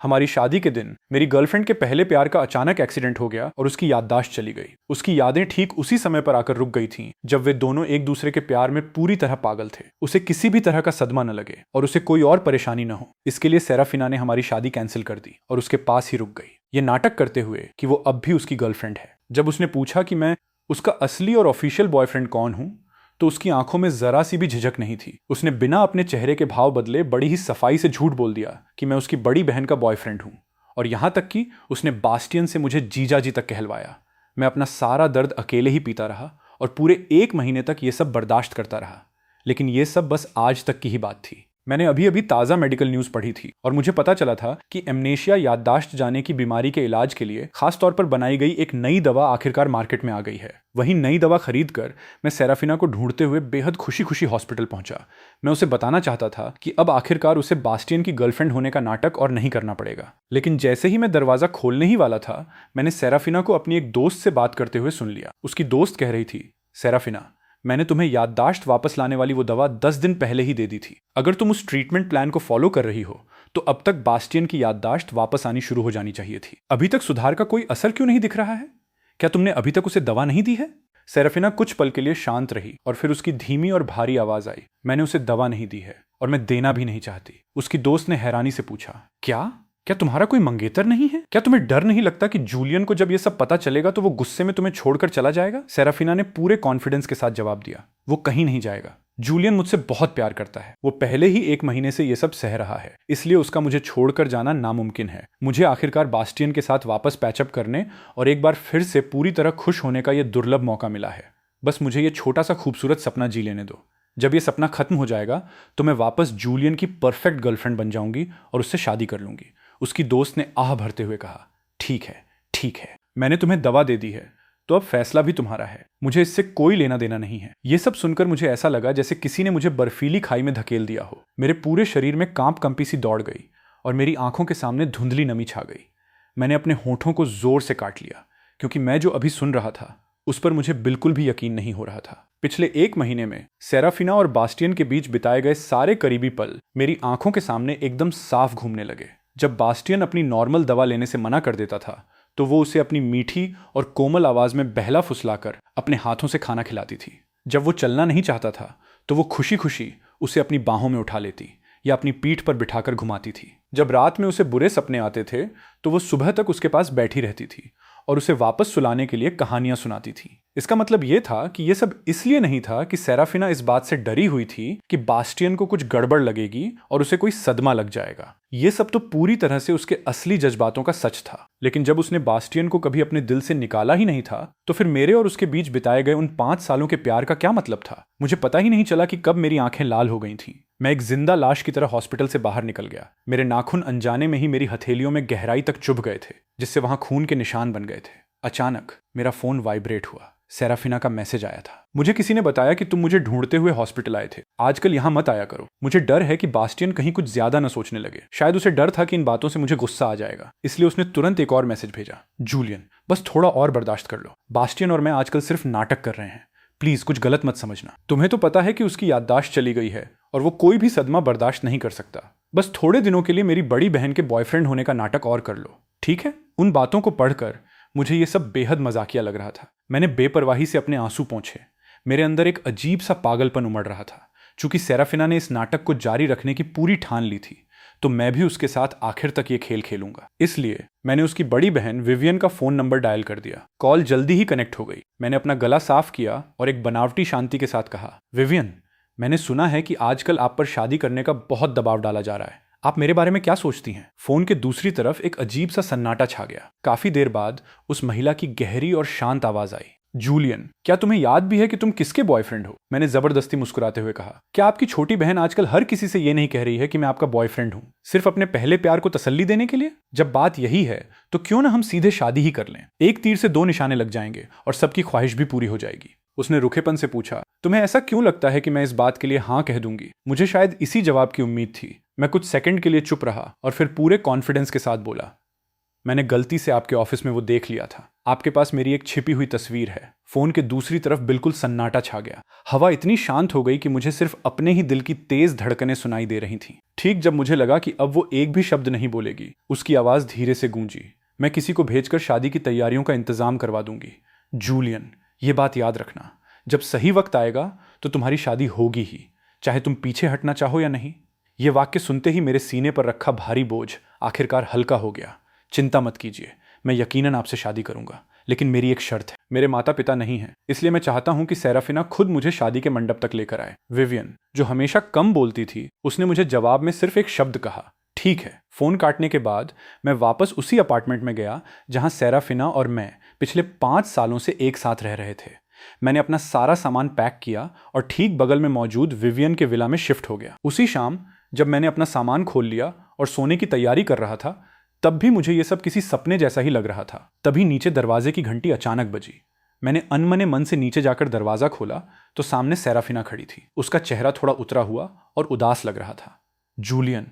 हमारी शादी के दिन मेरी गर्लफ्रेंड के पहले प्यार का अचानक एक्सीडेंट हो गया और उसकी याददाश्त चली गई। उसकी यादें ठीक उसी समय पर आकर रुक गई थीं जब वे दोनों एक दूसरे के प्यार में पूरी तरह पागल थे। उसे किसी भी तरह का सदमा न लगे और उसे कोई और परेशानी न हो, इसके लिए सेराफिना ने हमारी शादी कैंसिल कर दी और उसके पास ही रुक गई, ये नाटक करते हुए कि वो अब भी उसकी गर्लफ्रेंड है। जब उसने पूछा कि मैं उसका असली और ऑफिशियल बॉयफ्रेंड कौन हूं, तो उसकी आंखों में जरा सी भी झिझक नहीं थी। उसने बिना अपने चेहरे के भाव बदले बड़ी ही सफाई से झूठ बोल दिया कि मैं उसकी बड़ी बहन का बॉयफ्रेंड हूं, और यहां तक कि उसने बास्टियन से मुझे जीजा जी तक कहलवाया। मैं अपना सारा दर्द अकेले ही पीता रहा और पूरे 1 महीने तक ये सब बर्दाश्त करता रहा, लेकिन ये सब बस आज तक की ही बात थी। मैंने अभी अभी ताज़ा मेडिकल न्यूज़ पढ़ी थी और मुझे पता चला था कि एमनेशिया याददाश्त जाने की बीमारी के इलाज के लिए खास तौर पर बनाई गई एक नई दवा आखिरकार मार्केट में आ गई है। वही नई दवा खरीद कर मैं सेराफिना को ढूंढते हुए बेहद खुशी खुशी हॉस्पिटल पहुंचा। मैं उसे बताना चाहता था कि अब आखिरकार उसे बास्टियन की गर्लफ्रेंड होने का नाटक और नहीं करना पड़ेगा, लेकिन जैसे ही मैं दरवाजा खोलने ही वाला था, मैंने सेराफिना को अपनी एक दोस्त से बात करते हुए सुन लिया। उसकी दोस्त कह रही थी, सेराफिना, मैंने तुम्हें याददाश्त वापस लाने वाली वो दवा 10 दिन पहले ही दे दी थी। अगर तुम उस ट्रीटमेंट प्लान को फॉलो कर रही हो तो अब तक बास्टियन की याददाश्त वापस आनी शुरू हो जानी चाहिए थी। अभी तक सुधार का कोई असर क्यों नहीं दिख रहा है? क्या तुमने अभी तक उसे दवा नहीं दी है? सेराफिना कुछ पल के लिए शांत रही और फिर उसकी धीमी और भारी आवाज आई, मैंने उसे दवा नहीं दी है और मैं देना भी नहीं चाहती। उसकी दोस्त ने हैरानी से पूछा, क्या तुम्हारा कोई मंगेतर नहीं है? क्या तुम्हें डर नहीं लगता कि जूलियन को जब ये सब पता चलेगा तो वो गुस्से में तुम्हें छोड़कर चला जाएगा? सेराफिना ने पूरे कॉन्फिडेंस के साथ जवाब दिया, वो कहीं नहीं जाएगा। जूलियन मुझसे बहुत प्यार करता है। वो पहले ही 1 महीने से ये सब सह रहा है, इसलिए उसका मुझे छोड़कर जाना नामुमकिन है। मुझे आखिरकार बास्टियन के साथ वापस पैचअप करने और एक बार फिर से पूरी तरह खुश होने का ये दुर्लभ मौका मिला है। बस मुझे ये छोटा सा खूबसूरत सपना जी लेने दो। जब ये सपना खत्म हो जाएगा तो मैं वापस जूलियन की परफेक्ट गर्लफ्रेंड बन जाऊंगी और उससे शादी कर लूंगी। उसकी दोस्त ने आह भरते हुए कहा, ठीक है, मैंने तुम्हें दवा दे दी है तो अब फैसला भी तुम्हारा है। मुझे इससे कोई लेना देना नहीं है। ये सब सुनकर मुझे ऐसा लगा जैसे किसी ने मुझे बर्फीली खाई में धकेल दिया हो। मेरे पूरे शरीर में कांप कंपी सी दौड़ गई और मेरी आंखों के सामने धुंधली नमी छा गई। मैंने अपने होठों को जोर से काट लिया क्योंकि मैं जो अभी सुन रहा था उस पर मुझे बिल्कुल भी यकीन नहीं हो रहा था। पिछले 1 महीने में सेराफिना और बास्टियन के बीच बिताए गए सारे करीबी पल मेरी आंखों के सामने एकदम साफ घूमने लगे। जब बास्टियन अपनी नॉर्मल दवा लेने से मना कर देता था तो वो उसे अपनी मीठी और कोमल आवाज में बहला फुसलाकर अपने हाथों से खाना खिलाती थी। जब वो चलना नहीं चाहता था तो वो खुशी खुशी उसे अपनी बाहों में उठा लेती या अपनी पीठ पर बिठाकर घुमाती थी। जब रात में उसे बुरे सपने आते थे तो वो सुबह तक उसके पास बैठी रहती थी और उसे वापस सुलाने के लिए कहानियां सुनाती थी। इसका मतलब यह था कि यह सब इसलिए नहीं था कि सेराफिना इस बात से डरी हुई थी कि बास्टियन को कुछ गड़बड़ लगेगी और उसे कोई सदमा लग जाएगा। ये सब तो पूरी तरह से उसके असली जज्बातों का सच था। लेकिन जब उसने बास्टियन को कभी अपने दिल से निकाला ही नहीं था तो फिर मेरे और उसके बीच बिताए गए उन 5 सालों के प्यार का क्या मतलब था? मुझे पता ही नहीं चला कि कब मेरी आंखें लाल हो गई थीं। मैं एक जिंदा लाश की तरह हॉस्पिटल से बाहर निकल गया। मेरे नाखून अनजाने में ही मेरी हथेलियों में गहराई तक चुभ गए थे, जिससे वहां खून के निशान बन गए थे। अचानक मेरा फोन वाइब्रेट हुआ। सेराफिना का मैसेज आया था। मुझे किसी ने बताया कि तुम मुझे ढूंढते हुए हॉस्पिटल आए थे। आजकल यहां मत आया करो। मुझे डर है कि बास्टियन कहीं कुछ ज्यादा न सोचने लगे। शायद उसे डर था कि इन बातों से मुझे गुस्सा आ जाएगा, इसलिए उसने तुरंत एक और मैसेज भेजा, जूलियन, बस थोड़ा और बर्दाश्त कर लो। बास्टियन और मैं आजकल सिर्फ नाटक कर रहे हैं। प्लीज कुछ गलत मत समझना। तुम्हें तो पता है कि उसकी याददाश्त चली गई है और वो कोई भी सदमा बर्दाश्त नहीं कर सकता। बस थोड़े दिनों के लिए मेरी बड़ी बहन के बॉयफ्रेंड होने का नाटक और कर लो, ठीक है? उन बातों को पढ़कर मुझे ये सब बेहद मजाकिया लग रहा था। मैंने बेपरवाही से अपने आंसू पोंछे। मेरे अंदर एक अजीब सा पागलपन उमड़ रहा था। चूंकि सेराफिना ने इस नाटक को जारी रखने की पूरी ठान ली थी तो मैं भी उसके साथ आखिर तक ये खेल खेलूंगा। इसलिए मैंने उसकी बड़ी बहन विवियन का फोन नंबर डायल कर दिया। कॉल जल्दी ही कनेक्ट हो गई। मैंने अपना गला साफ किया और एक बनावटी शांति के साथ कहा, विवियन, मैंने सुना है कि आजकल आप पर शादी करने का बहुत दबाव डाला जा रहा है। आप मेरे बारे में क्या सोचती हैं? फोन के दूसरी तरफ एक अजीब सा सन्नाटा छा गया। काफी देर बाद उस महिला की गहरी और शांत आवाज आई, जूलियन, क्या तुम्हें याद भी है कि तुम किसके बॉयफ्रेंड हो? मैंने जबरदस्ती मुस्कुराते हुए कहा, क्या आपकी छोटी बहन आजकल हर किसी से ये नहीं कह रही है कि मैं आपका बॉयफ्रेंड हूं, सिर्फ अपने पहले प्यार को तसल्ली देने के लिए? जब बात यही है तो क्यों ना हम सीधे शादी ही कर लें। एक तीर से 2 निशाने लग जाएंगे और सबकी ख्वाहिश भी पूरी हो जाएगी। उसने रुखेपन से पूछा, तुम्हें ऐसा क्यों लगता है कि मैं इस बात के लिए हाँ कह दूंगी? मुझे शायद इसी जवाब की उम्मीद थी। मैं कुछ सेकंड के लिए चुप रहा और फिर पूरे कॉन्फिडेंस के साथ बोला, मैंने गलती से आपके ऑफिस में वो देख लिया था। आपके पास मेरी एक छिपी हुई तस्वीर है। फोन के दूसरी तरफ बिल्कुल सन्नाटा छा गया। हवा इतनी शांत हो गई कि मुझे सिर्फ अपने ही दिल की तेज धड़कनें सुनाई दे रही थीं। ठीक जब मुझे लगा कि अब वो एक भी शब्द नहीं बोलेगी, उसकी आवाज धीरे से गूंजी। मैं किसी को भेजकर शादी की तैयारियों का इंतजाम करवा दूंगी। जूलियन, ये बात याद रखना, जब सही वक्त आएगा तो तुम्हारी शादी होगी ही, चाहे तुम पीछे हटना चाहो या नहीं। ये वाक्य सुनते ही मेरे सीने पर रखा भारी बोझ आखिरकार हल्का हो गया। चिंता मत कीजिए, मैं यकीनन आपसे शादी करूंगा, लेकिन मेरी एक शर्त है। मेरे माता पिता नहीं हैं, इसलिए मैं चाहता हूं कि सेराफिना खुद मुझे शादी के मंडप तक लेकर आए। विवियन, जो हमेशा कम बोलती थी, उसने मुझे जवाब में सिर्फ एक शब्द कहा, ठीक है। फोन काटने के बाद मैं वापस उसी अपार्टमेंट में गया जहां सेराफिना और मैं पिछले 5 सालों से एक साथ रह रहे थे। मैंने अपना सारा सामान पैक किया और ठीक बगल में मौजूद विवियन के विला में शिफ्ट हो गया। उसी शाम जब मैंने अपना सामान खोल लिया और सोने की तैयारी कर रहा था, तब भी मुझे यह सब किसी सपने जैसा ही लग रहा था। तभी नीचे दरवाजे की घंटी अचानक बजी। मैंने अनमने मन से नीचे जाकर दरवाजा खोला तो सामने सेराफिना खड़ी थी। उसका चेहरा थोड़ा उतरा हुआ और उदास लग रहा था। जूलियन,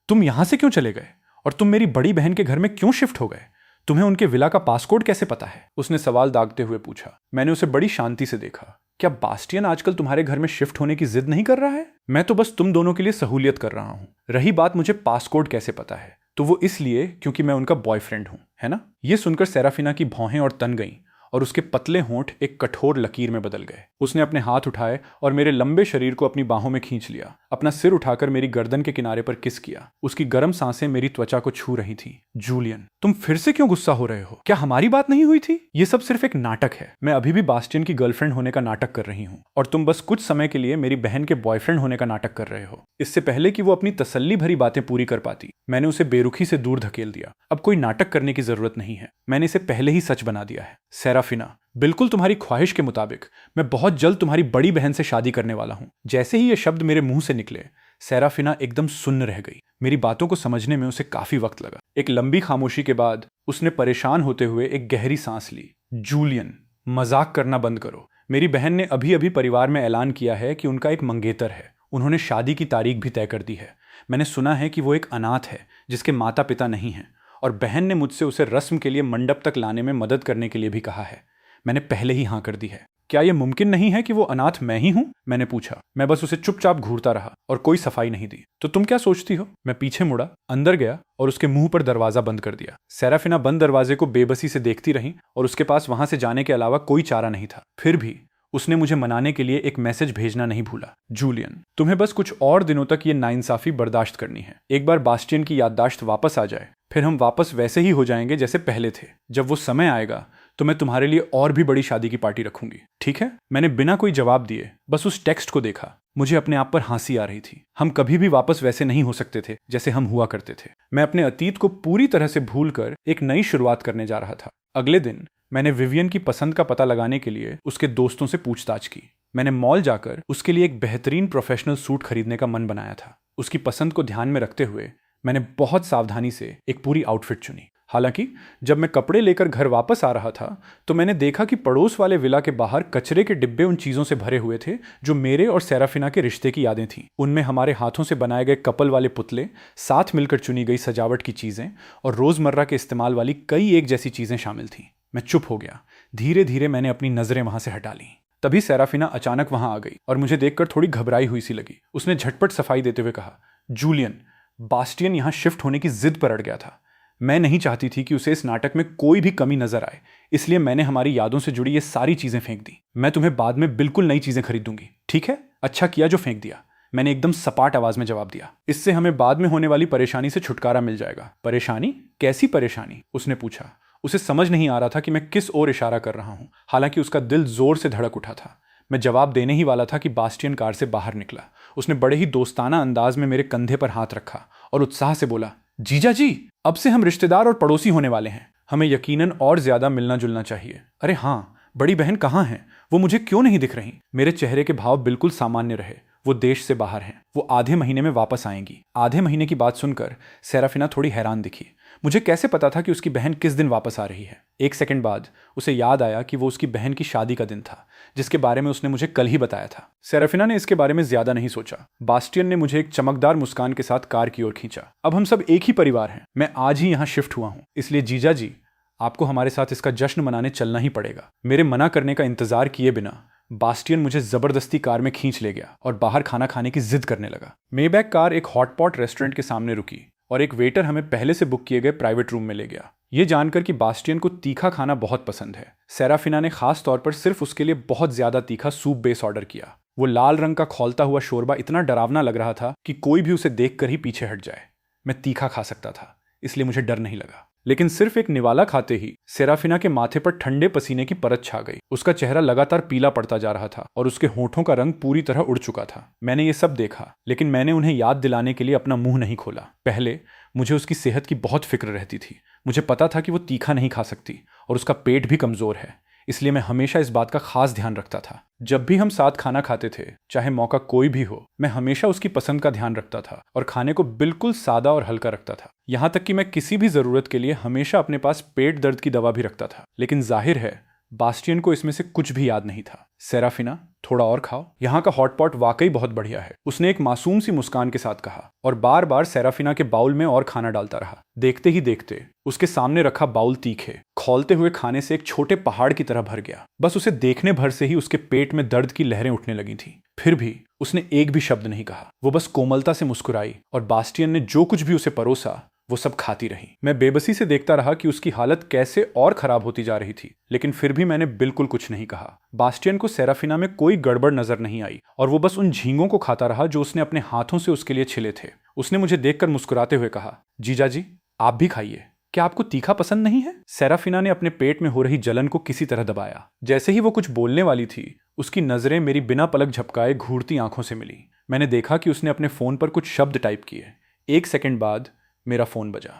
तुम यहां से क्यों चले गए और तुम मेरी बड़ी बहन के घर में क्यों शिफ्ट हो गए? तुम्हें उनके विला का पासकोड कैसे पता है? उसने सवाल दागते हुए पूछा। मैंने उसे बड़ी शांति से देखा। क्या बास्टियन आजकल तुम्हारे घर में शिफ्ट होने की जिद नहीं कर रहा है? मैं तो बस तुम दोनों के लिए सहूलियत कर रहा हूं। रही बात मुझे पासकोड कैसे पता है, तो वो इसलिए क्योंकि मैं उनका बॉयफ्रेंड हूं, है ना? ये सुनकर सेराफिना की भौहें और तन गईं और उसके पतले होंठ एक कठोर लकीर में बदल गए। उसने अपने हाथ उठाए और मेरे लंबे शरीर को अपनी बाहों में खींच लिया। अपना सिर उठाकर मेरी गर्दन के किनारे पर किस किया। उसकी गर्म सांसें मेरी त्वचा को छू रही थीं। जूलियन, तुम फिर से क्यों गुस्सा हो रहे हो? क्या हमारी बात नहीं हुई थी? ये सब सिर्फ एक नाटक है। मैं अभी भी बास्टियन की गर्लफ्रेंड होने का नाटक कर रही हूँ और तुम बस कुछ समय के लिए मेरी बहन के बॉयफ्रेंड होने का नाटक कर रहे हो। इससे पहले कि वो अपनी तसल्ली भरी बातें पूरी कर पाती, मैंने उसे बेरुखी से दूर धकेल दिया। अब कोई नाटक करने की जरूरत नहीं है, मैंने इसे पहले ही सच बना दिया है। सेराफिना, बिल्कुल तुम्हारी ख्वाहिश के मुताबिक मैं बहुत जल्द तुम्हारी बड़ी बहन से शादी करने वाला हूं। जैसे ही ये शब्द मेरे मुंह से निकले, सेराफिना एकदम सुन्न रह गई। मेरी बातों को समझने में उसे काफी वक्त लगा। एक लंबी खामोशी के बाद उसने परेशान होते हुए एक गहरी सांस ली। जूलियन, मजाक करना बंद करो। मेरी बहन ने अभी अभी परिवार में ऐलान किया है कि उनका एक मंगेतर है। उन्होंने शादी की तारीख भी तय कर दी है। मैंने सुना है कि वो एक अनाथ है जिसके माता पिता नहीं हैं, और बहन ने मुझसे उसे रस्म के लिए मंडप तक लाने में मदद करने के लिए भी कहा है। मैंने पहले ही हाँ कर दी है। क्या यह मुमकिन नहीं है कि वो अनाथ मैं ही हूं? मैंने पूछा। मैं बस उसे चुपचाप घूरता रहा और कोई सफाई नहीं दी। तो तुम क्या सोचती हो? मैं पीछे मुड़ा, अंदर गया और उसके मुंह पर दरवाजा बंद कर दिया। सेराफिना बंद दरवाजे को बेबसी से देखती रही और उसके पास वहां से जाने के अलावा कोई चारा नहीं था। फिर भी उसने मुझे मनाने के लिए एक मैसेज भेजना नहीं भूला। जूलियन, तुम्हें बस कुछ और दिनों तक ये नाइंसाफी बर्दाश्त करनी है। एक बार बास्टियन की याददाश्त वापस आ जाए, फिर हम वापस वैसे ही हो जाएंगे जैसे पहले थे। जब वो समय आएगा तो मैं तुम्हारे लिए और भी बड़ी शादी की पार्टी रखूंगी, ठीक है? मैंने बिना कोई जवाब दिए बस उस टेक्स्ट को देखा। मुझे अपने आप पर हंसी आ रही थी। हम कभी भी वापस वैसे नहीं हो सकते थे जैसे हम हुआ करते थे। मैं अपने अतीत को पूरी तरह से भूलकर एक नई शुरुआत करने जा रहा था। अगले दिन मैंने विवियन की पसंद का पता लगाने के लिए उसके दोस्तों से पूछताछ की। मैंने मॉल जाकर उसके लिए एक बेहतरीन प्रोफेशनल सूट खरीदने का मन बनाया था। उसकी पसंद को ध्यान में रखते हुए मैंने बहुत सावधानी से एक पूरी आउटफिट चुनी। हालांकि जब मैं कपड़े लेकर घर वापस आ रहा था तो मैंने देखा कि पड़ोस वाले विला के बाहर कचरे के डिब्बे उन चीजों से भरे हुए थे जो मेरे और सेराफिना के रिश्ते की यादें थीं। उनमें हमारे हाथों से बनाए गए कपल वाले पुतले, साथ मिलकर चुनी गई सजावट की चीजें और रोजमर्रा के इस्तेमाल वाली कई एक जैसी चीजें शामिल थीं। मैं चुप हो गया। धीरे धीरे मैंने अपनी नजरें वहां से हटा ली। तभी सेराफिना अचानक वहां आ गई और मुझे देखकर थोड़ी घबराई हुई सी लगी। उसने झटपट सफाई देते हुए कहा, जूलियन, बास्टियन यहां शिफ्ट होने की जिद पर अड़ गया था। मैं नहीं चाहती थी कि उसे इस नाटक में कोई भी कमी नजर आए, इसलिए मैंने हमारी यादों से जुड़ी ये सारी चीजें फेंक दी। मैं तुम्हें बाद में बिल्कुल नई चीजें खरीद दूंगी, ठीक है? अच्छा किया जो फेंक दिया, मैंने एकदम सपाट आवाज में जवाब दिया। इससे हमें बाद में होने वाली परेशानी से छुटकारा मिल जाएगा। परेशानी? कैसी परेशानी? उसने पूछा। उसे समझ नहीं आ रहा था कि मैं किस ओर इशारा कर रहा हूं। हालांकि उसका दिल जोर से धड़क उठा था। मैं जवाब देने ही वाला था कि बास्टियन कार से बाहर निकला। उसने बड़े ही दोस्ताना अंदाज में मेरे कंधे पर हाथ रखा और उत्साह से बोला, जीजा जी, अब से हम रिश्तेदार और पड़ोसी होने वाले हैं। हमें यकीनन और ज्यादा मिलना जुलना चाहिए। अरे हाँ, बड़ी बहन कहाँ है? वो मुझे क्यों नहीं दिख रही? मेरे चेहरे के भाव बिल्कुल सामान्य रहे। वो देश से बाहर हैं। वो आधे महीने में वापस आएंगी। आधे महीने की बात सुनकर सेराफिना थोड़ी हैरान दिखी। मुझे कैसे पता था कि उसकी बहन किस दिन वापस आ रही है? एक सेकंड बाद उसे याद आया कि वो उसकी बहन की शादी का दिन था, जिसके बारे में उसने मुझे कल ही बताया था। सेराफिना ने इसके बारे में ज्यादा नहीं सोचा। बास्टियन ने मुझे एक चमकदार मुस्कान के साथ कार की ओर खींचा। अब हम सब एक ही परिवार हैं। मैं आज ही यहाँ शिफ्ट हुआ हूँ, इसलिए जीजा जी आपको हमारे साथ इसका जश्न मनाने चलना ही पड़ेगा। मेरे मना करने का इंतजार किए बिना बास्टियन मुझे जबरदस्ती कार में खींच ले गया और बाहर खाना खाने की जिद करने लगा। मेबैक कार एक हॉटपॉट रेस्टोरेंट के सामने रुकी और एक वेटर हमें पहले से बुक किए गए प्राइवेट रूम में ले गया। ये जानकर कि बास्टियन को तीखा खाना बहुत पसंद है, सेराफिना ने खास तौर पर सिर्फ उसके लिए बहुत ज्यादा तीखा सूप बेस ऑर्डर किया। वो लाल रंग का खौलता हुआ शोरबा इतना डरावना लग रहा था कि कोई भी उसे देखकर ही पीछे हट जाए। मैं तीखा खा सकता था, इसलिए मुझे डर नहीं लगा। लेकिन सिर्फ एक निवाला खाते ही सेराफिना के माथे पर ठंडे पसीने की परत छा गई। उसका चेहरा लगातार पीला पड़ता जा रहा था और उसके होठों का रंग पूरी तरह उड़ चुका था। मैंने ये सब देखा, लेकिन मैंने उन्हें याद दिलाने के लिए अपना मुंह नहीं खोला। पहले मुझे उसकी सेहत की बहुत फिक्र रहती थी। मुझे पता था कि वो तीखा नहीं खा सकती और उसका पेट भी कमजोर है, इसलिए मैं हमेशा इस बात का खास ध्यान रखता था। जब भी हम साथ खाना खाते थे, चाहे मौका कोई भी हो, मैं हमेशा उसकी पसंद का ध्यान रखता था और खाने को बिल्कुल सादा और हल्का रखता था। यहाँ तक कि मैं किसी भी जरूरत के लिए हमेशा अपने पास पेट दर्द की दवा भी रखता था। लेकिन जाहिर है बास्टियन को इसमें से कुछ भी याद नहीं था। सेराफिना थोड़ा और खाओ, यहाँ का हॉटपॉट वाकई बहुत बढ़िया है, उसने एक मासूम सी मुस्कान के साथ कहा और बार बार सेराफिना के बाउल में और खाना डालता रहा। देखते ही देखते उसके सामने रखा बाउल तीखे खौलते हुए खाने से एक छोटे पहाड़ की तरह भर गया। बस उसे देखने भर से ही उसके पेट में दर्द की लहरें उठने लगी थी। फिर भी उसने एक भी शब्द नहीं कहा। वो बस कोमलता से मुस्कुराई और बास्टियन ने जो कुछ भी उसे परोसा वो सब खाती रही। मैं बेबसी से देखता रहा कि उसकी हालत कैसे और खराब होती जा रही थी, लेकिन फिर भी मैंने बिल्कुल कुछ नहीं कहा। बास्टियन को सेराफिना में कोई गड़बड़ नजर नहीं आई और वो बस उन झींगों को खाता रहा जो उसने अपने हाथों से उसके लिए छिले थे। उसने मुझे देखकर मुस्कुराते हुए कहा, जीजा जी आप भी खाइए, क्या आपको तीखा पसंद नहीं है? सेराफिना ने अपने पेट में हो रही जलन को किसी तरह दबाया। जैसे ही वो कुछ बोलने वाली थी, उसकी नजरें मेरी बिना पलक झपकाए घूरती आंखों से मिली। मैंने देखा कि उसने अपने फोन पर कुछ शब्द टाइप किए। एक सेकंड बाद मेरा फोन बजा।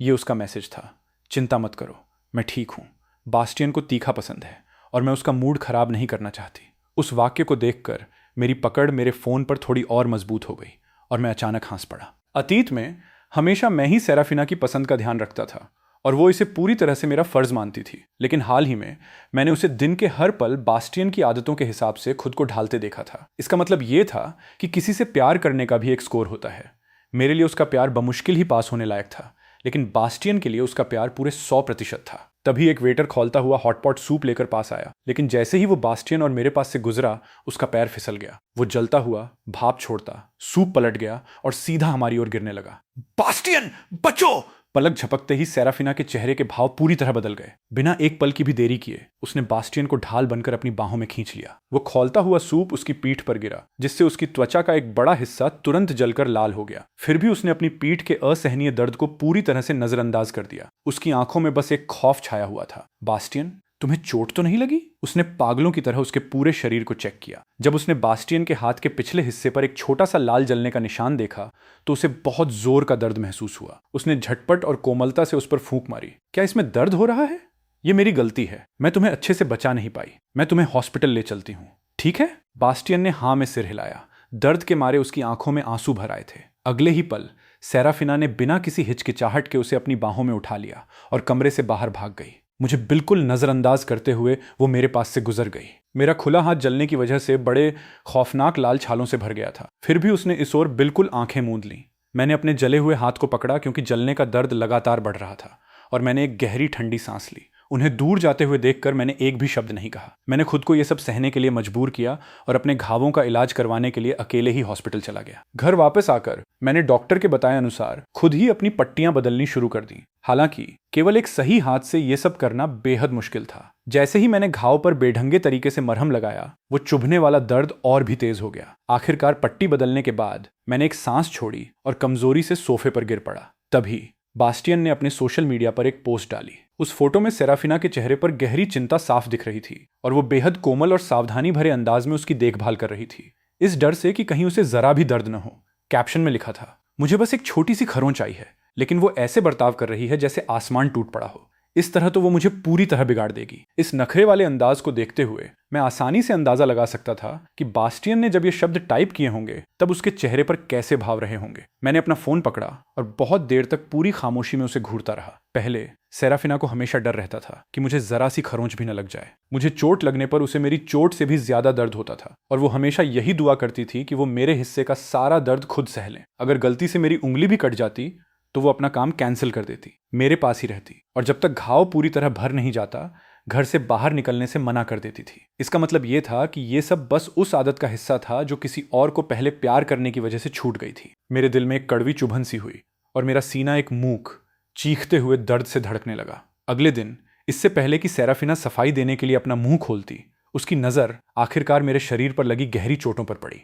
ये उसका मैसेज था, चिंता मत करो, मैं ठीक हूं। बास्टियन को तीखा पसंद है और मैं उसका मूड खराब नहीं करना चाहती। उस वाक्य को देखकर मेरी पकड़ मेरे फोन पर थोड़ी और मजबूत हो गई और मैं अचानक हंस पड़ा। अतीत में हमेशा मैं ही सेराफिना की पसंद का ध्यान रखता था और वो इसे पूरी तरह से मेरा फर्ज मानती थी। लेकिन हाल ही में मैंने उसे दिन के हर पल बास्टियन की आदतों के हिसाब से खुद को ढालते देखा था। इसका मतलब ये था कि किसी से प्यार करने का भी एक स्कोर होता है। मेरे लिए उसका प्यार बमुश्किल ही पास होने लायक था, लेकिन बास्टियन के लिए उसका प्यार पूरे 100% था। तभी एक वेटर खौलता हुआ हॉटपॉट सूप लेकर पास आया, लेकिन जैसे ही वो बास्टियन और मेरे पास से गुजरा उसका पैर फिसल गया। वो जलता हुआ भाप छोड़ता सूप पलट गया और सीधा हमारी ओर गिरने लगा। बास्टियन बचो! पलक झपकते ही सेराफिना के चेहरे के भाव पूरी तरह बदल गए। बिना एक पल की भी देरी किए उसने बास्टियन को ढाल बनकर अपनी बाहों में खींच लिया। वो खौलता हुआ सूप उसकी पीठ पर गिरा, जिससे उसकी त्वचा का एक बड़ा हिस्सा तुरंत जलकर लाल हो गया। फिर भी उसने अपनी पीठ के असहनीय दर्द को पूरी तरह से नजरअंदाज कर दिया। उसकी आंखों में बस एक खौफ छाया हुआ था। बास्टियन तुम्हें चोट तो नहीं लगी? उसने पागलों की तरह उसके पूरे शरीर को चेक किया। जब उसने बास्टियन के हाथ के पिछले हिस्से पर एक छोटा सा लाल जलने का निशान देखा तो उसे बहुत जोर का दर्द महसूस हुआ। उसने झटपट और कोमलता से उस पर फूंक मारी। क्या इसमें दर्द हो रहा है? ये मेरी गलती है, मैं तुम्हें अच्छे से बचा नहीं पाई। मैं तुम्हें हॉस्पिटल ले चलती हूँ, ठीक है? बास्टियन ने हाँ में सिर हिलाया। दर्द के मारे उसकी आंखों में आंसू भर आए थे। अगले ही पल सेराफिना ने बिना किसी हिचकिचाहट के उसे अपनी बाहों में उठा लिया और कमरे से बाहर भाग गई। मुझे बिल्कुल नजरअंदाज करते हुए वो मेरे पास से गुजर गई। मेरा खुला हाथ जलने की वजह से बड़े खौफनाक लाल छालों से भर गया था। फिर भी उसने इस ओर बिल्कुल आंखें मूंद लीं। मैंने अपने जले हुए हाथ को पकड़ा क्योंकि जलने का दर्द लगातार बढ़ रहा था और मैंने एक गहरी ठंडी सांस ली। उन्हें दूर जाते हुए देखकर मैंने एक भी शब्द नहीं कहा। मैंने खुद को यह सब सहने के लिए मजबूर किया और अपने घावों का इलाज करवाने के लिए अकेले ही हॉस्पिटल चला गया। घर वापस आकर मैंने डॉक्टर के बताए अनुसार खुद ही अपनी पट्टियां बदलनी शुरू कर दी। हालांकि केवल एक सही हाथ से यह सब करना बेहद मुश्किल था। जैसे ही मैंने घाव पर बेढंगे तरीके से मरहम लगाया, वो चुभने वाला दर्द और भी तेज हो गया। आखिरकार पट्टी बदलने के बाद मैंने एक सांस छोड़ी और कमजोरी से सोफे पर गिर पड़ा। तभी बास्टियन ने अपने सोशल मीडिया पर एक पोस्ट डाली। उस फोटो में सेराफिना के चेहरे पर गहरी चिंता साफ दिख रही थी और वो बेहद कोमल और सावधानी भरे अंदाज में उसकी देखभाल कर रही थी, इस डर से कि कहीं उसे जरा भी दर्द न हो। कैप्शन में लिखा था, मुझे बस एक छोटी सी खरोंच आई है, लेकिन वो ऐसे बर्ताव कर रही है जैसे आसमान टूट पड़ा हो। इस तरह तो वो मुझे पूरी तरह बिगाड़ देगी। इस नखरे वाले अंदाज को देखते हुए मैं आसानी से अंदाजा लगा सकता था कि बास्टियन ने जब ये शब्द टाइप किए होंगे तब उसके चेहरे पर कैसे भाव रहे होंगे। मैंने अपना फोन पकड़ा और बहुत देर तक पूरी खामोशी में उसे घूरता रहा। पहले सेराफिना को हमेशा डर रहता था कि मुझे जरा सी खरोंच भी न लग जाए। मुझे चोट लगने पर उसे मेरी चोट से भी ज्यादा दर्द होता था और वो हमेशा यही दुआ करती थी कि वो मेरे हिस्से का सारा दर्द खुद सह लें। अगर गलती से मेरी उंगली भी कट जाती तो वो अपना काम कैंसिल कर देती, मेरे पास ही रहती और जब तक घाव पूरी तरह भर नहीं जाता घर से बाहर निकलने से मना कर देती थी। इसका मतलब ये था कि ये सब बस उस आदत का हिस्सा था जो किसी और को पहले प्यार करने की वजह से छूट गई थी। मेरे दिल में एक कड़वी चुभन सी हुई और मेरा सीना एक मूक चीखते हुए दर्द से धड़कने लगा। अगले दिन, इससे पहले कि सेराफिना सफाई देने के लिए अपना मुंह खोलती, उसकी नजर आखिरकार मेरे शरीर पर लगी गहरी चोटों पर पड़ी।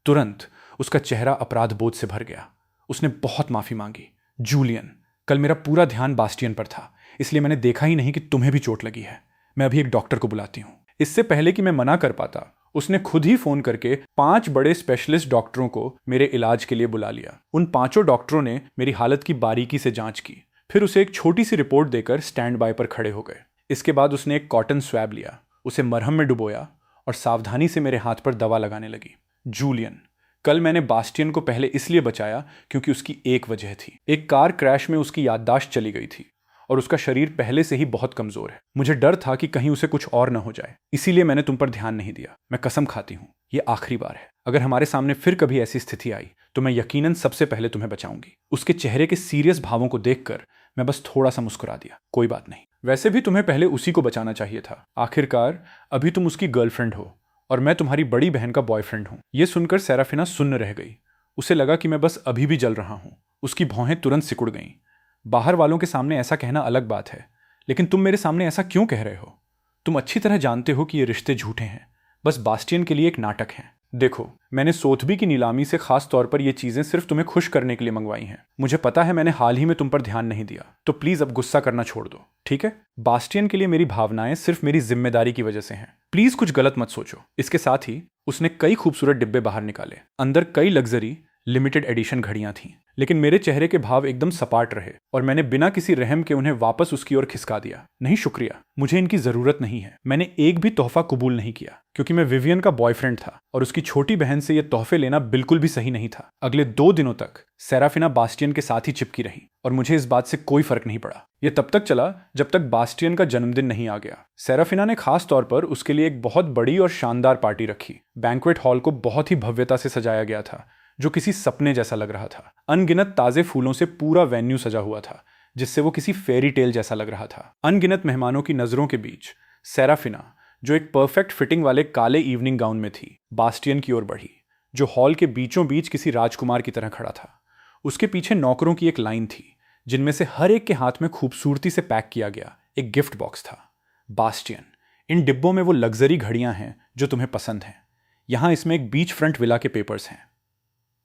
तुरंत उसका चेहरा अपराध बोध से भर गया। उसने बहुत माफी मांगी। जूलियन, कल मेरा पूरा ध्यान बास्टियन पर था, इसलिए मैंने देखा ही नहीं कि तुम्हें भी चोट लगी है। मैं अभी एक डॉक्टर को बुलाती हूँ। इससे पहले कि मैं मना कर पाता, उसने खुद ही फोन करके 5 बड़े स्पेशलिस्ट डॉक्टरों को मेरे इलाज के लिए बुला लिया। उन 5 डॉक्टरों ने मेरी हालत की बारीकी से जांच की, फिर उसे एक छोटी सी रिपोर्ट देकर स्टैंड बाय पर खड़े हो गए। इसके बाद उसने एक कॉटन स्वैब लिया, उसे मरहम में डुबोया और सावधानी से मेरे हाथ पर दवा लगाने लगी। जूलियन, कल मैंने बास्टियन को पहले इसलिए बचाया क्योंकि उसकी एक वजह थी। एक कार क्रैश में उसकी याददाश्त चली गई थी और उसका शरीर पहले से ही बहुत कमजोर है। मुझे डर था कि कहीं उसे कुछ और न हो जाए, इसीलिए मैंने तुम पर ध्यान नहीं दिया। मैं कसम खाती हूँ, ये आखिरी बार है। अगर हमारे सामने फिर कभी ऐसी स्थिति आई तो मैं यकीनन सबसे पहले तुम्हें बचाऊंगी। उसके चेहरे के सीरियस भावों को देखकर मैं बस थोड़ा सा मुस्कुरा दिया। कोई बात नहीं, वैसे भी तुम्हें पहले उसी को बचाना चाहिए था। आखिरकार अभी तुम उसकी गर्लफ्रेंड हो और मैं तुम्हारी बड़ी बहन का बॉयफ्रेंड हूं। यह सुनकर सेराफिना सुन्न रह गई। उसे लगा कि मैं बस अभी भी जल रहा हूं। उसकी भौहें तुरंत सिकुड़ गईं। बाहर वालों के सामने ऐसा कहना अलग बात है, लेकिन तुम मेरे सामने ऐसा क्यों कह रहे हो? तुम अच्छी तरह जानते हो कि ये रिश्ते झूठे हैं, बस बास्टियन के लिए एक नाटक है। देखो, मैंने सोथबी की नीलामी से खास तौर पर ये चीजें सिर्फ तुम्हें खुश करने के लिए मंगवाई हैं। मुझे पता है मैंने हाल ही में तुम पर ध्यान नहीं दिया, तो प्लीज अब गुस्सा करना छोड़ दो, ठीक है? बास्टियन के लिए मेरी भावनाएं सिर्फ मेरी जिम्मेदारी की वजह से हैं। प्लीज कुछ गलत मत सोचो। इसके साथ ही उसने कई खूबसूरत डिब्बे बाहर निकाले। अंदर कई लग्जरी लिमिटेड एडिशन घड़ियां थीं, लेकिन मेरे चेहरे के भाव एकदम सपाट रहे और मैंने बिना किसी रहम के उन्हें वापस उसकी ओर खिसका दिया। नहीं शुक्रिया, मुझे इनकी जरूरत नहीं है। मैंने एक भी तोहफा कबूल नहीं किया क्योंकि मैं विवियन का बॉयफ्रेंड था और उसकी छोटी बहन से ये तोहफे लेना बिल्कुल भी सही नहीं था। अगले 2 दिनों तक सेराफिना बास्टियन के साथ ही चिपकी रही और मुझे इस बात से कोई फर्क नहीं पड़ा। यह तब तक चला जब तक बास्टियन का जन्मदिन नहीं आ गया। सेराफिना ने खास तौर पर उसके लिए एक बहुत बड़ी और शानदार पार्टी रखी। बैंक्वेट हॉल को बहुत ही भव्यता से सजाया गया था, जो किसी सपने जैसा लग रहा था। अनगिनत ताजे फूलों से पूरा वेन्यू सजा हुआ था, जिससे वो किसी फेरी टेल जैसा लग रहा था। अनगिनत मेहमानों की नजरों के बीच सेराफिना, जो एक परफेक्ट फिटिंग वाले काले इवनिंग गाउन में थी, बास्टियन की ओर बढ़ी, जो हॉल के बीचों बीच किसी राजकुमार की तरह खड़ा था। उसके पीछे नौकरों की एक लाइन थी, जिनमें से हर एक के हाथ में खूबसूरती से पैक किया गया एक गिफ्ट बॉक्स था। बास्टियन, इन डिब्बों में वो लग्जरी घड़ियां हैं जो तुम्हें पसंद हैं। यहां इसमें एक बीच फ्रंट विला के पेपर्स हैं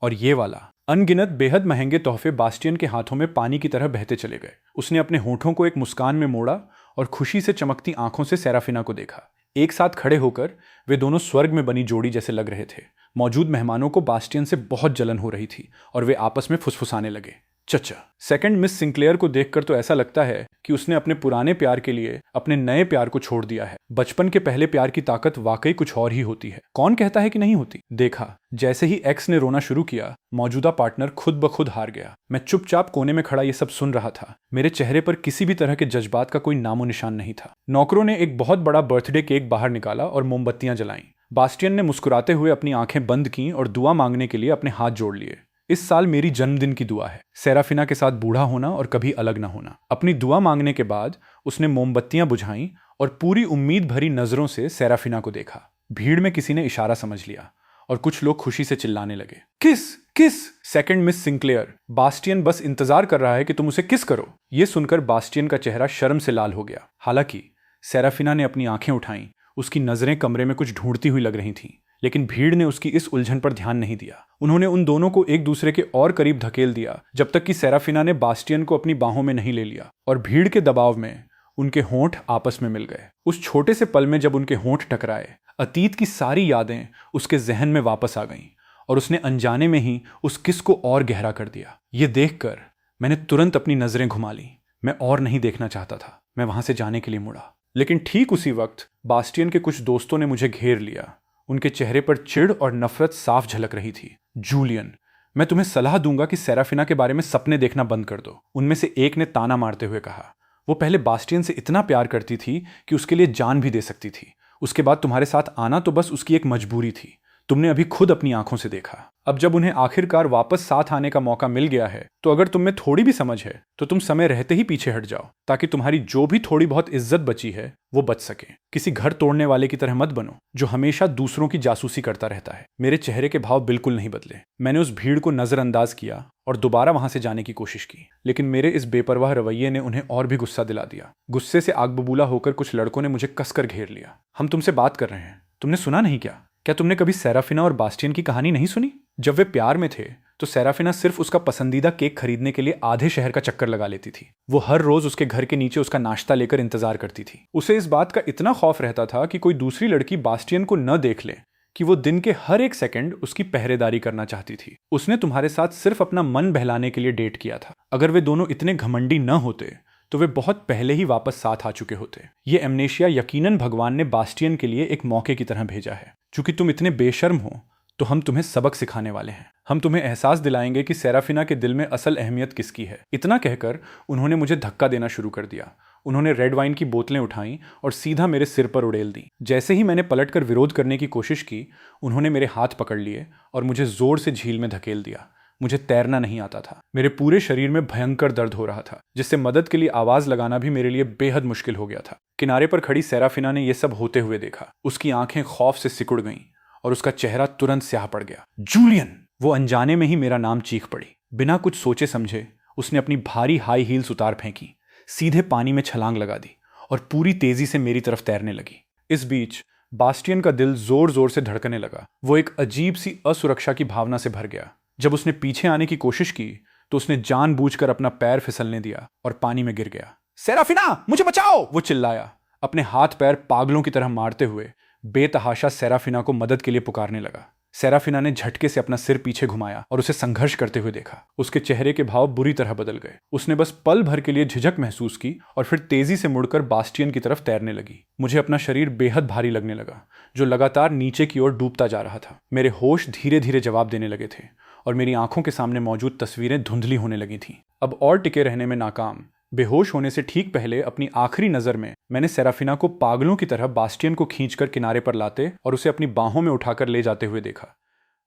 और ये वाला। अनगिनत बेहद महंगे तोहफे बास्टियन के हाथों में पानी की तरह बहते चले गए। उसने अपने होठों को एक मुस्कान में मोड़ा और खुशी से चमकती आंखों से सेराफिना को देखा। एक साथ खड़े होकर वे दोनों स्वर्ग में बनी जोड़ी जैसे लग रहे थे। मौजूद मेहमानों को बास्टियन से बहुत जलन हो रही थी और वे आपस में फुसफुसाने लगे। चचा, सेकंड मिस सिंक्लेयर को देखकर तो ऐसा लगता है कि उसने अपने पुराने प्यार के लिए अपने नए प्यार को छोड़ दिया है। बचपन के पहले प्यार की ताकत वाकई कुछ और ही होती है। कौन कहता है कि नहीं होती? देखा, जैसे ही एक्स ने रोना शुरू किया, मौजूदा पार्टनर खुद ब खुद हार गया। मैं चुपचाप कोने में खड़ा ये सब सुन रहा था। मेरे चेहरे पर किसी भी तरह के जज्बात का कोई नामो निशान नहीं था। नौकरों ने एक बहुत बड़ा बर्थडे केक बाहर निकाला और मोमबत्तियां जलाईं। बास्टियन ने मुस्कुराते हुए अपनी आंखें बंद की और दुआ मांगने के लिए अपने हाथ जोड़ लिए। इस साल मेरी जन्मदिन की दुआ है, सेराफिना के साथ बूढ़ा होना और कभी अलग ना होना। अपनी दुआ मांगने के बाद उसने मोमबत्तियां बुझाईं और पूरी उम्मीद भरी नजरों से सेराफिना को देखा। भीड़ में किसी ने इशारा समझ लिया और कुछ लोग खुशी से चिल्लाने लगे, किस किस। सेकंड मिस सिंक्लेयर, बास्टियन बस इंतजार कर रहा है कि तुम उसे किस करो। यह सुनकर बास्टियन का चेहरा शर्म से लाल हो गया। हालांकि सेराफिना ने अपनी आंखें उठाईं। उसकी नजरें कमरे में कुछ ढूंढती हुई लग रही थीं, लेकिन भीड़ ने उसकी इस उलझन पर ध्यान नहीं दिया। उन्होंने उन दोनों को एक दूसरे के और करीब धकेल दिया जब तक कि सेराफिना ने बास्टियन को अपनी बाहों में नहीं ले लिया और भीड़ के दबाव में उनके होंठ आपस में मिल गए। उस छोटे से पल में जब उनके होंठ टकराए, अतीत की सारी यादें उसके जहन में वापस आ गईं और उसने अनजाने में ही उस किस को और गहरा कर दिया। ये देखकर मैंने तुरंत अपनी नजरें घुमा ली। मैं और नहीं देखना चाहता था। मैं वहां से जाने के लिए मुड़ा, लेकिन ठीक उसी वक्त बास्टियन के कुछ दोस्तों ने मुझे घेर लिया। उनके चेहरे पर चिढ़ और नफरत साफ झलक रही थी। जूलियन, मैं तुम्हें सलाह दूंगा कि सेराफिना के बारे में सपने देखना बंद कर दो, उनमें से एक ने ताना मारते हुए कहा। वो पहले बास्टियन से इतना प्यार करती थी कि उसके लिए जान भी दे सकती थी। उसके बाद तुम्हारे साथ आना तो बस उसकी एक मजबूरी थी। तुमने अभी खुद अपनी आंखों से देखा। अब जब उन्हें आखिरकार वापस साथ आने का मौका मिल गया है, तो अगर तुम में थोड़ी भी समझ है तो तुम समय रहते ही पीछे हट जाओ, ताकि तुम्हारी जो भी थोड़ी बहुत इज्जत बची है वो बच सके। किसी घर तोड़ने वाले की तरह मत बनो जो हमेशा दूसरों की जासूसी करता रहता है। मेरे चेहरे के भाव बिल्कुल नहीं बदले। मैंने उस भीड़ को नजरअंदाज किया और दोबारा वहां से जाने की कोशिश की, लेकिन मेरे इस बेपरवाह रवैये ने उन्हें और भी गुस्सा दिला दिया। गुस्से से आग बबूला होकर कुछ लड़कों ने मुझे कसकर घेर लिया। हम तुमसे बात कर रहे हैं, तुमने सुना नहीं क्या तुमने कभी सेराफिना और बास्टियन की कहानी नहीं सुनी? जब वे प्यार में थे तो सेराफिना सिर्फ उसका पसंदीदा केक खरीदने के लिए आधे शहर का चक्कर लगा लेती थी। वो हर रोज उसके घर के नीचे उसका नाश्ता लेकर इंतजार करती थी। उसे इस बात का इतना खौफ रहता था कि कोई दूसरी लड़की बास्टियन को न देख ले कि वो दिन के हर एक सेकंड उसकी पहरेदारी करना चाहती थी। उसने तुम्हारे साथ सिर्फ अपना मन बहलाने के लिए डेट किया था। अगर वे दोनों इतने घमंडी न होते तो वे बहुत पहले ही वापस साथ आ चुके होते। ये एमनेशिया यकीनन भगवान ने बास्टियन के लिए एक मौके की तरह भेजा है। चूंकि तुम इतने बेशर्म हो तो हम तुम्हें सबक सिखाने वाले हैं। हम तुम्हें एहसास दिलाएंगे कि सेराफिना के दिल में असल अहमियत किसकी है। इतना कहकर उन्होंने मुझे धक्का देना शुरू कर दिया। उन्होंने रेड वाइन की बोतलें उठाईं और सीधा मेरे सिर पर उड़ेल दी। जैसे ही मैंने पलटकर विरोध करने की कोशिश की, उन्होंने मेरे हाथ पकड़ लिए और मुझे जोर से झील में धकेल दिया। मुझे तैरना नहीं आता था। मेरे पूरे शरीर में भयंकर दर्द हो रहा था, जिससे मदद के लिए आवाज लगाना भी मेरे लिए बेहद मुश्किल हो गया था। किनारे पर खड़ी सेराफिना ने यह सब होते हुए देखा। उसकी आंखें खौफ से सिकुड़ गईं और उसका चेहरा तुरंत स्याह पड़ गया। जूलियन! वो अनजाने में ही मेरा नाम चीख पड़ी। बिना कुछ सोचे समझे उसने अपनी भारी हाई हील्स उतार फेंकी, सीधे पानी में छलांग लगा दी और पूरी तेजी से मेरी तरफ तैरने लगी। इस बीच बास्टियन का दिल जोर जोर से धड़कने लगा। वो एक अजीब सी असुरक्षा की भावना से भर गया। जब उसने पीछे आने की कोशिश की तो उसने जानबूझकर अपना पैर फिसलने दिया और पानी में गिर गया। सेराफिना, मुझे बचाओ! वो चिल्लाया, अपने हाथ पैर पागलों की तरह मारते हुए बेतहाशा सेराफिना को मदद के लिए पुकारने लगा। सेराफिना ने झटके से अपना सिर पीछे घुमाया और उसे संघर्ष करते हुए देखा। उसके चेहरे के भाव बुरी तरह बदल गए। उसने बस पल भर के लिए झिझक महसूस की और फिर तेजी से मुड़कर बास्टियन की तरफ तैरने लगी। मुझे अपना शरीर बेहद भारी लगने लगा, जो लगातार नीचे की ओर डूबता जा रहा था। मेरे होश धीरे धीरे जवाब देने लगे थे और मेरी आंखों के सामने मौजूद तस्वीरें धुंधली होने लगी थीं। अब और टिके रहने में नाकाम, बेहोश होने से ठीक पहले अपनी आखिरी नजर में मैंने सेराफिना को पागलों की तरह बास्टियन को खींचकर किनारे पर लाते और उसे अपनी बाहों में उठाकर ले जाते हुए देखा।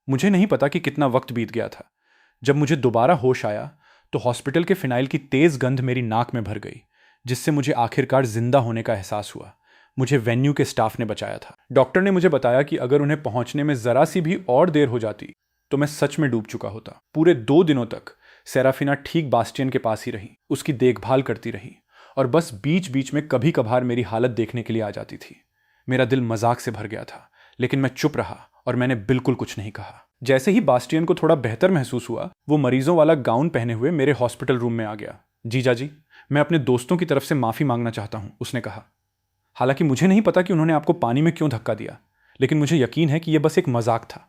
मुझे नहीं पता कि कितना वक्त बीत गया था। जब मुझे दोबारा होश आया तो हॉस्पिटल के फिनाइल की तेज गंध मेरी नाक में भर गई, जिससे मुझे आखिरकार जिंदा होने का एहसास हुआ। मुझे वेन्यू के स्टाफ ने बचाया था। डॉक्टर ने मुझे बताया कि अगर उन्हें पहुंचने में जरा सी भी और देर हो जाती तो मैं सच में डूब चुका होता। पूरे 2 दिनों तक सेराफिना ठीक बास्टियन के पास ही रही, उसकी देखभाल करती रही और बस बीच बीच में कभी कभार मेरी हालत देखने के लिए आ जाती थी। मेरा दिल मजाक से भर गया था, लेकिन मैं चुप रहा और मैंने बिल्कुल कुछ नहीं कहा। जैसे ही बास्टियन को थोड़ा बेहतर महसूस हुआ, वो मरीजों वाला गाउन पहने हुए मेरे हॉस्पिटल रूम में आ गया। जीजा जी, मैं अपने दोस्तों की तरफ से माफी मांगना चाहता हूं, उसने कहा। हालांकि मुझे नहीं पता कि उन्होंने आपको पानी में क्यों धक्का दिया, लेकिन मुझे यकीन है कि यह बस एक मजाक था।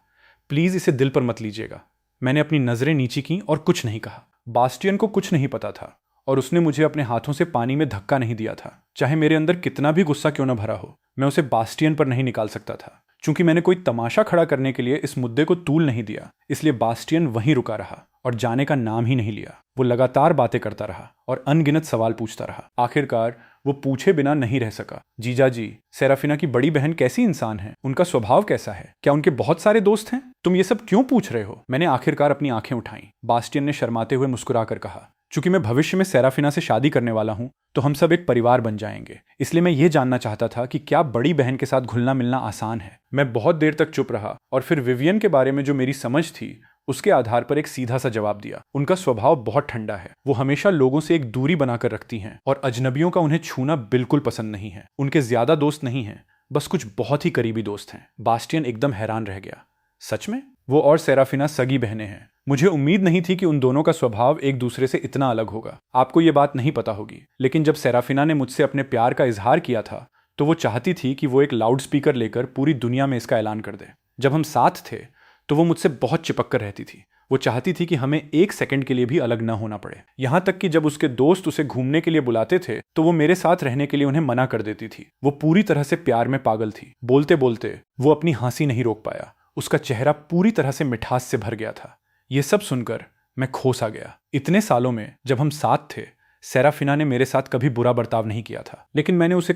प्लीज इसे दिल पर मत लीजिएगा। मैंने अपनी नजरें नीची की और कुछ नहीं कहा। बास्टियन को कुछ नहीं पता था और उसने मुझे अपने हाथों से पानी में धक्का नहीं दिया था। चाहे मेरे अंदर कितना भी गुस्सा क्यों न भरा हो, मैं उसे बास्टियन पर नहीं निकाल सकता था। चूंकि मैंने कोई तमाशा खड़ा करने के लिए इस मुद्दे को तूल नहीं दिया, इसलिए बास्टियन वहीं रुका रहा और जाने का नाम ही नहीं लिया। वो लगातार बातें करता रहा और अनगिनत सवाल पूछता रहा। आखिरकार वो पूछे बिना नहीं रह सका। जीजा जी, सेराफिना की बड़ी बहन कैसी इंसान है? उनका स्वभाव कैसा है? क्या उनके बहुत सारे दोस्त हैं? तुम ये सब क्यों पूछ रहे हो? मैंने आखिरकार अपनी आंखें उठाईं। बास्टियन ने शर्माते हुए मुस्कुराकर कहा, चूंकि मैं भविष्य में सेराफिना से शादी करने वाला हूं, तो हम सब एक परिवार बन जाएंगे। इसलिए मैं ये जानना चाहता था कि क्या बड़ी बहन के साथ घुलना मिलना आसान है? मैं बहुत देर तक चुप रहा और फिर विवियन के बारे में जो मेरी समझ थी उसके आधार पर एक सीधा सा जवाब दिया। उनका स्वभाव बहुत ठंडा है। वो हमेशा लोगों से एक दूरी बनाकर रखती हैं और अजनबियों का उन्हें छूना बिल्कुल पसंद नहीं है। उनके ज्यादा दोस्त नहीं हैं, बस कुछ बहुत ही करीबी दोस्त हैं। बास्टियन एकदम हैरान रह गया। सच में? वो और सेराफिना सगी बहनें हैं। मुझे उम्मीद नहीं थी कि उन दोनों का स्वभाव एक दूसरे से इतना अलग होगा। आपको ये बात नहीं पता होगी, लेकिन जब सेराफिना ने मुझसे अपने प्यार का इजहार किया था तो वो चाहती थी कि वो एक लाउड स्पीकर लेकर पूरी दुनिया में इसका ऐलान कर दे। जब हम साथ थे तो वो मुझसे बहुत चिपक कर रहती थी। वो चाहती थी कि हमें एक सेकंड के लिए भी अलग न होना पड़े। यहाँ तक कि जब उसके दोस्त उसे घूमने के लिए बुलाते थे तो वो मेरे साथ रहने के लिए उन्हें मना कर देती थी। वो पूरी तरह से प्यार में पागल थी। बोलते बोलते वो अपनी हंसी नहीं रोक पाया। उसका चेहरा पूरी तरह से मिठास से भर गया था। ये सब सुनकर मैं खो सा गया। इतने सालों में जब हम साथ थे, सेराफिना ने मेरे साथ कभी बुरा बर्ताव नहीं किया था, लेकिन मैंने उसे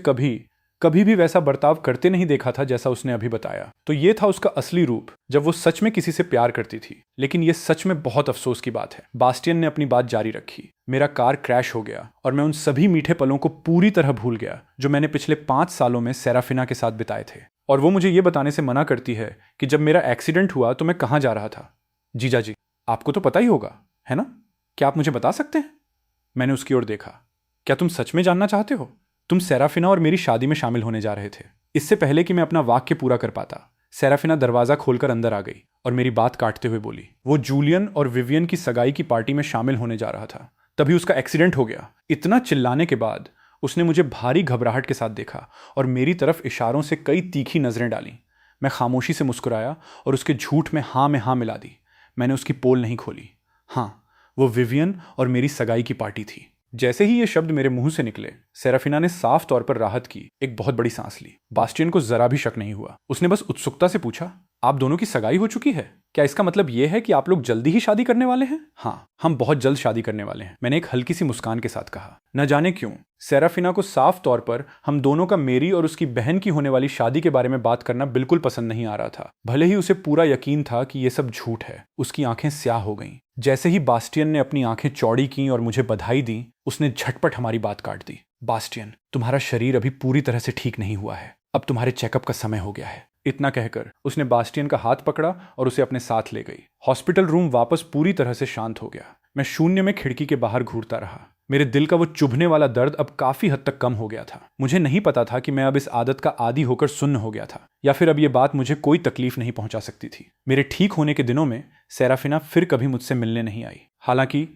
कभी भी वैसा बर्ताव करते नहीं देखा था जैसा उसने अभी बताया। तो ये था उसका असली रूप, जब वो सच में किसी से प्यार करती थी। लेकिन ये सच में बहुत अफसोस की बात है। बास्टियन ने अपनी बात जारी रखी। मेरा कार क्रैश हो गया और मैं उन सभी मीठे पलों को पूरी तरह भूल गया जो मैंने पिछले 5 सालों में सेराफिना के साथ बिताए थे। और वो मुझे ये बताने से मना करती है कि जब मेरा एक्सीडेंट हुआ तो मैं कहाँ जा रहा था। जीजा जी, आपको तो पता ही होगा, है ना? क्या आप मुझे बता सकते हैं? मैंने उसकी ओर देखा। क्या तुम सच में जानना चाहते हो? तुम सेराफिना और मेरी शादी में शामिल होने जा रहे थे। इससे पहले कि मैं अपना वाक्य पूरा कर पाता, सेराफिना दरवाजा खोलकर अंदर आ गई और मेरी बात काटते हुए बोली, वो जूलियन और विवियन की सगाई की पार्टी में शामिल होने जा रहा था, तभी उसका एक्सीडेंट हो गया। इतना चिल्लाने के बाद उसने मुझे भारी घबराहट के साथ देखा और मेरी तरफ इशारों से कई तीखी नजरें डाली। मैं खामोशी से मुस्कुराया और उसके झूठ में हाँ मिला दी। मैंने उसकी पोल नहीं खोली। हाँ, वो विवियन और मेरी सगाई की पार्टी थी। जैसे ही ये शब्द मेरे मुंह से निकले, सेराफिना ने साफ तौर पर राहत की एक बहुत बड़ी सांस ली। बास्टियन को जरा भी शक नहीं हुआ। उसने बस उत्सुकता से पूछा, आप दोनों की सगाई हो चुकी है? क्या इसका मतलब यह है कि आप लोग जल्दी ही शादी करने वाले हैं? हाँ, हम बहुत जल्द शादी करने वाले हैं, मैंने एक हल्की सी मुस्कान के साथ कहा। न जाने क्यों सेराफिना को साफ तौर पर हम दोनों का मेरी और उसकी बहन की होने वाली शादी के बारे में बात करना बिल्कुल पसंद नहीं आ रहा था। भले ही उसे पूरा यकीन था कि यह सब झूठ है। उसकी आंखें स्याह हो गईं। जैसे ही बास्टियन ने अपनी आंखें चौड़ी की और मुझे बधाई दी, उसने झटपट हमारी बात काट दी। बास्टियन, तुम्हारा शरीर अभी पूरी तरह से ठीक नहीं हुआ है। अब तुम्हारे चेकअप का समय हो गया है। इतना कहकर उसने बास्टियन का हाथ पकड़ा और उसे अपने साथ ले गई। हॉस्पिटल रूम वापस पूरी तरह से शांत हो गया। मैं शून्य में खिड़की के बाहर घूरता रहा। मेरे दिल का वो चुभने वाला दर्द अब काफी हद तक कम हो गया था। मुझे नहीं पता था कि मैं अब इस आदत का आदी होकर सुन्न हो गया था या फिर अब ये बात मुझे कोई तकलीफ नहीं पहुंचा सकती थी। मेरे ठीक होने के दिनों में सेराफिना फिर कभी मुझसे मिलने नहीं आई। हालांकि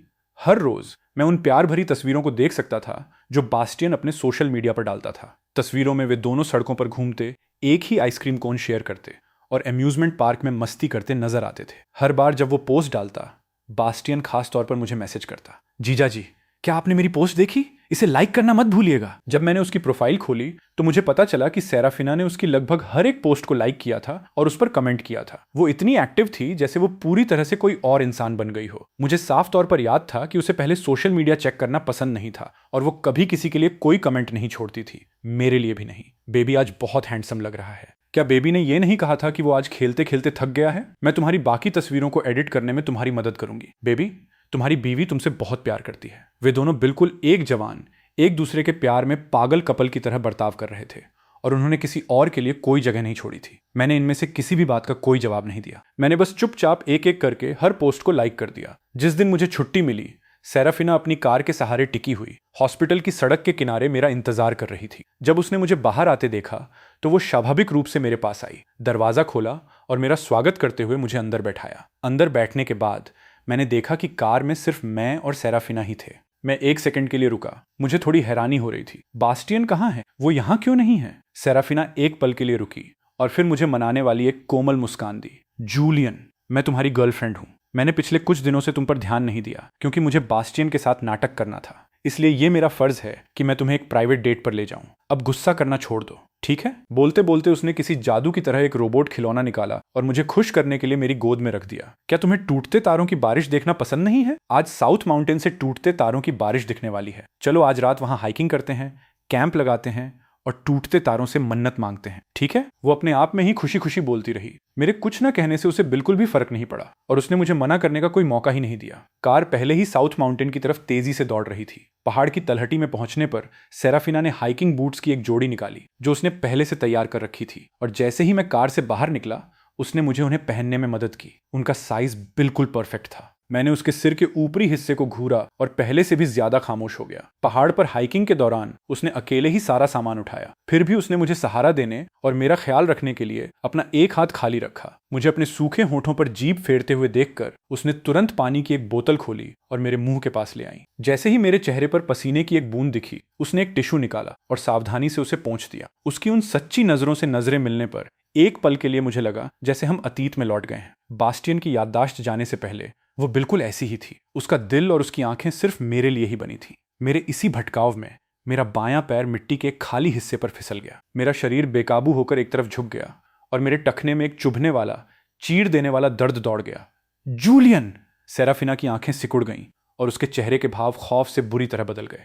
हर रोज मैं उन प्यार भरी तस्वीरों को देख सकता था जो बास्टियन अपने सोशल मीडिया पर डालता था। तस्वीरों में वे दोनों सड़कों पर घूमते, एक ही आइसक्रीम कोन शेयर करते और अम्यूजमेंट पार्क में मस्ती करते नजर आते थे। हर बार जब वो पोस्ट डालता, बास्टियन खास तौर पर मुझे मैसेज करता, जीजा जी, क्या आपने मेरी पोस्ट देखी? इसे लाइक करना मत भूलिएगा। जब मैंने उसकी प्रोफाइल खोली तो मुझे पता चला कि सेराफिना ने उसकी लगभग हर एक पोस्ट को लाइक किया था और उस पर कमेंट किया था। वो इतनी एक्टिव थी जैसे वो पूरी तरह से कोई और इंसान बन गई हो। मुझे साफ तौर पर याद था कि उसे पहले सोशल मीडिया चेक करना पसंद नहीं था और वो कभी किसी के लिए कोई कमेंट नहीं छोड़ती थी, मेरे लिए भी नहीं। बेबी आज बहुत हैंडसम लग रहा है। क्या बेबी ने यह नहीं कहा था कि वो आज खेलते खेलते थक गया है? मैं तुम्हारी बाकी तस्वीरों को एडिट करने में तुम्हारी मदद करूंगी। बेबी, तुम्हारी बीवी तुमसे बहुत प्यार करती है। वे दोनों बिल्कुल एक जवान, एक दूसरे के प्यार में पागल कपल की तरह बर्ताव कर रहे थे और उन्होंने किसी और के लिए कोई जगह नहीं छोड़ी थी। मैंने इनमें से किसी भी बात का कोई जवाब नहीं दिया। मैंने बस चुपचाप एक एक करके हर पोस्ट को लाइक कर दिया। जिस दिन मुझे छुट्टी मिली, सेराफिना अपनी कार के सहारे टिकी हुई हॉस्पिटल की सड़क के किनारे मेरा इंतजार कर रही थी। जब उसने मुझे बाहर आते देखा तो वो स्वाभाविक रूप से मेरे पास आई, दरवाजा खोला और मेरा स्वागत करते हुए मुझे अंदर बैठाया। अंदर बैठने के बाद मैंने देखा कि कार में सिर्फ मैं और सेराफिना ही थे। मैं एक सेकंड के लिए रुका। मुझे थोड़ी हैरानी हो रही थी। बास्टियन कहाँ है? वो यहाँ क्यों नहीं है? सेराफिना एक पल के लिए रुकी और फिर मुझे मनाने वाली एक कोमल मुस्कान दी। जूलियन, मैं तुम्हारी गर्लफ्रेंड हूँ। मैंने पिछले कुछ दिनों से तुम पर ध्यान नहीं दिया क्योंकि मुझे बास्टियन के साथ नाटक करना था, इसलिए ये मेरा फर्ज है कि मैं तुम्हें एक प्राइवेट डेट पर ले जाऊं। अब गुस्सा करना छोड़ दो, ठीक है? बोलते बोलते उसने किसी जादू की तरह एक रोबोट खिलौना निकाला और मुझे खुश करने के लिए मेरी गोद में रख दिया। क्या तुम्हें टूटते तारों की बारिश देखना पसंद नहीं है? आज साउथ माउंटेन से टूटते तारों की बारिश दिखने वाली है। चलो आज रात वहां हाइकिंग करते हैं, कैंप लगाते हैं और टूटते तारों से मन्नत मांगते हैं, ठीक है? वो अपने आप में ही खुशी खुशी बोलती रही। मेरे कुछ न कहने से उसे बिल्कुल भी फर्क नहीं पड़ा और उसने मुझे मना करने का कोई मौका ही नहीं दिया। कार पहले ही साउथ माउंटेन की तरफ तेजी से दौड़ रही थी। पहाड़ की तलहटी में पहुंचने पर सेराफिना ने हाइकिंग बूट्स की एक जोड़ी निकाली जो उसने पहले से तैयार कर रखी थी और जैसे ही मैं कार से बाहर निकला उसने मुझे उन्हें पहनने में मदद की। उनका साइज बिल्कुल परफेक्ट था। मैंने उसके सिर के ऊपरी हिस्से को घूरा और पहले से भी ज्यादा खामोश हो गया। पहाड़ पर हाइकिंग के दौरान उसने अकेले ही सारा सामान उठाया, फिर भी उसने मुझे सहारा देने और मेरा ख्याल रखने के लिए अपना एक हाथ खाली रखा। मुझे अपने सूखे होठों पर जीभ फेरते हुए देखकर उसने तुरंत पानी की एक बोतल खोली और मेरे मुंह के पास ले आई। जैसे ही मेरे चेहरे पर पसीने की एक बूंद दिखी, उसने एक टिश्यू निकाला और सावधानी से उसे पोंछ दिया। उसकी उन सच्ची नजरों से नजरें मिलने पर एक पल के लिए मुझे लगा जैसे हम अतीत में लौट गए हैं। बास्टियन की याददाश्त जाने से पहले वो बिल्कुल ऐसी ही थी। उसका दिल और उसकी आंखें सिर्फ मेरे लिए ही बनी थी। मेरे इसी भटकाव में मेरा बायां पैर मिट्टी के एक खाली हिस्से पर फिसल गया। मेरा शरीर बेकाबू होकर एक तरफ झुक गया और मेरे टखने में एक चुभने वाला, चीर देने वाला दर्द दौड़ गया। जूलियन! सेराफिना की आंखें सिकुड़ गईं और उसके चेहरे के भाव खौफ से बुरी तरह बदल गए।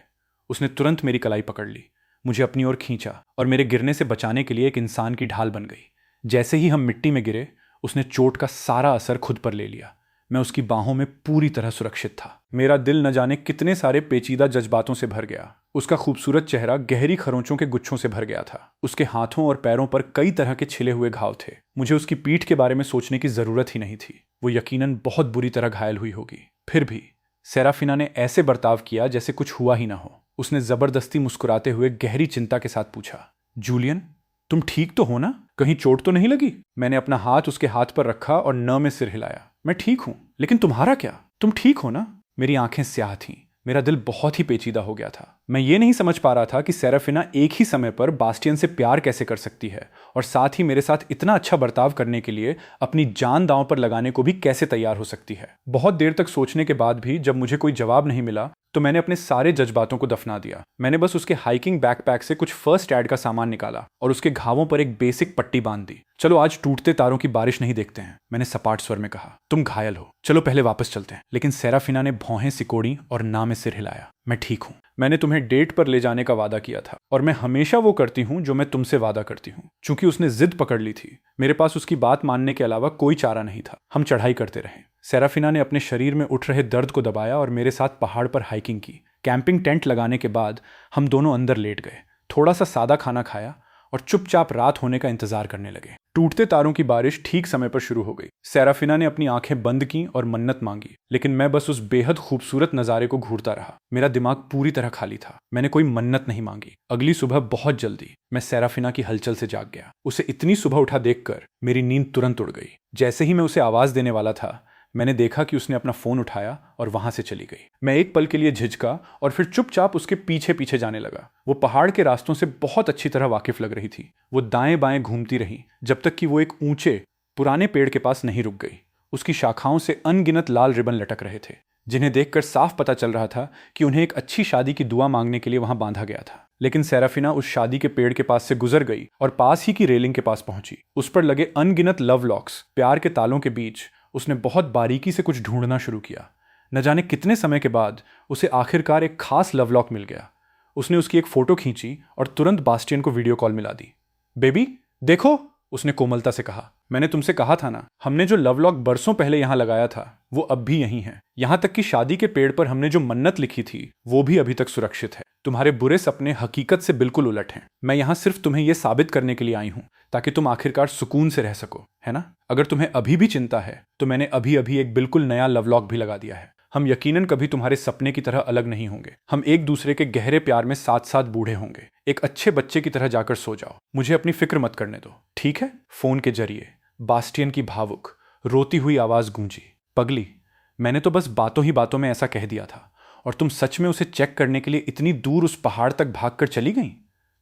उसने तुरंत मेरी कलाई पकड़ ली, मुझे अपनी ओर खींचा और मेरे गिरने से बचाने के लिए एक इंसान की ढाल बन गई। जैसे ही हम मिट्टी में गिरे, उसने चोट का सारा असर खुद पर ले लिया। मैं उसकी बाहों में पूरी तरह सुरक्षित था। मेरा दिल न जाने कितने सारे पेचीदा जज्बातों से भर गया। उसका खूबसूरत चेहरा गहरी खरोंचों के गुच्छों से भर गया था। उसके हाथों और पैरों पर कई तरह के छिले हुए घाव थे। मुझे उसकी पीठ के बारे में सोचने की जरूरत ही नहीं थी। वो यकीनन बहुत बुरी तरह घायल हुई होगी। फिर भी सेराफिना ने ऐसे बर्ताव किया जैसे कुछ हुआ ही ना हो। उसने जबरदस्ती मुस्कुराते हुए गहरी चिंता के साथ पूछा, जूलियन, तुम ठीक तो हो ना? कहीं चोट तो नहीं लगी? मैंने अपना हाथ उसके हाथ पर रखा और न में सिर हिलाया। मैं ठीक हूं, लेकिन तुम्हारा क्या? तुम ठीक हो ना? मेरी आंखें स्याह थीं। मेरा दिल बहुत ही पेचीदा हो गया था। मैं ये नहीं समझ पा रहा था कि सेराफिना एक ही समय पर बास्टियन से प्यार कैसे कर सकती है और साथ ही मेरे साथ इतना अच्छा बर्ताव करने के लिए अपनी जान दांव पर लगाने को भी कैसे तैयार हो सकती है। बहुत देर तक सोचने के बाद भी जब मुझे कोई जवाब नहीं मिला तो मैंने अपने सारे जज्बातों को दफना दिया। मैंने बस उसके हाइकिंग बैकपैक से कुछ फर्स्ट एड का सामान निकाला और उसके घावों पर एक बेसिक पट्टी बांध दी। चलो आज टूटते तारों की बारिश नहीं देखते हैं, मैंने सपाट स्वर में कहा। तुम घायल हो, चलो पहले वापस चलते हैं। लेकिन सेराफिना ने भौहें सिकोड़ी और ना में सिर हिलाया। मैं ठीक हूं। मैंने तुम्हें डेट पर ले जाने का वादा किया था और मैं हमेशा वो करती हूं जो मैं तुमसे वादा करती हूं। चूंकि उसने जिद पकड़ ली थी, मेरे पास उसकी बात मानने के अलावा कोई चारा नहीं था। हम चढ़ाई करते रहे। सेराफिना ने अपने शरीर में उठ रहे दर्द को दबाया और मेरे साथ पहाड़ पर हाइकिंग की। कैंपिंग टेंट लगाने के बाद हम दोनों अंदर लेट गए, थोड़ा सा सादा खाना खाया और चुपचाप रात होने का इंतजार करने लगे। टूटते तारों की बारिश ठीक समय पर शुरू हो गई। सेराफिना ने अपनी आंखें बंद की और मन्नत मांगी, लेकिन मैं बस उस बेहद खूबसूरत नजारे को घूरता रहा। मेरा दिमाग पूरी तरह खाली था। मैंने कोई मन्नत नहीं मांगी। अगली सुबह बहुत जल्दी मैं सेराफिना की हलचल से जाग गया। उसे इतनी सुबह उठा देखकर मेरी नींद तुरंत उड़ गई। जैसे ही मैं उसे आवाज देने वाला था, मैंने देखा कि उसने अपना फोन उठाया और वहां से चली गई। मैं एक पल के लिए झिझका और फिर चुपचाप उसके पीछे पीछे जाने लगा। वो पहाड़ के रास्तों से बहुत अच्छी तरह वाकिफ लग रही थी। वो दाएं बाएं घूमती रही जब तक कि वो एक ऊंचे पुराने पेड़ के पास नहीं रुक गई। उसकी शाखाओं से अनगिनत लाल रिबन लटक रहे थे, जिन्हें देखकर साफ पता चल रहा था कि उन्हें एक अच्छी शादी की दुआ मांगने के लिए वहां बांधा गया था। लेकिन सेराफिना उस शादी के पेड़ के पास से गुजर गई और पास ही की रेलिंग के पास पहुंची। उस पर लगे अनगिनत लव लॉक्स, प्यार के तालों के बीच उसने बहुत बारीकी से कुछ ढूंढना शुरू किया। न जाने कितने समय के बाद उसे आखिरकार एक खास लवलॉक मिल गया। उसने उसकी एक फोटो खींची और तुरंत बास्टियन को वीडियो कॉल मिला दी। बेबी देखो, उसने कोमलता से कहा। मैंने तुमसे कहा था ना, हमने जो लवलॉक बरसों पहले यहां लगाया था वो अब भी यहीं है। यहां तक कि शादी के पेड़ पर हमने जो मन्नत लिखी थी वो भी अभी तक सुरक्षित है। तुम्हारे बुरे सपने हकीकत से बिल्कुल उलट हैं। मैं यहां सिर्फ तुम्हें यह साबित करने के लिए आई हूं ताकि तुम आखिरकार सुकून से रह सको, है ना? अगर तुम्हें अभी भी चिंता है तो मैंने अभी अभी एक बिल्कुल नया लवलॉक भी लगा दिया है। हम यकीनन कभी तुम्हारे सपने की तरह अलग नहीं होंगे। हम एक दूसरे के गहरे प्यार में साथ साथ बूढ़े होंगे। एक अच्छे बच्चे की तरह जाकर सो जाओ। मुझे अपनी फिक्र मत करने दो, ठीक है? फोन के जरिए बास्टियन की भावुक रोती हुई आवाज गूंजी। पगली, मैंने तो बस बातों ही बातों में ऐसा कह दिया था और तुम सच में उसे चेक करने के लिए इतनी दूर उस पहाड़ तक भागकर चली गई?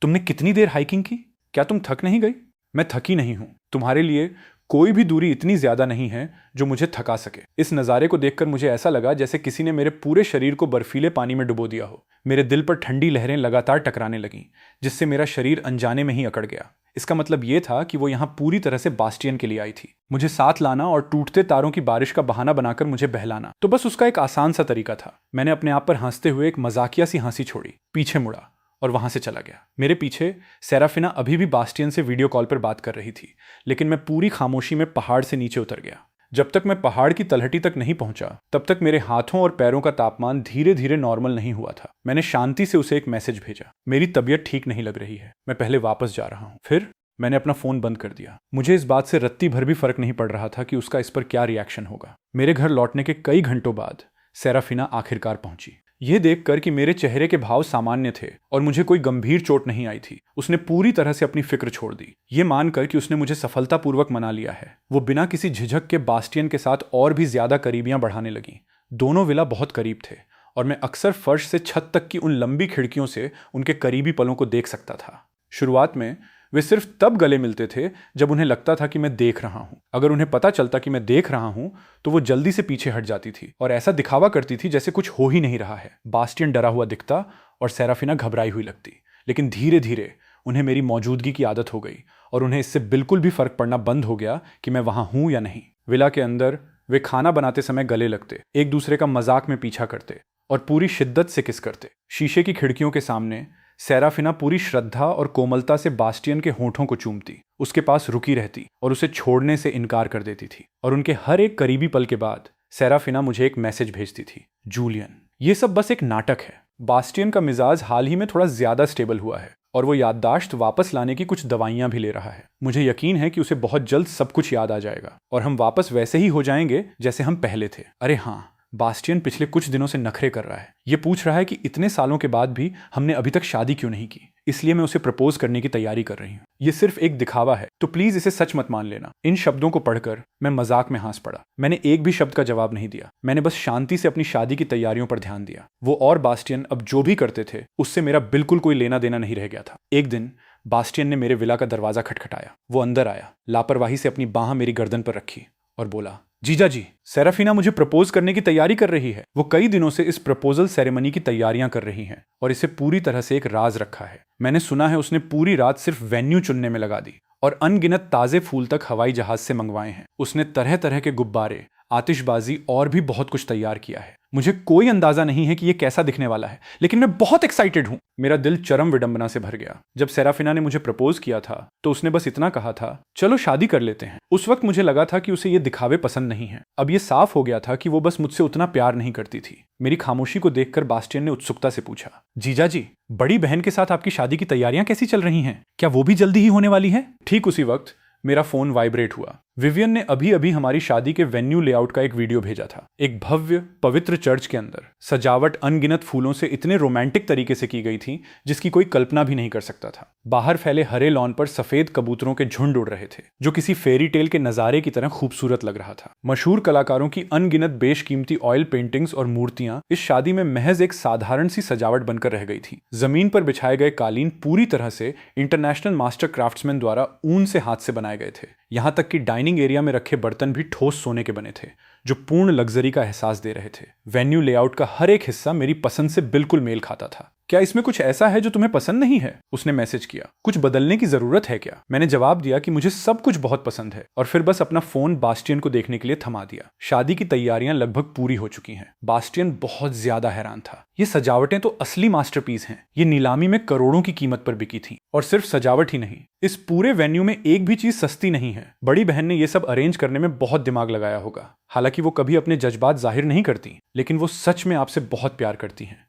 तुमने कितनी देर हाइकिंग की? क्या तुम थक नहीं गई? मैं थकी नहीं हूं। तुम्हारे लिए कोई भी दूरी इतनी ज्यादा नहीं है जो मुझे थका सके। इस नज़ारे को देखकर मुझे ऐसा लगा जैसे किसी ने मेरे पूरे शरीर को बर्फीले पानी में डुबो दिया हो। मेरे दिल पर ठंडी लहरें लगातार टकराने लगीं, जिससे मेरा शरीर अनजाने में ही अकड़ गया। इसका मतलब यह था कि वो यहां पूरी तरह से बास्टियन के लिए आई थी, मुझे साथ लाना और टूटते तारों की बारिश का बहाना बनाकर मुझे बहलाना। तो बस उसका एक आसान सा तरीका था। मैंने अपने आप पर हंसते हुए एक मजाकिया सी हंसी छोड़ी, पीछे मुड़ा और वहां से चला गया। मेरे पीछे सेराफिना अभी भी बास्टियन से वीडियो कॉल पर बात कर रही थी, लेकिन मैं पूरी खामोशी में पहाड़ से नीचे उतर गया। जब तक मैं पहाड़ की तलहटी तक नहीं पहुंचा तब तक मेरे हाथों और पैरों का तापमान धीरे धीरे नॉर्मल नहीं हुआ था। मैंने शांति से उसे एक मैसेज भेजा, मेरी तबीयत ठीक नहीं लग रही है, मैं पहले वापस जा रहा हूं। फिर मैंने अपना फोन बंद कर दिया। मुझे इस बात से रत्ती भर भी फर्क नहीं पड़ रहा था कि उसका इस पर क्या रिएक्शन होगा। मेरे घर लौटने के कई घंटों बाद सेराफिना आखिरकार पहुंची। यह देखकर कि मेरे चेहरे के भाव सामान्य थे और मुझे कोई गंभीर चोट नहीं आई थी, उसने पूरी तरह से अपनी फिक्र छोड़ दी। ये मानकर कि उसने मुझे सफलतापूर्वक मना लिया है, वो बिना किसी झिझक के बास्टियन के साथ और भी ज्यादा करीबियां बढ़ाने लगी। दोनों विला बहुत करीब थे और मैं अक्सर फर्श से छत तक की उन लंबी खिड़कियों से उनके करीबी पलों को देख सकता था। शुरुआत में वे सिर्फ तब गले मिलते थे जब उन्हें लगता था कि मैं देख रहा हूं। अगर उन्हें पता चलता कि मैं देख रहा हूं तो वो जल्दी से पीछे हट जाती थी और ऐसा दिखावा करती थी जैसे कुछ हो ही नहीं रहा है। बास्टियन डरा हुआ दिखता और सेराफिना घबराई हुई लगती, लेकिन धीरे धीरे उन्हें मेरी मौजूदगी की आदत हो गई और उन्हें इससे बिल्कुल भी फर्क पड़ना बंद हो गया कि मैं वहां हूं या नहीं। विला के अंदर वे खाना बनाते समय गले लगते, एक दूसरे का मजाक में पीछा करते और पूरी शिद्दत से किस करते। शीशे की खिड़कियों के सामने सेराफिना पूरी श्रद्धा और कोमलता से बास्टियन के होठों को चूमती, उसके पास रुकी रहती और उसे छोड़ने से इनकार कर देती थी। और उनके हर एक करीबी पल के बाद सेराफिना मुझे एक मैसेज भेजती थी, जूलियन, ये सब बस एक नाटक है। बास्टियन का मिजाज हाल ही में थोड़ा ज्यादा स्टेबल हुआ है और वो याददाश्त वापस लाने की कुछ दवाइयां भी ले रहा है। मुझे यकीन है कि उसे बहुत जल्द सब कुछ याद आ जाएगा और हम वापस वैसे ही हो जाएंगे जैसे हम पहले थे। अरे हाँ, बास्टियन पिछले कुछ दिनों से नखरे कर रहा है। ये पूछ रहा है कि इतने सालों के बाद भी हमने अभी तक शादी क्यों नहीं की, इसलिए मैं उसे प्रपोज करने की तैयारी कर रही हूँ। ये सिर्फ एक दिखावा है, तो प्लीज इसे सच मत मान लेना। इन शब्दों को पढ़कर मैं मजाक में हंस पड़ा। मैंने एक भी शब्द का जवाब नहीं दिया, मैंने बस शांति से अपनी शादी की तैयारियों पर ध्यान दिया। वो और बास्टियन अब जो भी करते थे उससे मेरा बिल्कुल कोई लेना देना नहीं रह गया था। एक दिन बास्टियन ने मेरे विला का दरवाजा खटखटाया। वो अंदर आया, लापरवाही से अपनी बाह मेरी गर्दन पर रखी और बोला, जीजा जी, सेराफिना मुझे प्रपोज करने की तैयारी कर रही है। वो कई दिनों से इस प्रपोजल सेरेमनी की तैयारियां कर रही हैं और इसे पूरी तरह से एक राज रखा है। मैंने सुना है उसने पूरी रात सिर्फ वेन्यू चुनने में लगा दी और अनगिनत ताजे फूल तक हवाई जहाज से मंगवाए हैं। उसने तरह तरह के गुब्बारे, आतिशबाजी और भी बहुत कुछ तैयार किया है। मुझे कोई अंदाजा नहीं है कि ये कैसा दिखने वाला है, लेकिन मैं बहुत एक्साइटेड हूं। मेरा दिल चरम विडंबना से भर गया। जब सेराफिना ने मुझे प्रपोज किया था तो उसने बस इतना कहा था, चलो शादी कर लेते हैं। उस वक्त मुझे लगा था कि उसे ये दिखावे पसंद नहीं है। अब ये साफ हो गया था कि वो बस मुझसे उतना प्यार नहीं करती थी। मेरी खामोशी को देखकर बास्टियन ने उत्सुकता से पूछा, जीजा जी, बड़ी बहन के साथ आपकी शादी की तैयारियां कैसी चल रही हैं? क्या वो भी जल्दी ही होने वाली है? ठीक उसी वक्त मेरा फोन वाइब्रेट हुआ। विवियन ने अभी अभी हमारी शादी के वेन्यू लेआउट का एक वीडियो भेजा था। एक भव्य पवित्र चर्च के अंदर सजावट अनगिनत फूलों से इतने रोमांटिक तरीके से की गई थी जिसकी कोई कल्पना भी नहीं कर सकता था। बाहर फैले हरे लॉन पर सफेद कबूतरों के झुंड उड़ रहे थे जो किसी फेरी टेल के नजारे की तरह खूबसूरत लग रहा था। मशहूर कलाकारों की अनगिनत बेशकीमती ऑयल पेंटिंग्स और मूर्तियां इस शादी में महज एक साधारण सी सजावट बनकर रह गई थी। जमीन पर बिछाए गए कालीन पूरी तरह से इंटरनेशनल मास्टर क्राफ्ट्समैन द्वारा ऊन से हाथ से बनाए गए थे। यहां तक कि डाइनिंग एरिया में रखे बर्तन भी ठोस सोने के बने थे जो पूर्ण लग्जरी का एहसास दे रहे थे। वेन्यू लेआउट का हर एक हिस्सा मेरी पसंद से बिल्कुल मेल खाता था। क्या इसमें कुछ ऐसा है जो तुम्हें पसंद नहीं है? उसने मैसेज किया। कुछ बदलने की जरूरत है क्या? मैंने जवाब दिया कि मुझे सब कुछ बहुत पसंद है और फिर बस अपना फोन बास्टियन को देखने के लिए थमा दिया। शादी की तैयारियां लगभग पूरी हो चुकी हैं। बास्टियन बहुत ज्यादा हैरान था। ये सजावटें तो असली मास्टरपीस हैं। ये नीलामी में करोड़ों की कीमत पर बिकी थी। और सिर्फ सजावट ही नहीं, इस पूरे वेन्यू में एक भी चीज सस्ती नहीं है। बड़ी बहन ने यह सब अरेंज करने में बहुत दिमाग लगाया होगा। हालांकि वो कभी अपने जज्बात जाहिर नहीं करती, लेकिन वो सच में आपसे बहुत प्यार करती हैं।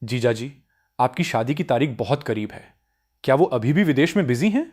जीजा जी, आपकी शादी की तारीख बहुत करीब है। क्या वो अभी भी विदेश में बिजी हैं?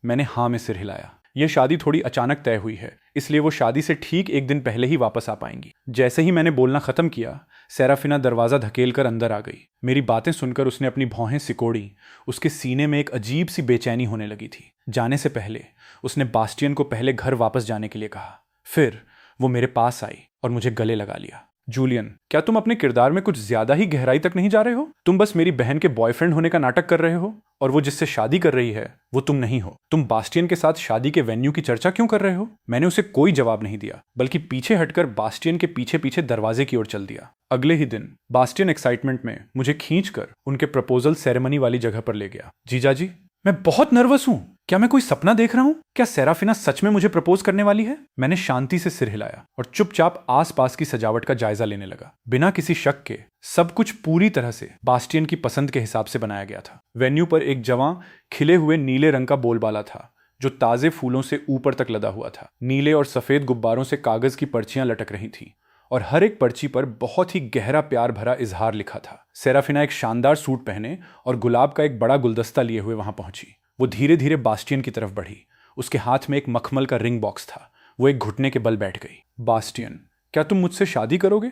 मैंने हाँ में सिर हिलाया। यह शादी थोड़ी अचानक तय हुई है, इसलिए वो शादी से ठीक एक दिन पहले ही वापस आ पाएंगी। जैसे ही मैंने बोलना खत्म किया, सेराफिना दरवाजा धकेल कर अंदर आ गई। मेरी बातें सुनकर उसने अपनी भौहें सिकोड़ी। उसके सीने में एक अजीब सी बेचैनी होने लगी थी। जाने से पहले उसने बास्टियन को पहले घर वापस जाने के लिए कहा। फिर वो मेरे पास आई और मुझे गले लगा लिया। जूलियन, क्या तुम अपने किरदार में कुछ ज्यादा ही गहराई तक नहीं जा रहे हो? तुम बस मेरी बहन के बॉयफ्रेंड होने का नाटक कर रहे हो और वो जिससे शादी कर रही है वो तुम नहीं हो। तुम बास्टियन के साथ शादी के वेन्यू की चर्चा क्यों कर रहे हो? मैंने उसे कोई जवाब नहीं दिया, बल्कि पीछे हटकर बास्टियन के पीछे पीछे दरवाजे की ओर चल दिया। अगले ही दिन बास्टियन एक्साइटमेंट में मुझे खींचकर उनके प्रपोजल सेरेमनी वाली जगह पर ले गया। जीजा जी, मैं बहुत नर्वस हूं। क्या मैं कोई सपना देख रहा हूं? क्या सेराफिना सच में मुझे प्रपोज करने वाली है? मैंने शांति से सिर हिलाया और चुपचाप आसपास की सजावट का जायजा लेने लगा। बिना किसी शक के सब कुछ पूरी तरह से बास्टियन की पसंद के हिसाब से बनाया गया था। वेन्यू पर एक जवां खिले हुए नीले रंग का बोलबाला था जो ताजे फूलों से ऊपर तक लदा हुआ था। नीले और सफेद गुब्बारों से कागज की पर्चियां लटक रही थी और हर एक पर्ची पर बहुत ही गहरा प्यार भरा इजहार लिखा था। सेराफिना एक शानदार सूट पहने और गुलाब का एक बड़ा गुलदस्ता लिए हुए वहां पहुंची। वो धीरे धीरे बास्टियन की तरफ बढ़ी। उसके हाथ में एक मखमल का रिंग बॉक्स था। वो एक घुटने के बल बैठ गई। बास्टियन, क्या तुम मुझसे शादी करोगे?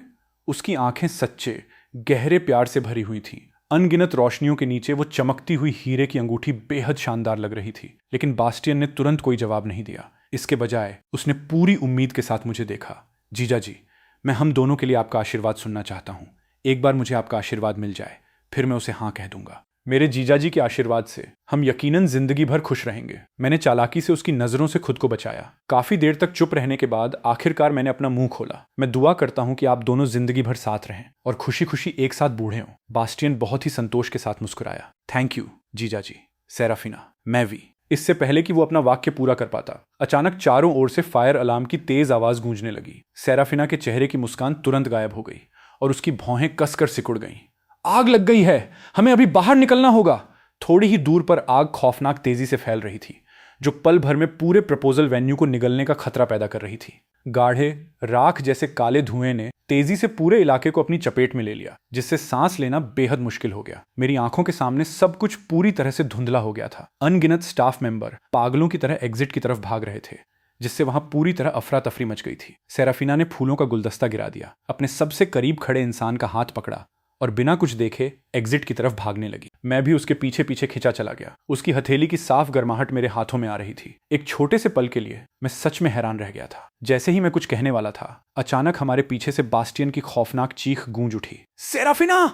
उसकी आंखें सच्चे गहरे प्यार से भरी हुई थीं। अनगिनत रोशनियों के नीचे वो चमकती हुई हीरे की अंगूठी बेहद शानदार लग रही थी। लेकिन बास्टियन ने तुरंत कोई जवाब नहीं दिया। इसके बजाय उसने पूरी उम्मीद के साथ मुझे देखा। जीजा जी, मैं हम दोनों के लिए आपका आशीर्वाद सुनना चाहता हूं। एक बार मुझे आपका आशीर्वाद मिल जाए, फिर मैं उसे हाँ कह दूंगा। मेरे जीजाजी के आशीर्वाद से हम यकीनन जिंदगी भर खुश रहेंगे। मैंने चालाकी से उसकी नजरों से खुद को बचाया। काफी देर तक चुप रहने के बाद आखिरकार मैंने अपना मुंह खोला। मैं दुआ करता हूं कि आप दोनों जिंदगी भर साथ रहें और खुशी खुशी एक साथ बूढ़े हों। बास्टियन बहुत ही संतोष के साथ मुस्कुराया। थैंक यू जीजाजी। सेराफिना, मैं भी। इससे पहले कि वो अपना वाक्य पूरा कर पाता, अचानक चारों ओर से फायर अलार्म की तेज आवाज गूंजने लगी। सेराफिना के चेहरे की मुस्कान तुरंत गायब हो गई और उसकी भौहें कसकर सिकुड़ गईं। आग लग गई है, हमें अभी बाहर निकलना होगा। थोड़ी ही दूर पर आग खौफनाक तेजी से फैल रही थी, जो पल भर में पूरे प्रपोजल वेन्यू को निगलने का खतरा पैदा कर रही थी। गाढ़े राख जैसे काले धुएं ने तेजी से पूरे इलाके को अपनी चपेट में ले लिया, जिससे सांस लेना बेहद मुश्किल हो गया। मेरी आंखों के सामने सब कुछ पूरी तरह से धुंधला हो गया था। अनगिनत स्टाफ मेंबर पागलों की तरह एग्जिट की तरफ भाग रहे थे, जिससे वहां पूरी तरह अफरा तफरी मच गई थी। सेराफिना ने फूलों का गुलदस्ता गिरा दिया, अपने सबसे करीब खड़े इंसान का हाथ पकड़ा और बिना कुछ देखे एग्जिट की तरफ भागने लगी। मैं भी उसके पीछे पीछे खिंचा चला गया। उसकी हथेली की साफ गर्माहट मेरे हाथों में आ रही थी। एक छोटे से पल के लिए मैं सच में हैरान रह गया था। जैसे ही मैं कुछ कहने वाला था, अचानक हमारे पीछे से बास्टियन की खौफनाक चीख गूंज उठी। सेराफिना,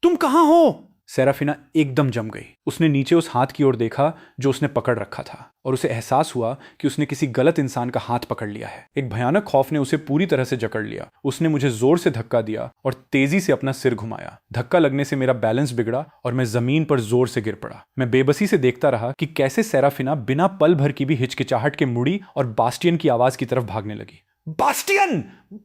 तुम कहां हो? सेराफिना एकदम जम गई। उसने नीचे उस हाथ की ओर देखा जो उसने पकड़ रखा था और उसे एहसास हुआ कि उसने किसी गलत इंसान का हाथ पकड़ लिया है। एक भयानक खौफ ने उसे पूरी तरह से जकड़ लिया। उसने मुझे जोर से धक्का दिया और तेजी से अपना सिर घुमाया। धक्का लगने से मेरा बैलेंस बिगड़ा और मैं जमीन पर जोर से गिर पड़ा। मैं बेबसी से देखता रहा कि कैसे सेराफिना बिना पल भर की भी हिचकिचाहट के मुड़ी और बास्टियन की आवाज की तरफ भागने लगी। Bastian,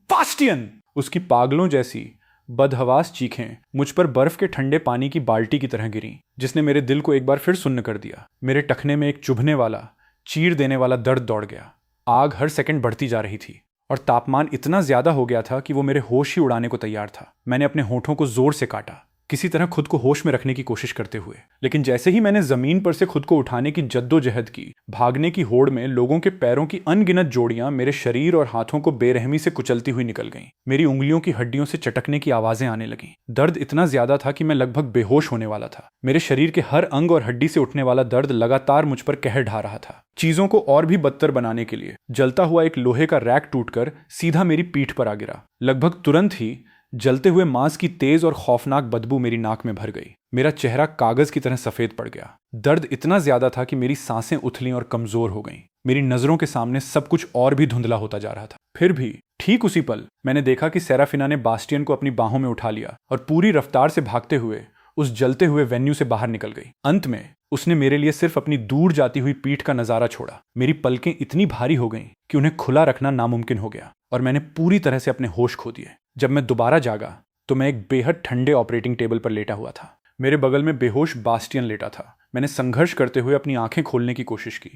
Bastian! उसकी पागलों जैसी बदहवास चीखें मुझ पर बर्फ के ठंडे पानी की बाल्टी की तरह गिरी, जिसने मेरे दिल को एक बार फिर सुन्न कर दिया। मेरे टखने में एक चुभने वाला, चीर देने वाला दर्द दौड़ गया। आग हर सेकंड बढ़ती जा रही थी और तापमान इतना ज्यादा हो गया था कि वो मेरे होश ही उड़ाने को तैयार था। मैंने अपने होठों को जोर से काटा, किसी तरह खुद को होश में रखने की कोशिश करते हुए। लेकिन जैसे ही मैंने जमीन पर से खुद को उठाने की जद्दोजहद की, भागने की होड़ में लोगों के पैरों की अनगिनत जोड़ियां मेरे शरीर और हाथों को बेरहमी से कुचलती हुई निकल गईं। मेरी उंगलियों की हड्डियों से चटकने की आवाजें आने लगीं। दर्द इतना ज्यादा था कि मैं लगभग बेहोश होने वाला था। मेरे शरीर के हर अंग और हड्डी से उठने वाला दर्द लगातार मुझ पर कहर ढा रहा था। चीजों को और भी बदतर बनाने के लिए जलता हुआ एक लोहे का रैक टूटकर सीधा मेरी पीठ पर आ गिरा। लगभग तुरंत ही जलते हुए मांस की तेज और खौफनाक बदबू मेरी नाक में भर गई। मेरा चेहरा कागज की तरह सफेद पड़ गया। दर्द इतना ज्यादा था कि मेरी सांसें उथलीं और कमजोर हो गईं। मेरी नजरों के सामने सब कुछ और भी धुंधला होता जा रहा था। फिर भी ठीक उसी पल मैंने देखा कि सेराफिना ने बास्टियन को अपनी बाहों में उठा लिया और पूरी रफ्तार से भागते हुए उस जलते हुए वेन्यू से बाहर निकल गई। अंत में उसने मेरे लिए सिर्फ अपनी दूर जाती हुई पीठ का नजारा छोड़ा। मेरी पलकें इतनी भारी हो गईं कि उन्हें खुला रखना नामुमकिन हो गया और मैंने पूरी तरह से अपने होश खो दिए। जब मैं दोबारा जागा तो मैं एक बेहद ठंडे ऑपरेटिंग टेबल पर लेटा हुआ था। मेरे बगल में बेहोश बास्टियन लेटा था। मैंने संघर्ष करते हुए अपनी आंखें खोलने की कोशिश की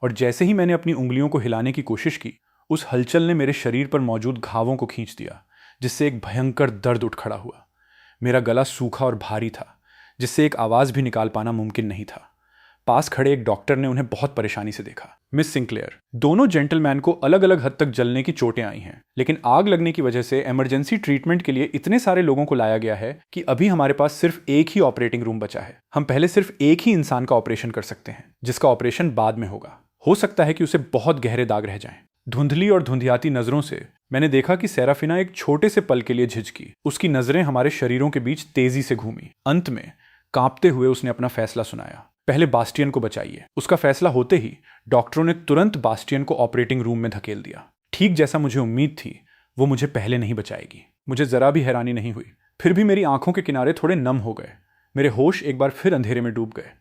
और जैसे ही मैंने अपनी उंगलियों को हिलाने की कोशिश की, उस हलचल ने मेरे शरीर पर मौजूद घावों को खींच दिया, जिससे एक भयंकर दर्द उठ खड़ा हुआ। मेरा गला सूखा और भारी था, जिससे एक आवाज भी निकाल पाना मुमकिन नहीं था। पास खड़े एक डॉक्टर ने उन्हें बहुत परेशानी से देखा। मिस सिंक्लेयर, दोनों जेंटलमैन को अलग अलग हद तक जलने की चोटें आई हैं, लेकिन आग लगने की वजह से इमरजेंसी ट्रीटमेंट के लिए इतने सारे लोगों को लाया गया है कि अभी हमारे पास सिर्फ एक ही ऑपरेटिंग रूम बचा है। हम पहले सिर्फ एक ही इंसान का ऑपरेशन कर सकते हैं, जिसका ऑपरेशन बाद में होगा। हो सकता है कि उसे बहुत गहरे दाग रह जाएं। धुंधली और धुंधियाती नजरों से मैंने देखा कि सेराफिना एक छोटे से पल के लिए झिझकी। उसकी नजरें हमारे शरीरों के बीच तेजी से घूमी। अंत में कांपते हुए उसने अपना फैसला सुनाया। पहले बास्टियन को बचाइए। उसका फैसला होते ही डॉक्टरों ने तुरंत बास्टियन को ऑपरेटिंग रूम में धकेल दिया। ठीक जैसा मुझे उम्मीद थी, वो मुझे पहले नहीं बचाएगी। मुझे जरा भी हैरानी नहीं हुई। फिर भी मेरी आंखों के किनारे थोड़े नम हो गए। मेरे होश एक बार फिर अंधेरे में डूब गए।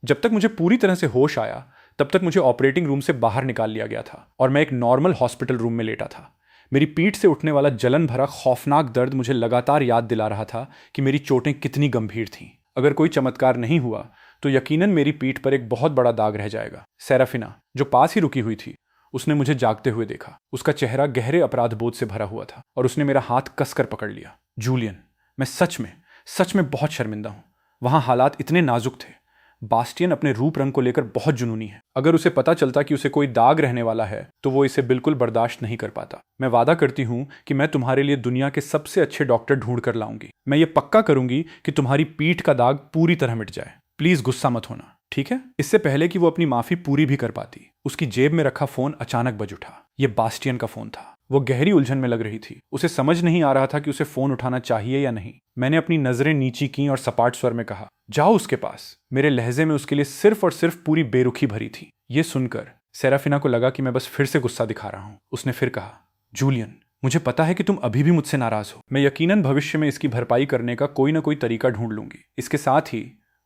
जब तक मुझे पूरी तरह से होश आया, तब तक मुझे ऑपरेटिंग रूम से बाहर निकाल लिया गया था और मैं एक नॉर्मल हॉस्पिटल रूम में लेटा था। मेरी पीठ से उठने वाला जलन भरा खौफनाक दर्द मुझे लगातार याद दिला रहा था कि मेरी चोटें कितनी गंभीर थीं। अगर कोई चमत्कार नहीं हुआ तो यकीनन मेरी पीठ पर एक बहुत बड़ा दाग रह जाएगा। सेराफिना, जो पास ही रुकी हुई थी, उसने मुझे जागते हुए देखा। उसका चेहरा गहरे अपराध बोध से भरा हुआ था और उसने मेरा हाथ कसकर पकड़ लिया। जूलियन, मैं सच में बहुत शर्मिंदा हूं। वहां हालात इतने नाजुक थे। बास्टियन अपने रूप रंग को लेकर बहुत जुनूनी है। अगर उसे पता चलता कि उसे कोई दाग रहने वाला है तो वो इसे बिल्कुल बर्दाश्त नहीं कर पाता। मैं वादा करती हूँ कि मैं तुम्हारे लिए दुनिया के सबसे अच्छे डॉक्टर ढूंढ कर लाऊंगी। मैं ये पक्का करूंगी कि तुम्हारी पीठ का दाग पूरी तरह मिट जाए। प्लीज गुस्सा मत होना। ठीक है। इससे पहले कि वो अपनी माफी पूरी भी कर पाती, उसकी जेब में रखा फोन अचानक बज उठा। ये बास्टियन का फोन था। वो गहरी उलझन में लग रही थी। उसे समझ नहीं आ रहा था कि उसे फोन उठाना चाहिए या नहीं। मैंने अपनी नजरें नीची की और सपाट स्वर में कहा, जाओ उसके पास। मेरे लहजे में उसके लिए सिर्फ और सिर्फ पूरी बेरुखी भरी थी। ये सुनकर सेराफिना को लगा कि मैं बस फिर से गुस्सा दिखा रहा हूं। उसने फिर कहा, जूलियन, मुझे पता है कि तुम अभी भी मुझसे नाराज हो। मैं यकीनन भविष्य में इसकी भरपाई करने का कोई ना कोई तरीका ढूंढ लूंगी। इसके साथ ही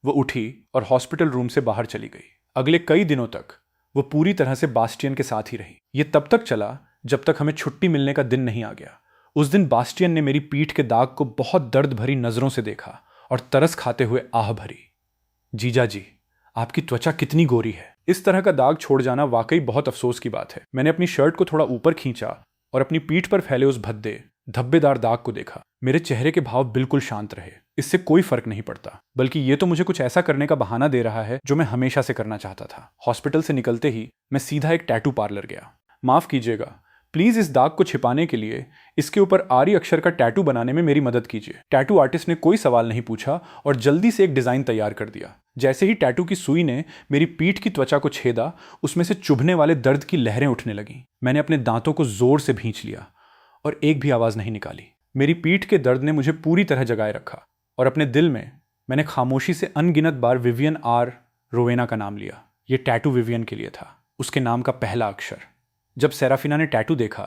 वो उठी और हॉस्पिटल रूम से बाहर चली गई। अगले कई दिनों तक वो पूरी तरह से बास्टियन के साथ ही रही। ये तब तक चला जब तक हमें छुट्टी मिलने का दिन नहीं आ गया। उस दिन बास्टियन ने मेरी पीठ के दाग को बहुत दर्द भरी नजरों से देखा और तरस खाते हुए आह भरी, जीजा जी, आपकी त्वचा कितनी गोरी है। इस तरह का दाग छोड़ जाना वाकई बहुत अफसोस की बात है। मैंने अपनी शर्ट को थोड़ा ऊपर खींचा और अपनी पीठ पर फैले उस भद्दे धब्बेदार दाग को देखा। मेरे चेहरे के भाव बिल्कुल शांत रहे। इससे कोई फर्क नहीं पड़ता, बल्कि ये तो मुझे कुछ ऐसा करने का बहाना दे रहा है जो मैं हमेशा से करना चाहता था। हॉस्पिटल से निकलते ही मैं सीधा एक टैटू पार्लर गया। माफ कीजिएगा, प्लीज इस दाग को छिपाने के लिए इसके ऊपर आर्य अक्षर का टैटू बनाने में मेरी मदद कीजिए। टैटू आर्टिस्ट ने कोई सवाल नहीं पूछा और जल्दी से एक डिजाइन तैयार कर दिया। जैसे ही टैटू की सुई ने मेरी पीठ की त्वचा को छेदा, उसमें से चुभने वाले दर्द की लहरें उठने लगीं। मैंने अपने दांतों को जोर से भींच लिया और एक भी आवाज नहीं निकाली। मेरी पीठ के दर्द ने मुझे पूरी तरह जगाए रखा और अपने दिल में मैंने खामोशी से अनगिनत बार विवियन आर रोवेना का नाम लिया। यह टैटू विवियन के लिए था, उसके नाम का पहला अक्षर। जब सेराफिना ने टैटू देखा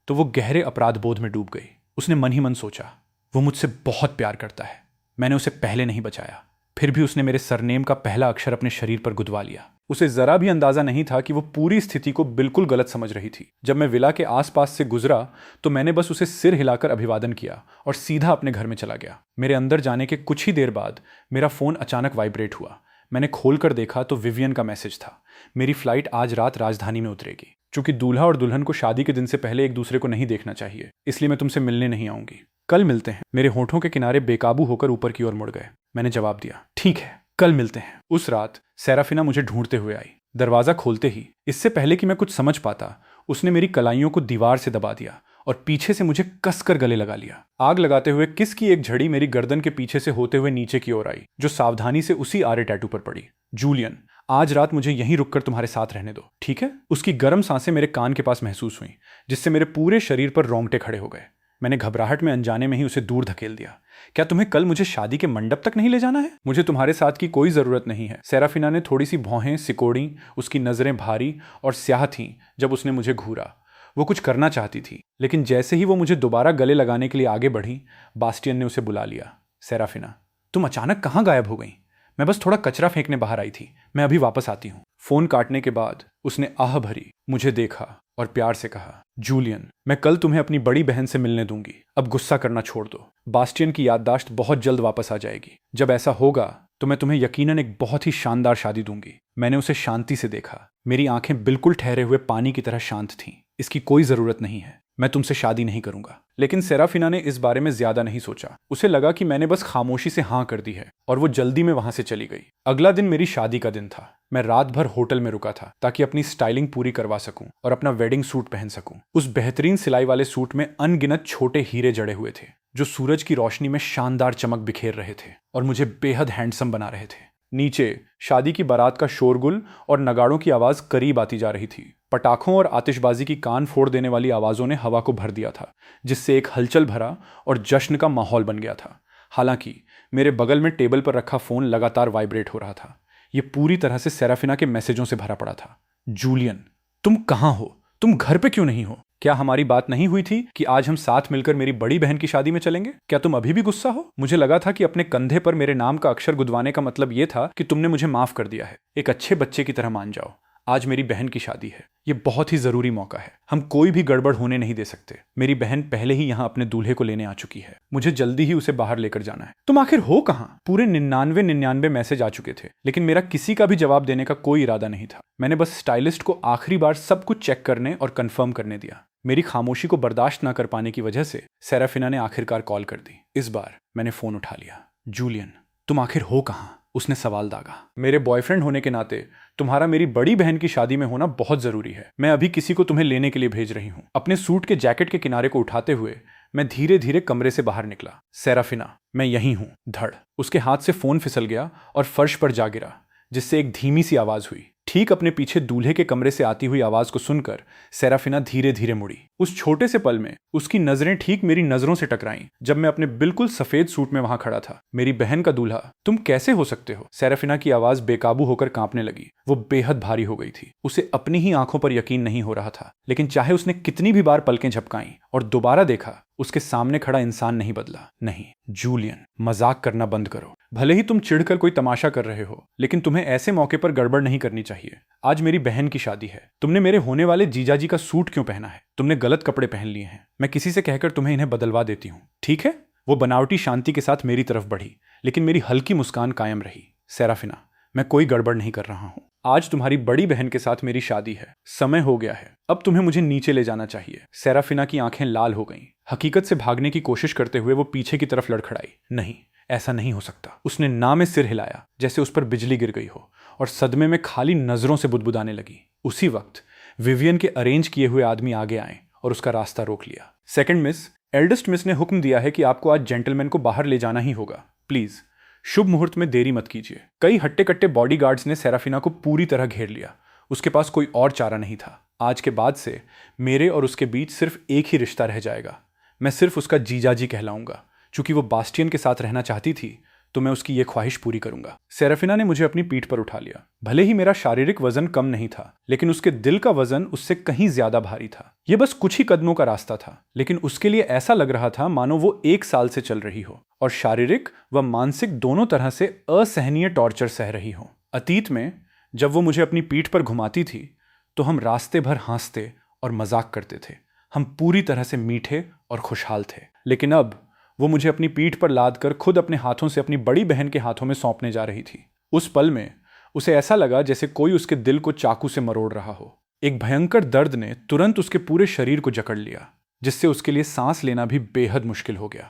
तो वो गहरे अपराध बोध में डूब गई। उसने मन ही मन सोचा, वो मुझसे बहुत प्यार करता है। मैंने उसे पहले नहीं बचाया, फिर भी उसने मेरे सरनेम का पहला अक्षर अपने शरीर पर गुदवा लिया। उसे जरा भी अंदाजा नहीं था कि वो पूरी स्थिति को बिल्कुल गलत समझ रही थी। जब मैं विला के आसपास से गुजरा तो मैंने बस उसे सिर हिलाकर अभिवादन किया और सीधा अपने घर में चला गया। मेरे अंदर जाने के कुछ ही देर बाद मेरा फोन अचानक वाइब्रेट हुआ। मैंने खोलकर देखा तो विवियन का मैसेज था, मेरी फ्लाइट आज रात राजधानी में उतरेगी। चूंकि दूल्हा और दुल्हन को शादी के दिन से पहले एक दूसरे को नहीं देखना चाहिए, इसलिए मैं तुमसे मिलने नहीं आऊंगी। कल मिलते हैं। मेरे होठों के किनारे बेकाबू होकर ऊपर की ओर मुड़ गए। मैंने जवाब दिया, ठीक है, कल मिलते हैं। उस रात सेराफिना मुझे ढूंढते हुए आई। दरवाजा खोलते ही, इससे पहले कि मैं कुछ समझ पाता, उसने मेरी कलाइयों को दीवार से दबा दिया और पीछे से मुझे कसकर गले लगा लिया। आग लगाते हुए किस की एक झड़ी मेरी गर्दन के पीछे से होते हुए नीचे की ओर आई, जो सावधानी से उसी आरे टैटू पर पड़ी। जूलियन, आज रात मुझे यहीं रुककर तुम्हारे साथ रहने दो, ठीक है? उसकी गर्म सांसें मेरे कान के पास महसूस हुई, जिससे मेरे पूरे शरीर पर रोंगटे खड़े हो गए। मैंने घबराहट में अनजाने में ही उसे दूर धकेल दिया। क्या तुम्हें कल मुझे शादी के मंडप तक नहीं ले जाना है? मुझे तुम्हारे साथ की कोई जरूरत नहीं है। सेराफिना ने थोड़ी सी भौहें सिकोड़ी। उसकी नजरें भारी और स्याह थीं जब उसने मुझे घूरा। वो कुछ करना चाहती थी, लेकिन जैसे ही वो मुझे दोबारा गले लगाने के लिए आगे बढ़ी, बास्टियन ने उसे बुला लिया। सेराफिना, तुम अचानक कहाँ गायब हो गई? मैं बस थोड़ा कचरा फेंकने बाहर आई थी, मैं अभी वापस आती हूँ। फोन काटने के बाद उसने आह भरी मुझे देखा और प्यार से कहा, जूलियन, मैं कल तुम्हें अपनी बड़ी बहन से मिलने दूंगी। अब गुस्सा करना छोड़ दो। बास्टियन की याददाश्त बहुत जल्द वापस आ जाएगी। जब ऐसा होगा तो मैं तुम्हें यकीनन एक बहुत ही शानदार शादी दूंगी। मैंने उसे शांति से देखा। मेरी आंखें बिल्कुल ठहरे हुए पानी की तरह शांत थीं। इसकी कोई जरूरत नहीं है, मैं तुमसे शादी नहीं करूंगा। लेकिन सेराफिना ने इस बारे में ज्यादा नहीं सोचा। उसे लगा कि मैंने बस खामोशी से हाँ कर दी है और वो जल्दी में वहां से चली गई। अगला दिन मेरी शादी का दिन था। मैं रात भर होटल में रुका था ताकि अपनी स्टाइलिंग पूरी करवा सकूं और अपना वेडिंग सूट पहन सकूं। उस बेहतरीन सिलाई वाले सूट में अनगिनत छोटे हीरे जड़े हुए थे, जो सूरज की रोशनी में शानदार चमक बिखेर रहे थे और मुझे बेहद हैंडसम बना रहे थे। नीचे शादी की बारात का शोरगुल और नगाड़ों की आवाज करीब आती जा रही थी। पटाखों और आतिशबाजी की कान फोड़ देने वाली आवाजों ने हवा को भर दिया था, जिससे एक हलचल भरा और जश्न का माहौल बन गया था। हालांकि मेरे बगल में टेबल पर रखा फोन लगातार वाइब्रेट हो रहा था। यह पूरी तरह से सेराफिना के मैसेजों से भरा पड़ा था। जूलियन, तुम कहाँ हो? तुम घर पे क्यों नहीं हो? क्या हमारी बात नहीं हुई थी कि आज हम साथ मिलकर मेरी बड़ी बहन की शादी में चलेंगे? क्या तुम अभी भी गुस्सा हो? मुझे लगा था कि अपने कंधे पर मेरे नाम का अक्षर गुदवाने का मतलब यह था कि तुमने मुझे माफ कर दिया है। एक अच्छे बच्चे की तरह मान जाओ। आज मेरी बहन की शादी है। यह बहुत ही जरूरी मौका है। हम कोई भी गड़बड़ होने नहीं दे सकते। मेरी बहन पहले ही यहाँ अपने दूल्हे को लेने आ चुकी है। मुझे जल्दी ही उसे बाहर लेकर जाना है। तुम आखिर हो कहाँ? पूरे 99 मैसेज आ चुके थे, लेकिन मेरा किसी का भी जवाब देने का कोई इरादा नहीं था। मैंने बस स्टाइलिस्ट को आखिरी बार सब कुछ चेक करने और कंफर्म करने दिया। मेरी खामोशी को बर्दाश्त न कर पाने की वजह से सेराफिना ने आखिरकार कॉल कर दी। इस बार मैंने फोन उठा लिया। जूलियन, तुम आखिर हो कहाँ? उसने सवाल दागा। मेरे बॉयफ्रेंड होने के नाते तुम्हारा मेरी बड़ी बहन की शादी में होना बहुत जरूरी है। मैं अभी किसी को तुम्हें लेने के लिए भेज रही हूँ। अपने सूट के जैकेट के किनारे को उठाते हुए मैं धीरे धीरे कमरे से बाहर निकला। सेराफिना, मैं यहीं हूँ। धड़। उसके हाथ से फोन फिसल गया और फर्श पर जा गिरा, जिससे एक धीमी सी आवाज हुई। ठीक अपने पीछे दूल्हे के कमरे से आती हुई आवाज को सुनकर सेराफिना धीरे धीरे मुड़ी। उस छोटे से पल में उसकी नजरें ठीक मेरी नजरों से टकराईं जब मैं अपने बिल्कुल सफेद सूट में वहां खड़ा था। मेरी बहन का दूल्हा, तुम कैसे हो सकते हो? सेराफिना की आवाज बेकाबू होकर कांपने लगी। वो बेहद भारी हो गई थी। उसे अपनी ही आंखों पर यकीन नहीं हो रहा था, लेकिन चाहे उसने कितनी भी बार पलकें झपकाईं और दोबारा देखा, उसके सामने खड़ा इंसान नहीं बदला। नहीं जूलियन, मजाक करना बंद करो। भले ही तुम चिढ़कर कोई तमाशा कर रहे हो, लेकिन तुम्हें ऐसे मौके पर गड़बड़ नहीं करनी चाहिए। आज मेरी बहन की शादी है। तुमने मेरे होने वाले जीजाजी का सूट क्यों पहना है? तुमने गलत कपड़े पहन लिए हैं। मैं किसी से कहकर तुम्हें इन्हें बदलवा देती हूँ, ठीक है? वो बनावटी शांति के साथ मेरी तरफ बढ़ी, लेकिन मेरी हल्की मुस्कान कायम रही। सेराफिना, मैं कोई गड़बड़ नहीं कर रहा हूँ। आज तुम्हारी बड़ी बहन के साथ मेरी शादी है। समय हो गया है। अब तुम्हें मुझे नीचे ले जाना चाहिए। सेराफिना की आंखें लाल हो गईं। हकीकत से भागने की कोशिश करते हुए वो पीछे की तरफ लड़खड़ाई। नहीं, ऐसा नहीं हो सकता। उसने ना में सिर हिलाया जैसे उस पर बिजली गिर गई हो और सदमे में खाली नजरों से बुदबुदाने लगी। उसी वक्त विवियन के अरेंज किए हुए आदमी आगे आए और उसका रास्ता रोक लिया। सेकंड मिस, एल्डेस्ट मिस ने हुक्म दिया है कि आपको आज जेंटलमैन को बाहर ले जाना ही होगा। प्लीज शुभ मुहूर्त में देरी मत कीजिए। कई हट्टे कट्टे बॉडीगार्ड्स ने सेराफिना को पूरी तरह घेर लिया। उसके पास कोई और चारा नहीं था। आज के बाद से मेरे और उसके बीच सिर्फ एक ही रिश्ता रह जाएगा। मैं सिर्फ उसका जीजाजी कहलाऊंगा। चूंकि वो बास्टियन के साथ रहना चाहती थी, तो मैं उसकी ये ख्वाहिश पूरी करूंगा। सेराफिना ने मुझे अपनी पीठ पर उठा लिया। भले ही मेरा शारीरिक वजन कम नहीं था, लेकिन उसके दिल का वजन उससे कहीं ज्यादा भारी था। यह बस कुछ ही कदमों का रास्ता था, लेकिन उसके लिए ऐसा लग रहा था मानो वो 1 साल से चल रही हो और शारीरिक व मानसिक दोनों तरह से असहनीय टॉर्चर सह रही हो। अतीत में जब वो मुझे अपनी पीठ पर घुमाती थी, तो हम रास्ते भर हंसते और मजाक करते थे। हम पूरी तरह से मीठे और खुशहाल थे। लेकिन अब वो मुझे अपनी पीठ पर लाद कर खुद अपने हाथों से अपनी बड़ी बहन के हाथों में सौंपने जा रही थी। उस पल में उसे ऐसा लगा जैसे कोई उसके दिल को चाकू से मरोड़ रहा हो। एक भयंकर दर्द ने तुरंत उसके पूरे शरीर को जकड़ लिया, जिससे उसके लिए सांस लेना भी बेहद मुश्किल हो गया।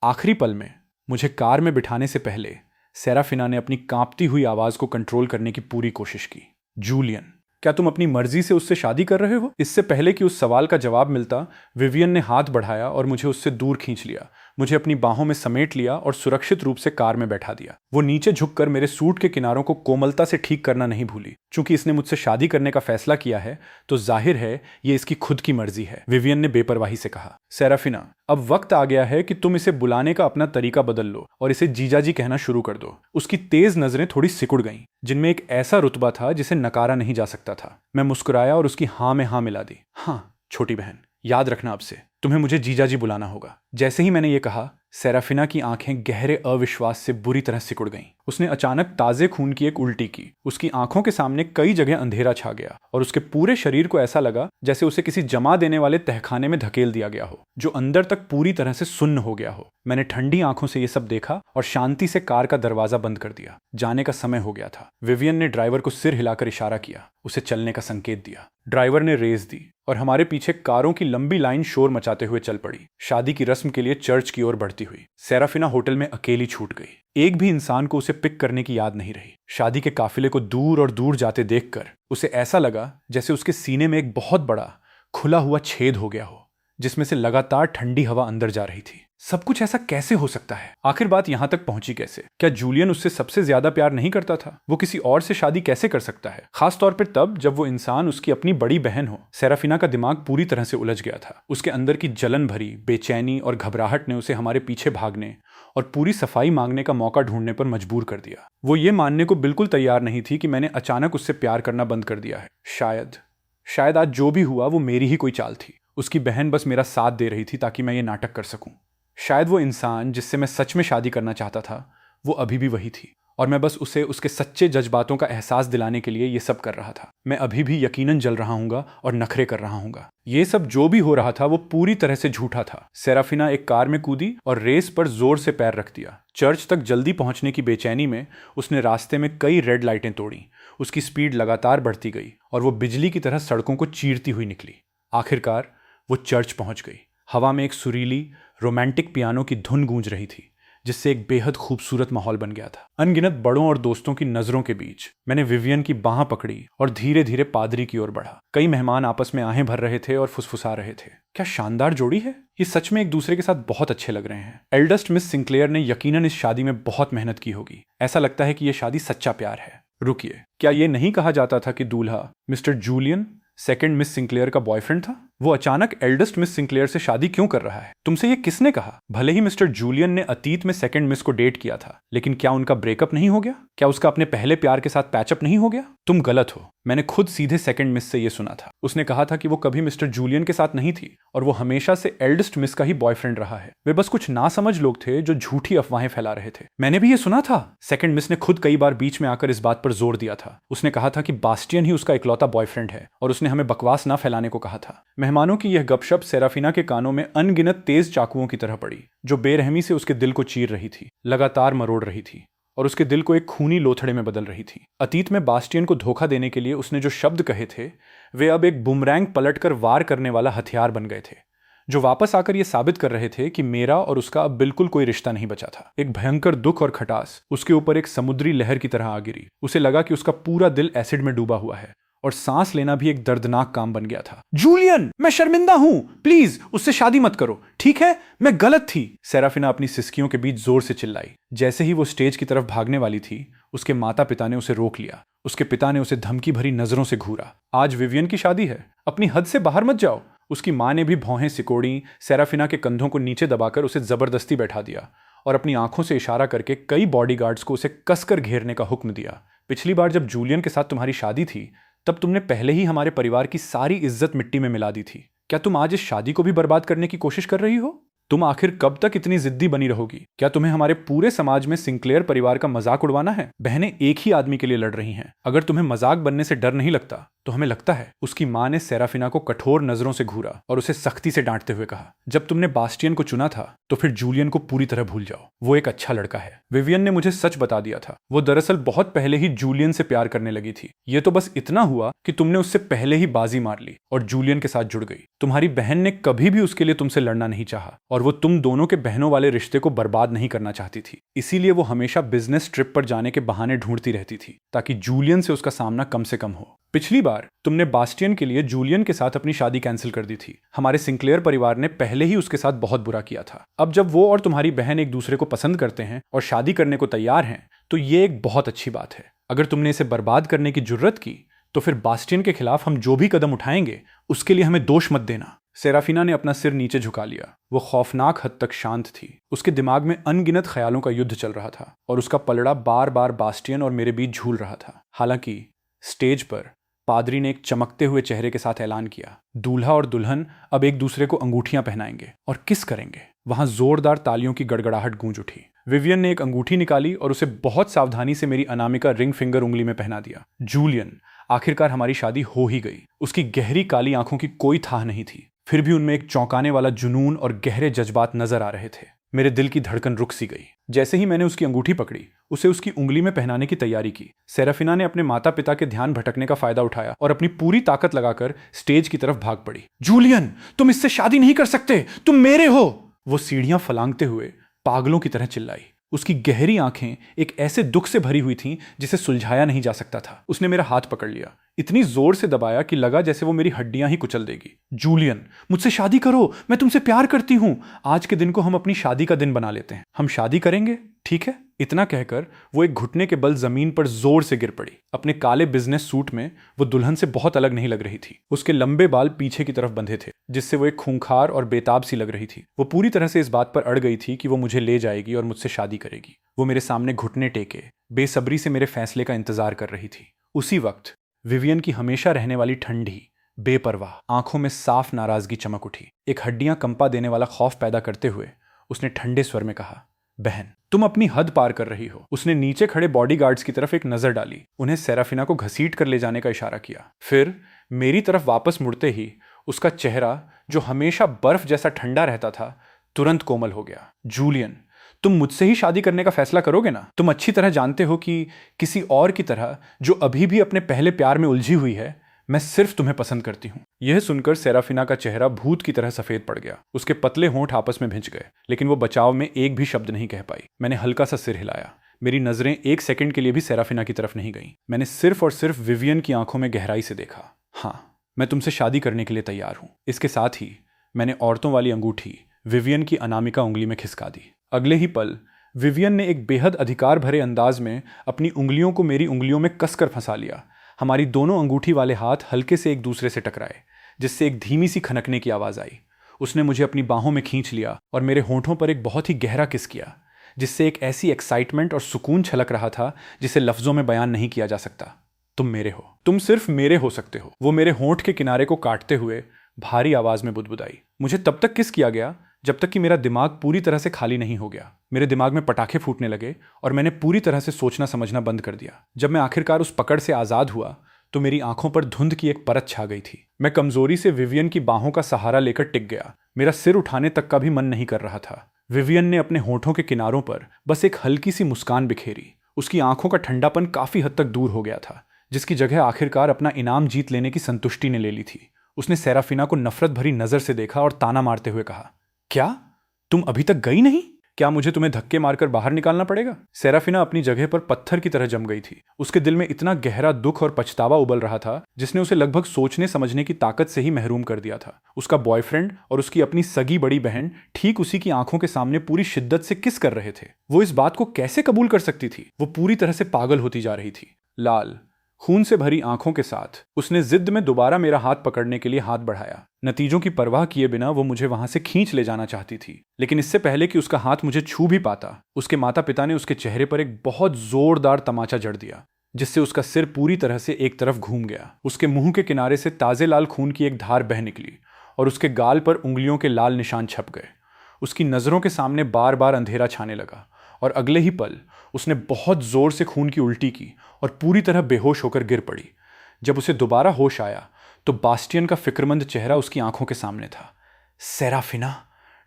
आखिरी पल में मुझे कार में बिठाने से पहले सेराफिना ने अपनी कांपती हुई आवाज को कंट्रोल करने की पूरी कोशिश की। जूलियन, क्या तुम अपनी मर्जी से उससे शादी कर रहे हो? इससे पहले कि उस सवाल का जवाब मिलता, विवियन ने हाथ बढ़ाया और मुझे उससे दूर खींच लिया। मुझे अपनी बाहों में समेट लिया और सुरक्षित रूप से कार में बैठा दिया। वो नीचे झुककर मेरे सूट के किनारों को कोमलता से ठीक करना नहीं भूली। चूंकि इसने मुझसे शादी करने का फैसला किया है, तो जाहिर है ये इसकी खुद की मर्जी है, विवियन ने बेपरवाही से कहा। सेराफिना, अब वक्त आ गया है कि तुम इसे बुलाने का अपना तरीका बदल लो और इसे जीजाजी कहना शुरू कर दो। उसकी तेज नजरें थोड़ी सिकुड़ गईं, जिनमें एक ऐसा रुतबा था जिसे नकारा नहीं जा सकता था। मैं मुस्कुराया और उसकी हाँ में हाँ मिला दी। हाँ छोटी बहन, याद रखना अब से तुम्हें मुझे जीजाजी बुलाना होगा। जैसे ही मैंने ये कहा, सेराफिना की आंखें गहरे अविश्वास से बुरी तरह सिकुड़ गईं। उसने अचानक ताजे खून की एक उल्टी की। उसकी आंखों के सामने कई जगह अंधेरा छा गया और उसके पूरे शरीर को ऐसा लगा जैसे उसे किसी जमा देने वाले तहखाने में धकेल दिया गया हो, जो अंदर तक पूरी तरह से सुन्न हो गया हो। मैंने ठंडी आंखों से ये सब देखा और शांति से कार का दरवाजा बंद कर दिया। जाने का समय हो गया था। विवियन ने ड्राइवर को सिर हिलाकर इशारा किया, उसे चलने का संकेत दिया। ड्राइवर ने रेस दी और हमारे पीछे कारों की लंबी लाइन शोर मचाते हुए चल पड़ी, शादी की रस्म के लिए चर्च की ओर बढ़ती हुई। सेराफिना होटल में अकेली छूट गई। एक भी इंसान को उसे पिक करने की याद नहीं रही। शादी के काफिले को दूर और दूर जाते देखकर उसे ऐसा लगा जैसे उसके सीने में एक बहुत बड़ा खुला हुआ छेद हो गया हो, जिसमें से लगातार ठंडी हवा अंदर जा रही थी। सब कुछ ऐसा कैसे हो सकता है? आखिर बात यहां तक पहुंची कैसे? क्या जूलियन उससे सबसे ज्यादा प्यार नहीं करता था? वो किसी और से शादी कैसे कर सकता है, खास तौर पर तब जब वो इंसान उसकी अपनी बड़ी बहन हो? सेराफिना का दिमाग पूरी तरह से उलझ गया था। उसके अंदर की जलन भरी बेचैनी और घबराहट ने उसे हमारे पीछे भागने और पूरी सफाई मांगने का मौका ढूंढने पर मजबूर कर दिया। वो ये मानने को बिल्कुल तैयार नहीं थी कि मैंने अचानक उससे प्यार करना बंद कर दिया है। शायद आज जो भी हुआ वो मेरी ही कोई चाल थी। उसकी बहन बस मेरा साथ दे रही थी ताकि मैं ये नाटक कर सकूं। शायद वो इंसान जिससे मैं सच में शादी करना चाहता था, वो अभी भी वही थी और मैं बस उसे उसके सच्चे जज्बातों का एहसास दिलाने के लिए ये सब कर रहा था। मैं अभी भी यकीनन जल रहा हूंगा और नखरे कर रहा हूंगा। ये सब जो भी हो रहा था वो पूरी तरह से झूठा था। सेराफिना एक कार में कूदी और रेस पर जोर से पैर रख दिया। चर्च तक जल्दी पहुंचने की बेचैनी में उसने रास्ते में कई रेड लाइटें तोड़ी। उसकी स्पीड लगातार बढ़ती गई और वो बिजली की तरह सड़कों को चीरती हुई निकली। आखिरकार वो चर्च पहुंच गई। हवा में एक सुरीली रोमांटिक पियानो की धुन गूंज रही थी, जिससे एक बेहद खूबसूरत माहौल बन गया था। अनगिनत बड़ों और दोस्तों की नजरों के बीच मैंने विवियन की बाह पकड़ी और धीरे धीरे पादरी की ओर बढ़ा। कई मेहमान आपस में आहें भर रहे थे और फुसफुसा रहे थे। क्या शानदार जोड़ी है! ये सच में एक दूसरे के साथ बहुत अच्छे लग रहे हैं। एल्डेस्ट मिस सिंक्लेयर ने यकीनन इस शादी में बहुत मेहनत की होगी। ऐसा लगता है कि यह शादी सच्चा प्यार है। रुकिए, क्या ये नहीं कहा जाता था कि दूल्हा mister Julian second miss Sinclair का बॉयफ्रेंड था? वो अचानक एल्डेस्ट मिस सिंक्लेयर से शादी क्यों कर रहा है? तुमसे ये किसने कहा? भले ही मिस्टर जूलियन ने अतीत में सेकंड मिस को डेट किया था, लेकिन क्या उनका ब्रेकअप नहीं हो गया? क्या उसका अपने पहले प्यार के साथ पैचअप नहीं हो गया? तुम गलत हो। मैंने खुद सीधे सेकंड मिस से ये सुना था। उसने कहा था कि वो कभी मिस्टर जूलियन के साथ नहीं थी और वो हमेशा से एल्डेस्ट मिस का ही बॉयफ्रेंड रहा है। वे बस कुछ नासमझ लोग थे जो झूठी अफवाहें फैला रहे थे। मैंने भी ये सुना था। सेकंड मिस ने खुद कई बार बीच में आकर इस बात पर जोर दिया था। उसने कहा था कि बास्टियन ही उसका इकलौता बॉयफ्रेंड है और उसने हमें बकवास ना फैलाने को कहा था। मेहमानों की यह गपशप सेराफिना के कानों में अनगिनत तेज चाकुओं की तरह पड़ी, जो बेरहमी से उसके दिल को चीर रही थी, लगातार मरोड़ रही थी और उसके दिल को एक खूनी लोथड़े में बदल रही थी। अतीत में बास्टियन को धोखा देने के लिए उसने जो शब्द कहे थे, वे अब एक बुमरैंग पलटकर वार करने वाला हथियार बन गए थे, जो वापस आकर यह साबित कर रहे थे कि मेरा और उसका अब बिल्कुल कोई रिश्ता नहीं बचा था। एक भयंकर दुख और खटास उसके ऊपर एक समुद्री लहर की तरह आ गिरी। उसे लगा कि उसका पूरा दिल एसिड में डूबा हुआ है और सांस लेना भी एक दर्दनाक काम बन गया था। जूलियन, मैं शर्मिंदा हूं, प्लीज उससे शादी मत करो, ठीक है? मैं गलत थी। सेराफिना अपनी सिसकियों के बीच जोर से चिल्लाई। जैसे ही वो स्टेज की तरफ भागने वाली थी, उसके माता पिता ने उसे रोक लिया। उसके पिता ने उसे धमकी भरी नजरों से घूरा। आज विवियन की शादी है, अपनी हद से बाहर मत जाओ। उसकी मां ने भी भौहें सिकोड़ी, सेराफिना के कंधों को नीचे दबाकर उसे जबरदस्ती बैठा दिया और अपनी आंखों से इशारा करके कई बॉडीगार्ड्स को उसे कसकर घेरने का हुक्म दिया। पिछली बार जब जूलियन के साथ तुम्हारी शादी थी, तब तुमने पहले ही हमारे परिवार की सारी इज्जत मिट्टी में मिला दी थी। क्या तुम आज इस शादी को भी बर्बाद करने की कोशिश कर रही हो? तुम आखिर कब तक इतनी जिद्दी बनी रहोगी? क्या तुम्हें हमारे पूरे समाज में सिंक्लेयर परिवार का मजाक उड़वाना है? बहनें एक ही आदमी के लिए लड़ रही हैं। अगर तुम्हें मजाक बनने से डर नहीं लगता तो हमें लगता है। उसकी मां ने सेराफिना को कठोर नजरों से घूरा और उसे सख्ती से डांटते हुए कहा, जब तुमने बास्टियन को चुना था तो फिर जूलियन को पूरी तरह भूल जाओ। वो एक अच्छा लड़का है। विवियन ने मुझे सच बता दिया था। वो दरअसल बहुत पहले ही जूलियन से प्यार करने लगी थी। ये तो बस इतना हुआ कि तुमने उससे पहले ही बाजी मार ली और जूलियन के साथ जुड़ गई। तुम्हारी बहन ने कभी भी उसके लिए तुमसे लड़ना नहीं चाहा और वो तुम दोनों के बहनों वाले रिश्ते को बर्बाद नहीं करना चाहती थी। इसीलिए वो हमेशा बिजनेस ट्रिप पर जाने के बहाने ढूंढती रहती थी ताकि जूलियन से उसका सामना कम से कम हो। पिछली बार तुमने बास्टियन के लिए जूलियन के साथ अपनी शादी कैंसिल कर दी थी। हमारे सिंक्लेयर परिवार ने पहले ही उसके साथ बहुत बुरा किया था। अब जब वो और तुम्हारी बहन एक दूसरे को पसंद करते हैं और शादी करने को तैयार हैं, तो ये एक बहुत अच्छी बात है। अगर तुमने इसे बर्बाद करने की जुर्रत की तो फिर बास्टियन के खिलाफ हम जो भी कदम उठाएंगे उसके लिए हमें दोष मत देना। सेराफिना ने अपना सिर नीचे झुका लिया। वो खौफनाक हद तक शांत थी। उसके दिमाग में अनगिनत ख्यालों का युद्ध चल रहा था और उसका पलड़ा बार बार बास्टियन और मेरे बीच झूल रहा था। हालांकि स्टेज पर पादरी ने एक चमकते हुए चेहरे के साथ ऐलान किया, दूल्हा और दुल्हन अब एक दूसरे को अंगूठियां पहनाएंगे और किस करेंगे। वहां जोरदार तालियों की गड़गड़ाहट गूंज उठी। विवियन ने एक अंगूठी निकाली और उसे बहुत सावधानी से मेरी अनामिका रिंग फिंगर उंगली में पहना दिया। जूलियन, आखिरकार हमारी शादी हो ही गई। उसकी गहरी काली आंखों की कोई थाह नहीं थी, फिर भी उनमें एक चौंकाने वाला जुनून और गहरे जज्बात नजर आ रहे थे। मेरे दिल की धड़कन रुक सी गई। जैसे ही मैंने उसकी अंगूठी पकड़ी, उसे उसकी उंगली में पहनाने की तैयारी की, सेराफिना ने अपने माता पिता के ध्यान भटकने का फायदा उठाया और अपनी पूरी ताकत लगाकर स्टेज की तरफ भाग पड़ी। जूलियन, तुम इससे शादी नहीं कर सकते, तुम मेरे हो। वो सीढ़ियां फलांगते हुए पागलों की तरह चिल्लाई। उसकी गहरी आंखें एक ऐसे दुख से भरी हुई थीं जिसे सुलझाया नहीं जा सकता था। उसने मेरा हाथ पकड़ लिया, इतनी जोर से दबाया कि लगा जैसे वो मेरी हड्डियां ही कुचल देगी। जूलियन, मुझसे शादी करो, मैं तुमसे प्यार करती हूं। आज के दिन को हम अपनी शादी का दिन बना लेते हैं। हम शादी करेंगे, ठीक है? इतना कहकर वो एक घुटने के बल जमीन पर जोर से गिर पड़ी। अपने काले बिजनेस सूट में वो दुल्हन से बहुत अलग नहीं लग रही थी। उसके लंबे बाल पीछे की तरफ बंधे थे, जिससे वो एक खूंखार और बेताब सी लग रही थी। वो पूरी तरह से इस बात पर अड़ गई थी कि वो मुझे ले जाएगी और मुझसे शादी करेगी। वो मेरे सामने घुटने टेके बेसब्री से मेरे फैसले का इंतजार कर रही थी। उसी वक्त विवियन की हमेशा रहने वाली ठंडी बेपरवाह आंखों में साफ नाराजगी चमक उठी। एक हड्डियां कंपा देने वाला खौफ पैदा करते हुए उसने ठंडे स्वर में कहा, बहन, तुम अपनी हद पार कर रही हो। उसने नीचे खड़े बॉडीगार्ड्स की तरफ एक नजर डाली, उन्हें सेराफिना को घसीट कर ले जाने का इशारा किया। फिर मेरी तरफ वापस मुड़ते ही उसका चेहरा, जो हमेशा बर्फ जैसा ठंडा रहता था, तुरंत कोमल हो गया। जूलियन, तुम मुझसे ही शादी करने का फैसला करोगे ना? तुम अच्छी तरह जानते हो कि किसी और की तरह जो अभी भी अपने पहले प्यार में उलझी हुई है, मैं सिर्फ तुम्हें पसंद करती हूं। यह सुनकर सेराफिना का चेहरा भूत की तरह सफेद पड़ गया। उसके पतले होंठ आपस में भिंच गए, लेकिन वो बचाव में एक भी शब्द नहीं कह पाई। मैंने हल्का सा सिर हिलाया। मेरी नजरें एक सेकंड के लिए भी सेराफिना की तरफ नहीं गईं। मैंने सिर्फ और सिर्फ विवियन की आंखों में गहराई से देखा। हाँ, मैं तुमसे शादी करने के लिए तैयार हूं। इसके साथ ही मैंने औरतों वाली अंगूठी विवियन की अनामिका उंगली में खिसका दी। अगले ही पल विवियन ने एक बेहद अधिकार भरे अंदाज में अपनी उंगलियों को मेरी उंगलियों में कसकर फंसा लिया। हमारी दोनों अंगूठी वाले हाथ हल्के से एक दूसरे से टकराए, जिससे एक धीमी सी खनकने की आवाज आई। उसने मुझे अपनी बाहों में खींच लिया और मेरे होंठों पर एक बहुत ही गहरा किस किया, जिससे एक ऐसी एक्साइटमेंट और सुकून छलक रहा था जिसे लफ्जों में बयान नहीं किया जा सकता। तुम मेरे हो, तुम सिर्फ मेरे हो सकते हो, वो मेरे होंठ के किनारे को काटते हुए भारी आवाज में बुदबुदाई। मुझे तब तक किस किया गया जब तक कि मेरा दिमाग पूरी तरह से खाली नहीं हो गया। मेरे दिमाग में पटाखे फूटने लगे और मैंने पूरी तरह से सोचना समझना बंद कर दिया। जब मैं आखिरकार उस पकड़ से आजाद हुआ तो मेरी आंखों पर धुंध की एक परत छा गई थी। मैं कमजोरी से विवियन की बाहों का सहारा लेकर टिक गया। मेरा सिर उठाने तक का भी मन नहीं कर रहा था। विवियन ने अपने होठों के किनारों पर बस एक हल्की सी मुस्कान बिखेरी। उसकी आंखों का ठंडापन काफी हद तक दूर हो गया था, जिसकी जगह आखिरकार अपना इनाम जीत लेने की संतुष्टि ने ले ली थी। उसने सेराफिना को नफरत भरी नजर से देखा और ताना मारते हुए कहा, क्या तुम अभी तक गई नहीं? क्या मुझे तुम्हें धक्के मारकर बाहर निकालना पड़ेगा? सेराफिना अपनी जगह पर पत्थर की तरह जम गई थी। उसके दिल में इतना गहरा दुख और पछतावा उबल रहा था जिसने उसे लगभग सोचने समझने की ताकत से ही महरूम कर दिया था। उसका बॉयफ्रेंड और उसकी अपनी सगी बड़ी बहन ठीक उसी की आंखों के सामने पूरी शिद्दत से किस कर रहे थे। वो इस बात को कैसे कबूल कर सकती थी? वो पूरी तरह से पागल होती जा रही थी। लाल खून से भरी आंखों के साथ उसने जिद में दोबारा मेरा हाथ पकड़ने के लिए हाथ बढ़ाया। नतीजों की परवाह किए बिना वो मुझे वहां से खींच ले जाना चाहती थी, लेकिन इससे पहले कि उसका हाथ मुझे छू भी पाता, उसके माता पिता ने उसके चेहरे पर एक बहुत जोरदार तमाचा जड़ दिया, जिससे उसका सिर पूरी तरह से एक तरफ घूम गया। उसके मुंह के किनारे से ताजे लाल खून की एक धार बह निकली और उसके गाल पर उंगलियों के लाल निशान छप गए। उसकी नजरों के सामने बार बार अंधेरा छाने लगा और अगले ही पल उसने बहुत जोर से खून की उल्टी की और पूरी तरह बेहोश होकर गिर पड़ी। जब उसे दोबारा होश आया तो बास्टियन का फिक्रमंद चेहरा उसकी आंखों के सामने था। सेराफिना,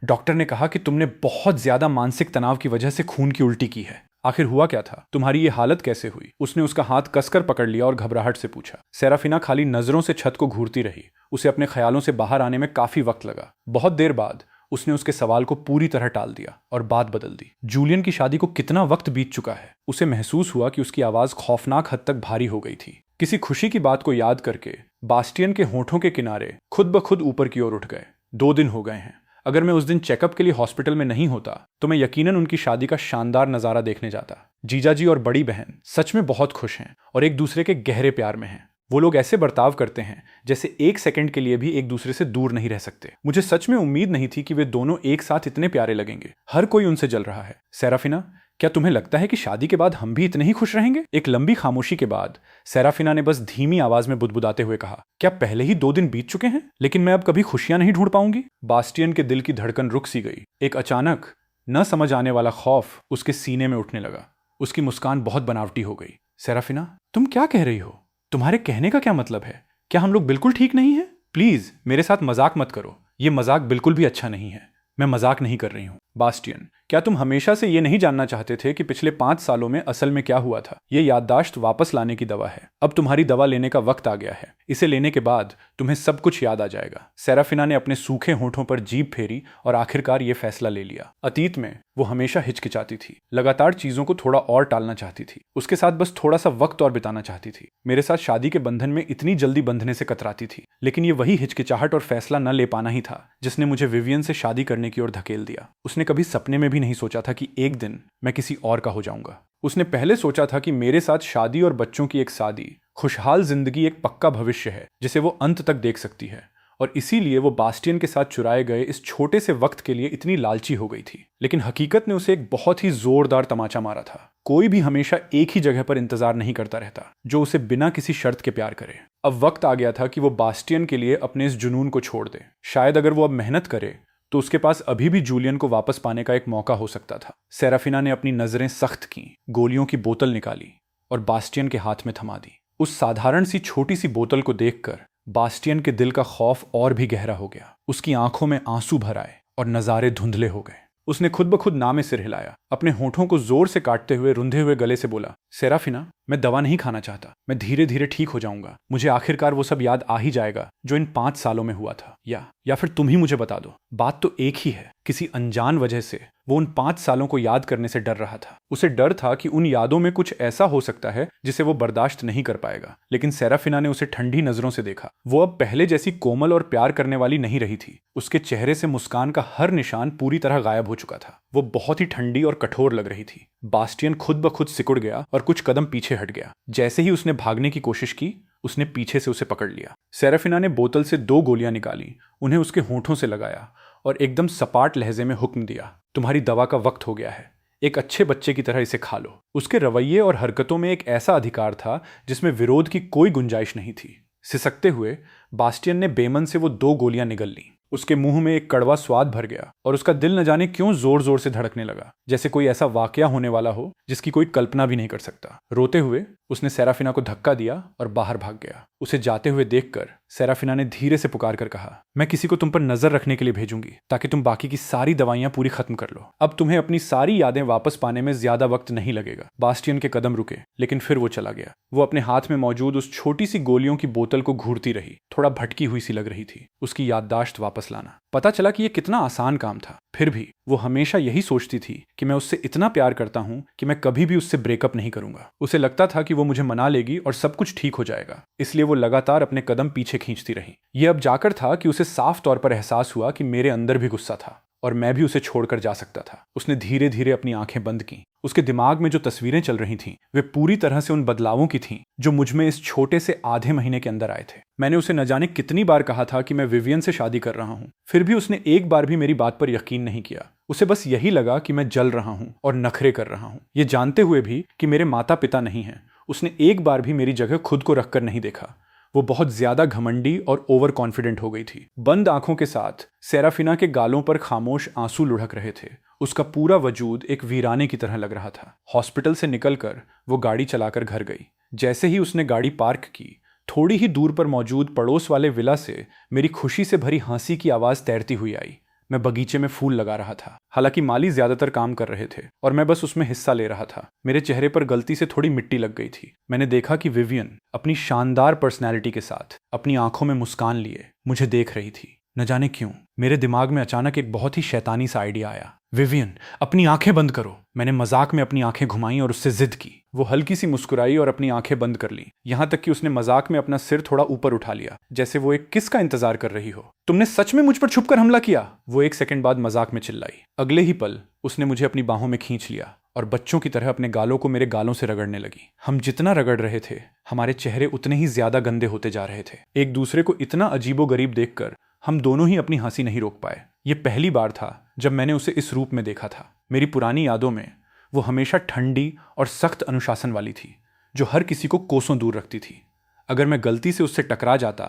डॉक्टर ने कहा कि तुमने बहुत ज्यादा मानसिक तनाव की वजह से खून की उल्टी की है। आखिर हुआ क्या था? तुम्हारी ये हालत कैसे हुई? उसने उसका हाथ कसकर पकड़ लिया और घबराहट से पूछा। सेराफिना खाली नजरों से छत को घूरती रही। उसे अपने ख्यालों से बाहर आने में काफी वक्त लगा। बहुत देर बाद उसने उसके सवाल को पूरी तरह टाल दिया और बात बदल दी। जूलियन की शादी को कितना वक्त बीत चुका है। उसे महसूस हुआ कि उसकी आवाज खौफनाक हद तक भारी हो गई थी। किसी खुशी की बात को याद करके बास्टियन के होठों के किनारे खुद ब खुद ऊपर की ओर उठ गए। 2 दिन हो गए हैं। अगर मैं उस दिन चेकअप के लिए हॉस्पिटल में नहीं होता तो मैं यकीनन उनकी शादी का शानदार नजारा देखने जाता। जीजाजी और बड़ी बहन सच में बहुत खुश हैं और एक दूसरे के गहरे प्यार में हैं। वो लोग ऐसे बर्ताव करते हैं जैसे 1 सेकंड के लिए भी एक दूसरे से दूर नहीं रह सकते। मुझे सच में उम्मीद नहीं थी कि वे दोनों एक साथ इतने प्यारे लगेंगे। हर कोई उनसे जल रहा है। सेराफिना, क्या तुम्हें लगता है कि शादी के बाद हम भी इतने ही खुश रहेंगे? एक लंबी खामोशी के बाद सेराफिना ने बस धीमी आवाज में बुदबुदाते हुए कहा, क्या पहले ही 2 दिन बीत चुके हैं? लेकिन मैं अब कभी खुशियां नहीं ढूंढ पाऊंगी। बास्टियन के दिल की धड़कन रुक सी गई। एक अचानक न समझ आने वाला खौफ उसके सीने में उठने लगा। उसकी मुस्कान बहुत बनावटी हो गई। सेराफिना, तुम क्या कह रही हो? तुम्हारे कहने का क्या मतलब है? क्या हम लोग बिल्कुल ठीक नहीं हैं? प्लीज मेरे साथ मजाक मत करो। ये मजाक बिल्कुल भी अच्छा नहीं है। मैं मजाक नहीं कर रही हूं। बास्टियन, क्या तुम हमेशा से ये नहीं जानना चाहते थे कि पिछले 5 सालों में असल में क्या हुआ था? ये याददाश्त वापस लाने की दवा है। अब तुम्हारी दवा लेने का वक्त आ गया है। इसे लेने के बाद तुम्हें सब कुछ याद आ जाएगा। सेराफिना ने अपने सूखे होठों पर जीभ फेरी और आखिरकार ये फैसला ले लिया। अतीत में वो हमेशा हिचकिचाती थी, लगातार चीजों को थोड़ा और टालना चाहती थी, उसके साथ बस थोड़ा सा वक्त और बिताना चाहती थी। मेरे साथ शादी के बंधन में इतनी जल्दी बंधने से कतराती थी, लेकिन ये वही हिचकिचाहट और फैसला न ले पाना ही था जिसने मुझे विवियन से शादी करने की ओर धकेल दिया। उसने कभी सपने में भी नहीं सोचा था कि एक दिन मैं किसी और का हो जाऊंगा। उसने पहले सोचा था कि मेरे साथ शादी और बच्चों की एक शादी, खुशहाल जिंदगी, एक पक्का भविष्य है जिसे वो अंत तक देख सकती है, और इसीलिए वो बास्टियन के साथ चुराए गए इस छोटे से वक्त के लिए इतनी लालची हो गई थी। लेकिन हकीकत ने उसे एक बहुत ही जोरदार तमाचा मारा था। कोई भी हमेशा एक ही जगह पर इंतजार नहीं करता रहता जो उसे बिना किसी शर्त के प्यार करे। अब वक्त आ गया था कि वो बास्टियन के लिए अपने इस जुनून को छोड़ दे। शायद अगर वो अब मेहनत करे तो उसके पास अभी भी जूलियन को वापस पाने का एक मौका हो सकता था। सेराफिना ने अपनी नजरें सख्त की, गोलियों की बोतल निकाली और बास्टियन के हाथ में थमा दी। उस साधारण सी छोटी सी बोतल को देखकर बास्टियन के दिल का खौफ और भी गहरा हो गया। उसकी आंखों में आंसू भर आए और नजारे धुंधले हो गए। उसने खुद ब खुद ना में सिर हिलाया, अपने होठों को जोर से काटते हुए रुंधे हुए गले से बोला, सेराफिना, मैं दवा नहीं खाना चाहता। मैं धीरे धीरे ठीक हो जाऊंगा। मुझे आखिरकार वो सब याद आ ही जाएगा जो इन 5 सालों में हुआ था। या फिर तुम ही मुझे बता दो। बात तो एक ही है, किसी अनजान वजह से वो उन 5 सालों को याद करने से डर रहा था। उसे डर था कि उन यादों में कुछ ऐसा हो सकता है जिसे वो बर्दाश्त नहीं कर पाएगा। लेकिन सेराफिना ने उसे ठंडी नजरों से देखा। वो अब पहले जैसी कोमल और प्यार करने वाली नहीं रही थी। उसके चेहरे से मुस्कान का हर निशान पूरी तरह गायब हो चुका था। वो बहुत ही ठंडी और कठोर लग रही थी। बास्टियन खुद ब खुद सिकुड़ गया और कुछ कदम पीछे हट गया। जैसे ही उसने भागने की कोशिश की, उसने पीछे से उसे पकड़ लिया। सेराफिना ने बोतल से 2 गोलियां निकाली, उन्हें उसके होंठों से लगाया और एकदम सपाट लहजे में हुक्म दिया, तुम्हारी दवा का वक्त हो गया है। एक अच्छे बच्चे की तरह इसे खा लो। उसके रवैये और हरकतों में एक ऐसा अधिकार था जिसमें विरोध की कोई गुंजाइश नहीं थी। सिसकते हुए बास्टियन ने बेमन से वो 2 गोलियां निगल ली। उसके मुंह में एक कड़वा स्वाद भर गया और उसका दिल न जाने क्यों जोर जोर से धड़कने लगा, जैसे कोई ऐसा वाकया होने वाला हो जिसकी कोई कल्पना भी नहीं कर सकता। रोते हुए उसने सेराफिना को धक्का दिया और बाहर भाग गया। उसे जाते हुए देखकर सेराफिना ने धीरे से पुकार कर कहा, मैं किसी को तुम पर नजर रखने के लिए भेजूंगी ताकि तुम बाकी की सारी दवाइयां पूरी खत्म कर लो। अब तुम्हें अपनी सारी यादें वापस पाने में ज्यादा वक्त नहीं लगेगा। बास्टियन के कदम रुके, लेकिन फिर वो चला गया। वो अपने हाथ में मौजूद उस छोटी सी गोलियों की बोतल को घूरती रही। थोड़ा भटकी हुई सी लग रही थी। उसकी याददाश्त वापस लाना। पता चला कि यह कितना आसान काम था। फिर भी वो हमेशा यही सोचती थी कि मैं उससे इतना प्यार करता हूं कि मैं कभी भी उससे ब्रेकअप नहीं करूंगा। उसे लगता था कि वो मुझे मना लेगी और सब कुछ ठीक हो जाएगा, इसलिए वो लगातार अपने कदम पीछे खींचती रही। यह अब जाकर था कि उसे साफ तौर पर एहसास हुआ कि मेरे अंदर भी गुस्सा था और मैं भी उसे छोड़कर जा सकता था। उसने धीरे धीरे अपनी आंखें बंद की। उसके दिमाग में जो तस्वीरें चल रही थीं, वे पूरी तरह से उन बदलावों की थीं जो मुझ में इस छोटे से आधे महीने के अंदर आए थे। मैंने उसे न जाने कितनी बार कहा था कि मैं विवियन से शादी कर रहा हूं, फिर भी उसने एक बार भी मेरी बात पर यकीन नहीं किया। उसे बस यही लगा कि मैं जल रहा हूं और नखरे कर रहा हूं। ये जानते हुए भी कि मेरे माता पिता नहीं हैं, उसने एक बार भी मेरी जगह खुद को रखकर नहीं देखा। वो बहुत ज्यादा घमंडी और ओवर कॉन्फिडेंट हो गई थी। बंद आंखों के साथ सेराफिना के गालों पर खामोश आंसू लुढ़क रहे थे। उसका पूरा वजूद एक वीराने की तरह लग रहा था। हॉस्पिटल से निकलकर वो गाड़ी चलाकर घर गई। जैसे ही उसने गाड़ी पार्क की, थोड़ी ही दूर पर मौजूद पड़ोस वाले विला से मेरी खुशी से भरी हंसी की आवाज तैरती हुई आई। मैं बगीचे में फूल लगा रहा था। हालांकि माली ज्यादातर काम कर रहे थे और मैं बस उसमें हिस्सा ले रहा था। मेरे चेहरे पर गलती से थोड़ी मिट्टी लग गई थी। मैंने देखा कि विवियन अपनी शानदार पर्सनैलिटी के साथ अपनी आंखों में मुस्कान लिए मुझे देख रही थी। न जाने क्यों मेरे दिमाग में अचानक एक बहुत ही शैतानी सा आइडिया आया। विवियन, अपनी आंखें बंद करो। मैंने मजाक में अपनी आंखें घुमाई और उससे जिद की। वो हल्की सी मुस्कुराई और अपनी आंखें बंद कर ली। यहां तक कि उसने मजाक में अपना सिर थोड़ा ऊपर उठा लिया, जैसे वो एक किस का इंतजार कर रही हो। तुमने सच में मुझ पर छुपकर हमला किया? वो 1 सेकंड बाद मजाक में चिल्लाई। अगले ही पल उसने मुझे अपनी बाहों में खींच लिया और बच्चों की तरह अपने गालों को मेरे गालों से रगड़ने लगी। हम जितना रगड़ रहे थे, हमारे चेहरे उतने ही ज्यादा गंदे होते जा रहे थे। एक दूसरे को इतना अजीबोगरीब देखकर हम दोनों ही अपनी हंसी नहीं रोक पाए। ये पहली बार था जब मैंने उसे इस रूप में देखा था। मेरी पुरानी यादों में वो हमेशा ठंडी और सख्त अनुशासन वाली थी, जो हर किसी को कोसों दूर रखती थी। अगर मैं गलती से उससे टकरा जाता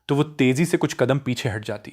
तो वो तेजी से कुछ कदम पीछे हट जाती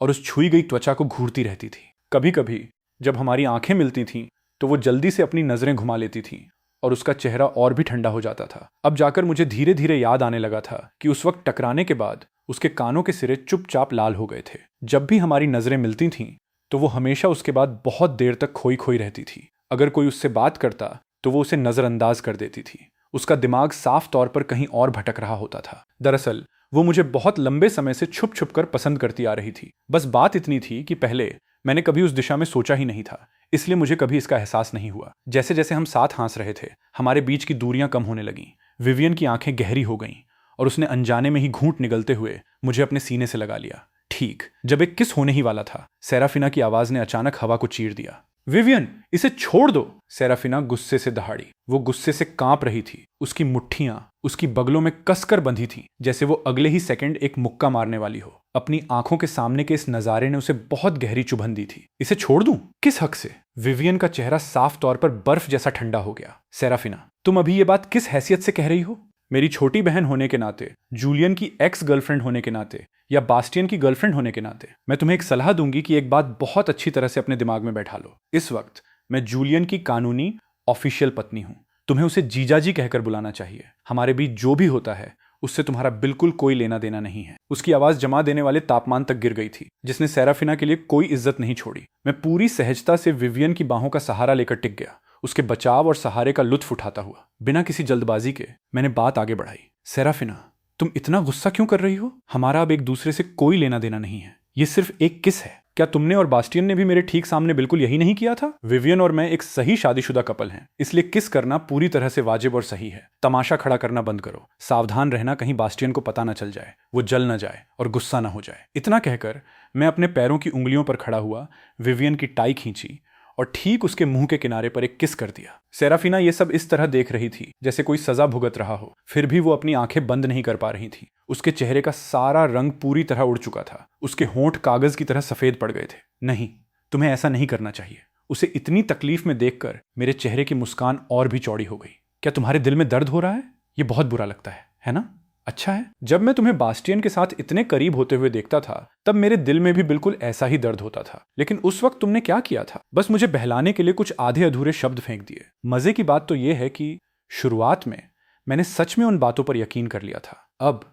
और उस छुई गई त्वचा को घूरती रहती थी। कभी कभी जब हमारी आंखें मिलती थीं तो वो जल्दी से अपनी नजरें घुमा लेती थी और उसका चेहरा और भी ठंडा हो जाता था। अब जाकर मुझे धीरे धीरे याद आने लगा था कि उस वक्त टकराने के बाद उसके कानों के सिरे चुपचाप लाल हो गए थे। जब भी हमारी नजरें मिलती थीं तो वो हमेशा उसके बाद बहुत देर तक खोई खोई रहती थी। अगर कोई उससे बात करता तो वो उसे नजरअंदाज कर देती थी। उसका दिमाग साफ तौर पर कहीं और भटक रहा होता था। दरअसल वो मुझे बहुत लंबे समय से छुप छुप कर पसंद करती आ रही थी। बस बात इतनी थी कि पहले मैंने कभी उस दिशा में सोचा ही नहीं था, इसलिए मुझे कभी इसका एहसास नहीं हुआ। जैसे जैसे हम साथ हंस रहे थे, हमारे बीच की दूरियां कम होने लगीं। विवियन की आंखें गहरी हो गईं और उसने अनजाने में ही घूंट निगलते हुए मुझे अपने सीने से लगा लिया। ठीक जब एक किस होने ही वाला था, सेराफिना की आवाज ने अचानक हवा को चीर दिया। विवियन, इसे छोड़ दो। सेराफिना गुस्से से दहाड़ी। वो गुस्से से कांप रही थी। उसकी मुट्ठियां उसकी बगलों में कसकर बंधी थीं, जैसे वो अगले ही सेकंड एक मुक्का मारने वाली हो। अपनी आंखों के सामने के इस नजारे ने उसे बहुत गहरी चुभन दी थी। इसे छोड़ दूं? किस हक से? विवियन का चेहरा साफ तौर पर बर्फ जैसा ठंडा हो गया। सेराफिना, तुम अभी ये बात किस हैसियत से कह रही हो? मेरी छोटी बहन होने के नाते, जूलियन की एक्स गर्लफ्रेंड होने के नाते, या बास्टियन की गर्लफ्रेंड होने के नाते मैं तुम्हें एक सलाह दूंगी कि एक बात बहुत अच्छी तरह से अपने दिमाग में बैठा लो। इस वक्त मैं जूलियन की कानूनी ऑफिशियल पत्नी हूं। तुम्हें उसे जीजाजी कहकर बुलाना चाहिए। हमारे बीच जो भी होता है उससे तुम्हारा बिल्कुल कोई लेना देना नहीं है। उसकी आवाज जमा देने वाले तापमान तक गिर गई थी, जिसने सेराफिना के लिए कोई इज्जत नहीं छोड़ी। मैं पूरी सहजता से विवियन की बाहों का सहारा लेकर टिक गया। उसके बचाव और सहारे का लुत्फ उठाता हुआ। बिना किसी जल्दबाजी के मैंने बात आगे बढ़ाई। सेराफिना, तुम इतना गुस्सा क्यों कर रही हो? हमारा अब एक दूसरे से कोई लेना देना नहीं है। ये सिर्फ एक किस है। क्या तुमने और बास्टियन ने भी मेरे ठीक सामने बिल्कुल यही नहीं किया था? विवियन और मैं एक सही शादीशुदा कपल हैं, इसलिए किस करना पूरी तरह से वाजिब और सही है। तमाशा खड़ा करना बंद करो। सावधान रहना, कहीं बास्टियन को पता न चल जाए, वो जल न जाए और गुस्सा न हो जाए। इतना कहकर मैं अपने पैरों की उंगलियों पर खड़ा हुआ, विवियन की टाई खींची और ठीक उसके मुंह के किनारे पर एक किस कर दिया। सेराफिना ये सब इस तरह देख रही थी जैसे कोई सजा भुगत रहा हो, फिर भी वो अपनी आंखें बंद नहीं कर पा रही थी। उसके चेहरे का सारा रंग पूरी तरह उड़ चुका था। उसके होंठ कागज की तरह सफेद पड़ गए थे। नहीं, तुम्हें ऐसा नहीं करना चाहिए। उसे इतनी तकलीफ में देखकर मेरे चेहरे की मुस्कान और भी चौड़ी हो गई। क्या तुम्हारे दिल में दर्द हो रहा है? ये बहुत बुरा लगता है ना? अच्छा है, जब मैं तुम्हें बास्टियन के साथ इतने करीब होते हुए देखता था तब मेरे दिल में भी बिल्कुल ऐसा ही दर्द होता था। लेकिन उस वक्त तुमने क्या किया था? बस मुझे बहलाने के लिए कुछ आधे अधूरे शब्द फेंक दिए। मजे की बात तो यह है कि शुरुआत में मैंने सच में उन बातों पर यकीन कर लिया था। अब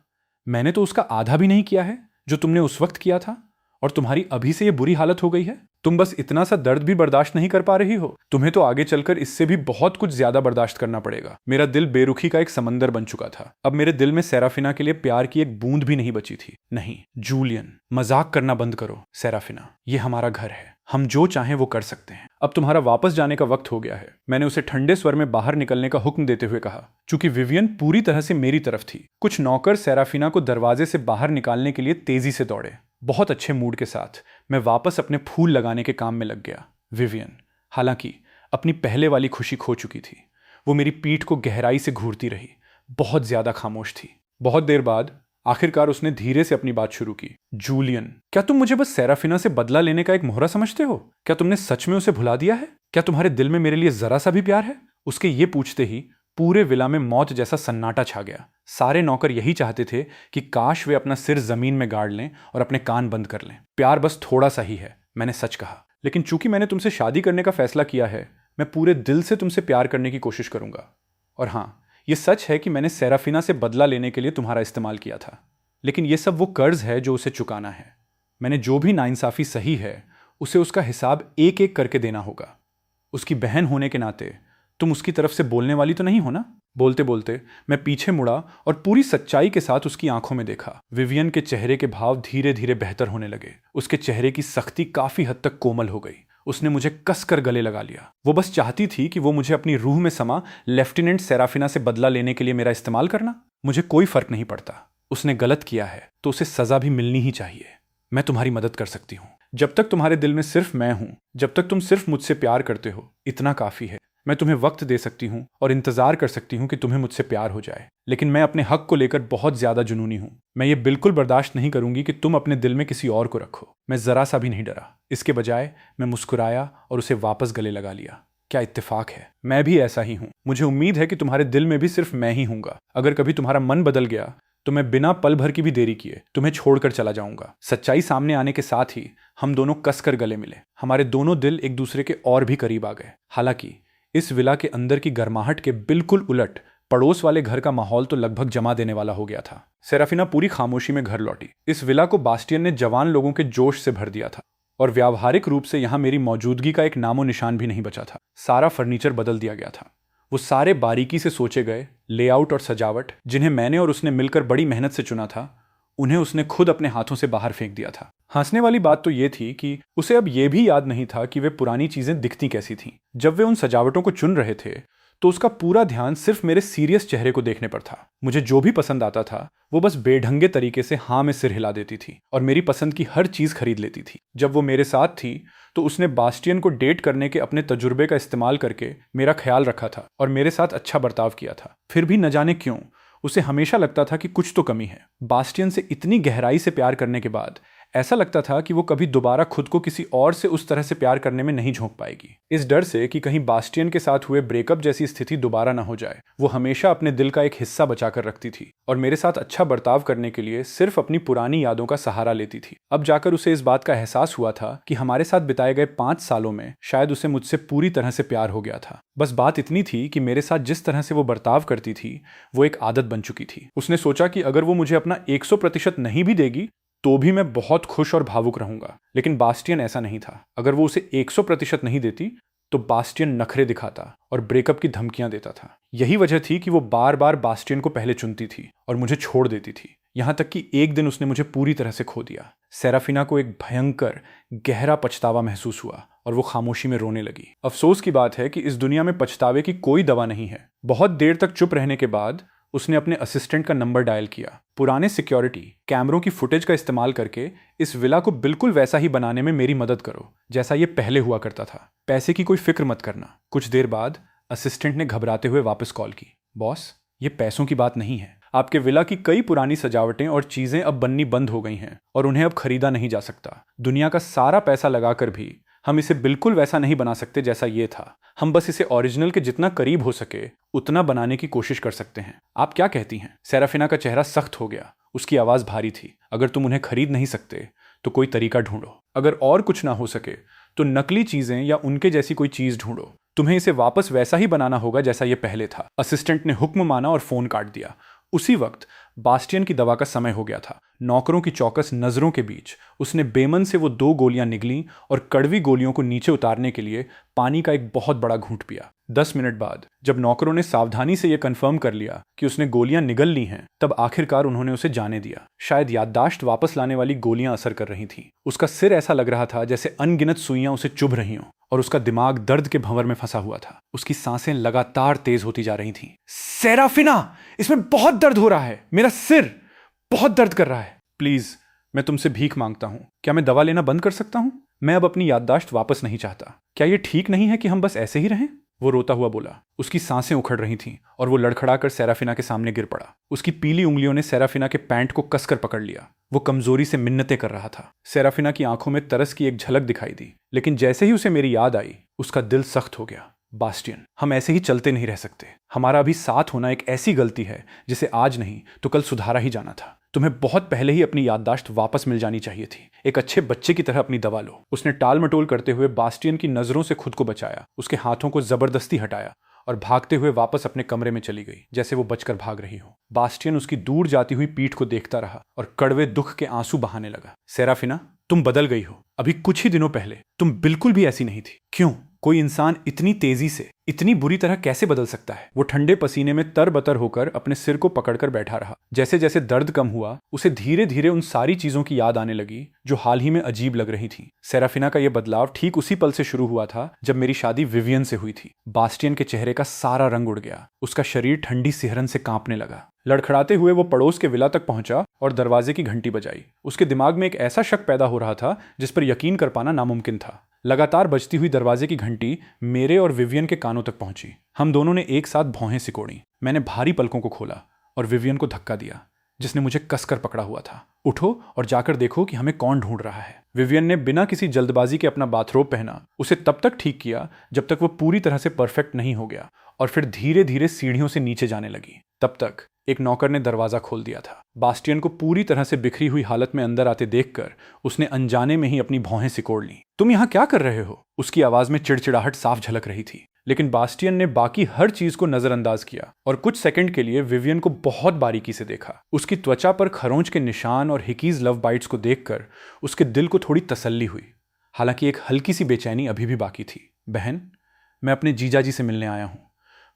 मैंने तो उसका आधा भी नहीं किया है जो तुमने उस वक्त किया था, और तुम्हारी अभी से ये बुरी हालत हो गई है। तुम बस इतना सा दर्द भी बर्दाश्त नहीं कर पा रही हो। तुम्हें तो आगे चलकर इससे भी बहुत कुछ ज्यादा बर्दाश्त करना पड़ेगा। मेरा दिल बेरुखी का एक समंदर बन चुका था। अब मेरे दिल में सेराफिना के लिए प्यार की एक बूंद भी नहीं बची थी। नहीं जूलियन, मजाक करना बंद करो। सेराफिना, ये हमारा घर है, हम जो चाहें वो कर सकते हैं। अब तुम्हारा वापस जाने का वक्त हो गया है। मैंने उसे ठंडे स्वर में बाहर निकलने का हुक्म देते हुए कहा। चूंकि विवियन पूरी तरह से मेरी तरफ थी, कुछ नौकर सेराफिना को दरवाजे से बाहर निकालने के लिए तेजी से दौड़े। बहुत अच्छे मूड के साथ मैं वापस अपने फूल लगाने के काम में लग गया। विवियन, हालांकि अपनी पहले वाली खुशी खो चुकी थी, वो मेरी पीठ को गहराई से घूरती रही, बहुत ज्यादा खामोश थी। बहुत देर बाद आखिरकार उसने धीरे से अपनी बात शुरू की। जूलियन, क्या तुम मुझे बस सेराफिना से बदला लेने का एक मोहरा समझते हो? क्या तुमने सच में उसे भुला दिया है? क्या तुम्हारे दिल में मेरे लिए जरा सा भी प्यार है? उसके ये पूछते ही पूरे विला में मौत जैसा सन्नाटा छा गया। सारे नौकर यही चाहते थे कि काश वे अपना सिर जमीन में गाड़ लें और अपने कान बंद कर लें। प्यार बस थोड़ा सा ही है, मैंने सच कहा। लेकिन चूंकि मैंने तुमसे शादी करने का फैसला किया है, मैं पूरे दिल से तुमसे प्यार करने की कोशिश करूंगा। और हाँ, ये सच है कि मैंने सेराफिना से बदला लेने के लिए तुम्हारा इस्तेमाल किया था, लेकिन ये सब वो कर्ज है जो उसे चुकाना है। मैंने जो भी नाइंसाफी सही है, उसे उसका हिसाब एक एक करके देना होगा। उसकी बहन होने के नाते तुम उसकी तरफ से बोलने वाली तो नहीं हो ना? बोलते बोलते मैं पीछे मुड़ा और पूरी सच्चाई के साथ उसकी आंखों में देखा। विवियन के चेहरे के भाव धीरे धीरे बेहतर होने लगे। उसके चेहरे की सख्ती काफी हद तक कोमल हो गई। उसने मुझे कसकर गले लगा लिया। वो बस चाहती थी कि वो मुझे अपनी रूह में समा लेफ्टिनेंट सेराफिना से बदला लेने के लिए मेरा इस्तेमाल करना। मुझे कोई फर्क नहीं पड़ता। उसने गलत किया है तो उसे सजा भी मिलनी ही चाहिए। मैं तुम्हारी मदद कर सकती हूँ। जब तक तुम्हारे दिल में सिर्फ मैं हूं, जब तक तुम सिर्फ मुझसे प्यार करते हो, इतना काफी है। मैं तुम्हें वक्त दे सकती हूँ और इंतजार कर सकती हूँ कि तुम्हें मुझसे प्यार हो जाए, लेकिन मैं अपने हक को लेकर बहुत ज्यादा जुनूनी हूँ। मैं ये बिल्कुल बर्दाश्त नहीं करूंगी कि तुम अपने दिल में किसी और को रखो। मैं जरा सा भी नहीं डरा। इसके बजाय मैं मुस्कुराया और उसे वापस गले लगा लिया। क्या इत्तेफाक है, मैं भी ऐसा ही हूँ। मुझे उम्मीद है कि तुम्हारे दिल में भी सिर्फ मैं ही हूँगा। अगर कभी तुम्हारा मन बदल गया तो मैं बिना पल भर की भी देरी किए तुम्हें छोड़कर चला जाऊंगा। सच्चाई सामने आने के साथ ही हम दोनों कसकर गले मिले। हमारे दोनों दिल एक दूसरे के और भी करीब आ गए। हालांकि इस विला के अंदर की गर्माहट के बिल्कुल उलट पड़ोस वाले घर का माहौल तो लगभग जमा देने वाला हो गया था। सेराफिना पूरी खामोशी में घर लौटी। इस विला को बास्टियन ने जवान लोगों के जोश से भर दिया था और व्यावहारिक रूप से यहां मेरी मौजूदगी का एक नामो निशान भी नहीं बचा था। सारा फर्नीचर बदल दिया गया था। वो सारे बारीकी से सोचे गए लेआउट और सजावट, जिन्हें मैंने और उसने मिलकर बड़ी मेहनत से चुना था, उन्हें उसने खुद अपने हाथों से बाहर फेंक दिया था। हंसने वाली बात तो ये थी कि उसे अब यह भी याद नहीं था कि वे पुरानी चीजें दिखती कैसी थीं। जब वे उन सजावटों को चुन रहे थे तो उसका पूरा ध्यान सिर्फ मेरे सीरियस चेहरे को देखने पर था। मुझे जो भी पसंद आता था वो बस बेढंगे तरीके से हाँ में सिर हिला देती थी और मेरी पसंद की हर चीज खरीद लेती थी। जब वो मेरे साथ थी तो उसने बास्टियन को डेट करने के अपने तजुर्बे का इस्तेमाल करके मेरा ख्याल रखा था और मेरे साथ अच्छा बर्ताव किया था। फिर भी न जाने क्यों उसे हमेशा लगता था कि कुछ तो कमी है। बास्टियन से इतनी गहराई से प्यार करने के बाद ऐसा लगता था कि वो कभी दोबारा खुद को किसी और से उस तरह से प्यार करने में नहीं झोंक पाएगी। इस डर से कि कहीं बास्टियन के साथ हुए ब्रेकअप जैसी स्थिति दोबारा ना हो जाए, वो हमेशा अपने दिल का एक हिस्सा बचाकर रखती थी और मेरे साथ अच्छा बर्ताव करने के लिए सिर्फ अपनी पुरानी यादों का सहारा लेती थी। अब जाकर उसे इस बात का एहसास हुआ था कि हमारे साथ बिताए गए 5 सालों में शायद उसे मुझसे पूरी तरह से प्यार हो गया था। बस बात इतनी थी कि मेरे साथ जिस तरह से वो बर्ताव करती थी वो एक आदत बन चुकी थी। उसने सोचा कि अगर वो मुझे अपना 100% नहीं भी देगी तो भी मैं बहुत खुश और भावुक रहूंगा। लेकिन बास्टियन ऐसा नहीं था। अगर वो उसे 100% नहीं देती तो बास्टियन नखरे दिखाता और ब्रेकअप की धमकियां देता था। यही वजह थी कि वो बार बार बास्टियन को पहले चुनती थी और मुझे छोड़ देती थी, यहां तक कि एक दिन उसने मुझे पूरी तरह से खो दिया। सेराफिना को एक भयंकर गहरा पछतावा महसूस हुआ और वो खामोशी में रोने लगी। अफसोस की बात है कि इस दुनिया में पछतावे की कोई दवा नहीं है। बहुत देर तक चुप रहने के बाद उसने अपने असिस्टेंट का नंबर डायल किया। पुराने सिक्योरिटी कैमरों की फुटेज का इस्तेमाल करके इस विला को बिल्कुल वैसा ही बनाने में मेरी मदद करो जैसा ये पहले हुआ करता था। पैसे की कोई फिक्र मत करना। कुछ देर बाद असिस्टेंट ने घबराते हुए वापस कॉल की। बॉस, ये पैसों की बात नहीं है। आपके विला की कई पुरानी सजावटें और चीजें अब बननी बंद हो गई हैं और उन्हें अब खरीदा नहीं जा सकता। दुनिया का सारा पैसा लगाकर भी हम इसे बिल्कुल वैसा नहीं बना सकते जैसा ये था। हम बस इसे ओरिजिनल के जितना करीब हो सके उतना बनाने की कोशिश कर सकते हैं। आप क्या कहती हैं? सेराफिना का चेहरा सख्त हो गया। उसकी आवाज भारी थी। अगर तुम उन्हें खरीद नहीं सकते तो कोई तरीका ढूंढो। अगर और कुछ ना हो सके तो नकली चीजें या उनके जैसी कोई चीज ढूंढो। तुम्हें इसे वापस वैसा ही बनाना होगा जैसा ये पहले था। असिस्टेंट ने हुक्म माना और फोन काट दिया। उसी वक्त बास्टियन की दवा का समय हो गया था। नौकरों की चौकस नजरों के बीच उसने बेमन से वो 2 गोलियां निगली और कड़वी गोलियों को नीचे उतारने के लिए पानी का एक बहुत बड़ा घूंट पिया। 10 मिनट बाद जब नौकरों ने सावधानी से यह कंफर्म कर लिया कि उसने गोलियां निगल ली हैं, तब आखिरकार उन्होंने उसे जाने दिया। शायद याददाश्त वापस लाने वाली गोलियां असर कर रही थीं। उसका सिर ऐसा लग रहा था जैसे अनगिनत सुइयां उसे चुभ रही हों और उसका दिमाग दर्द के भंवर में फंसा हुआ था। उसकी सांसें लगातार तेज होती जा रही थीं। सेराफिना, इसमें बहुत दर्द हो रहा है। मेरा सिर बहुत दर्द कर रहा है। प्लीज, मैं तुमसे भीख मांगता हूं। क्या मैं दवा लेना बंद कर सकता हूं? मैं अब अपनी याददाश्त वापस नहीं चाहता। क्या यह ठीक नहीं है कि हम बस ऐसे ही रहें? वो रोता हुआ बोला। उसकी सांसें उखड़ रही थीं और वो लड़खड़ाकर सेराफिना के सामने गिर पड़ा। उसकी पीली उंगलियों ने सेराफिना के पैंट को कसकर पकड़ लिया। वो कमजोरी से मिन्नतें कर रहा था। सेराफिना की आंखों में तरस की एक झलक दिखाई दी, लेकिन जैसे ही उसे मेरी याद आई उसका दिल सख्त हो गया। बास्टियन, हम ऐसे ही चलते नहीं रह सकते। हमारा अभी साथ होना एक ऐसी गलती है जिसे आज नहीं तो कल सुधारा ही जाना था। तुम्हें बहुत पहले ही अपनी याददाश्त वापस मिल जानी चाहिए थी। एक अच्छे बच्चे की तरह अपनी दवा लो। उसने टाल मटोल करते हुए बास्टियन की नजरों से खुद को बचाया, उसके हाथों को जबरदस्ती हटाया और भागते हुए वापस अपने कमरे में चली गई, जैसे वो बचकर भाग रही हो। बास्टियन उसकी दूर जाती हुई पीठ को देखता रहा और कड़वे दुख के आंसू बहाने लगा। सेराफिना, तुम बदल गई हो। अभी कुछ ही दिनों पहले तुम बिल्कुल भी ऐसी नहीं थी। क्यों? कोई इंसान इतनी तेजी से इतनी बुरी तरह कैसे बदल सकता है? वो ठंडे पसीने में तरबतर होकर अपने सिर को पकड़कर बैठा रहा। जैसे जैसे दर्द कम हुआ उसे धीरे धीरे उन सारी चीजों की याद आने लगी जो हाल ही में अजीब लग रही थी। सेराफिना का यह बदलाव ठीक उसी पल से शुरू हुआ था जब मेरी शादी विवियन से हुई थी। बास्टियन के चेहरे का सारा रंग उड़ गया। उसका शरीर ठंडी सिहरन से कांपने लगा। लड़खड़ाते हुए वो पड़ोस के विला तक पहुंचा और दरवाजे की घंटी बजाई। उसके दिमाग में एक ऐसा शक पैदा हो रहा था जिस पर यकीन कर पाना नामुमकिन था। लगातार बजती हुई दरवाजे की घंटी मेरे और विवियन के कानों तक पहुंची। हम दोनों ने एक साथ भौहें सिकोड़ी। मैंने भारी पलकों को खोला और विवियन को धक्का दिया, जिसने मुझे कसकर पकड़ा हुआ था। उठो और जाकर देखो कि हमें कौन ढूंढ रहा है। विवियन ने बिना किसी जल्दबाजी के अपना बाथरोब पहना, उसे तब तक ठीक किया जब तक वो पूरी तरह से परफेक्ट नहीं हो गया, और फिर धीरे धीरे सीढ़ियों से नीचे जाने लगी। तब तक एक नौकर ने दरवाजा खोल दिया था। बास्टियन को पूरी तरह से बिखरी हुई हालत में अंदर आते देखकर उसने अनजाने में ही अपनी भौहें सिकोड़ ली। तुम यहां क्या कर रहे हो? उसकी आवाज में चिड़चिड़ाहट साफ झलक रही थी। लेकिन बास्टियन ने बाकी हर चीज को नजरअंदाज किया और कुछ सेकंड के लिए विवियन को बहुत बारीकी से देखा। उसकी त्वचा पर खरोंच के निशान और हिकीज लव बाइट्स को देखकर उसके दिल को थोड़ी तसल्ली हुई। हालांकि एक हल्की सी बेचैनी अभी भी बाकी थी। बहन, मैं अपने जीजाजी से मिलने आया हूं।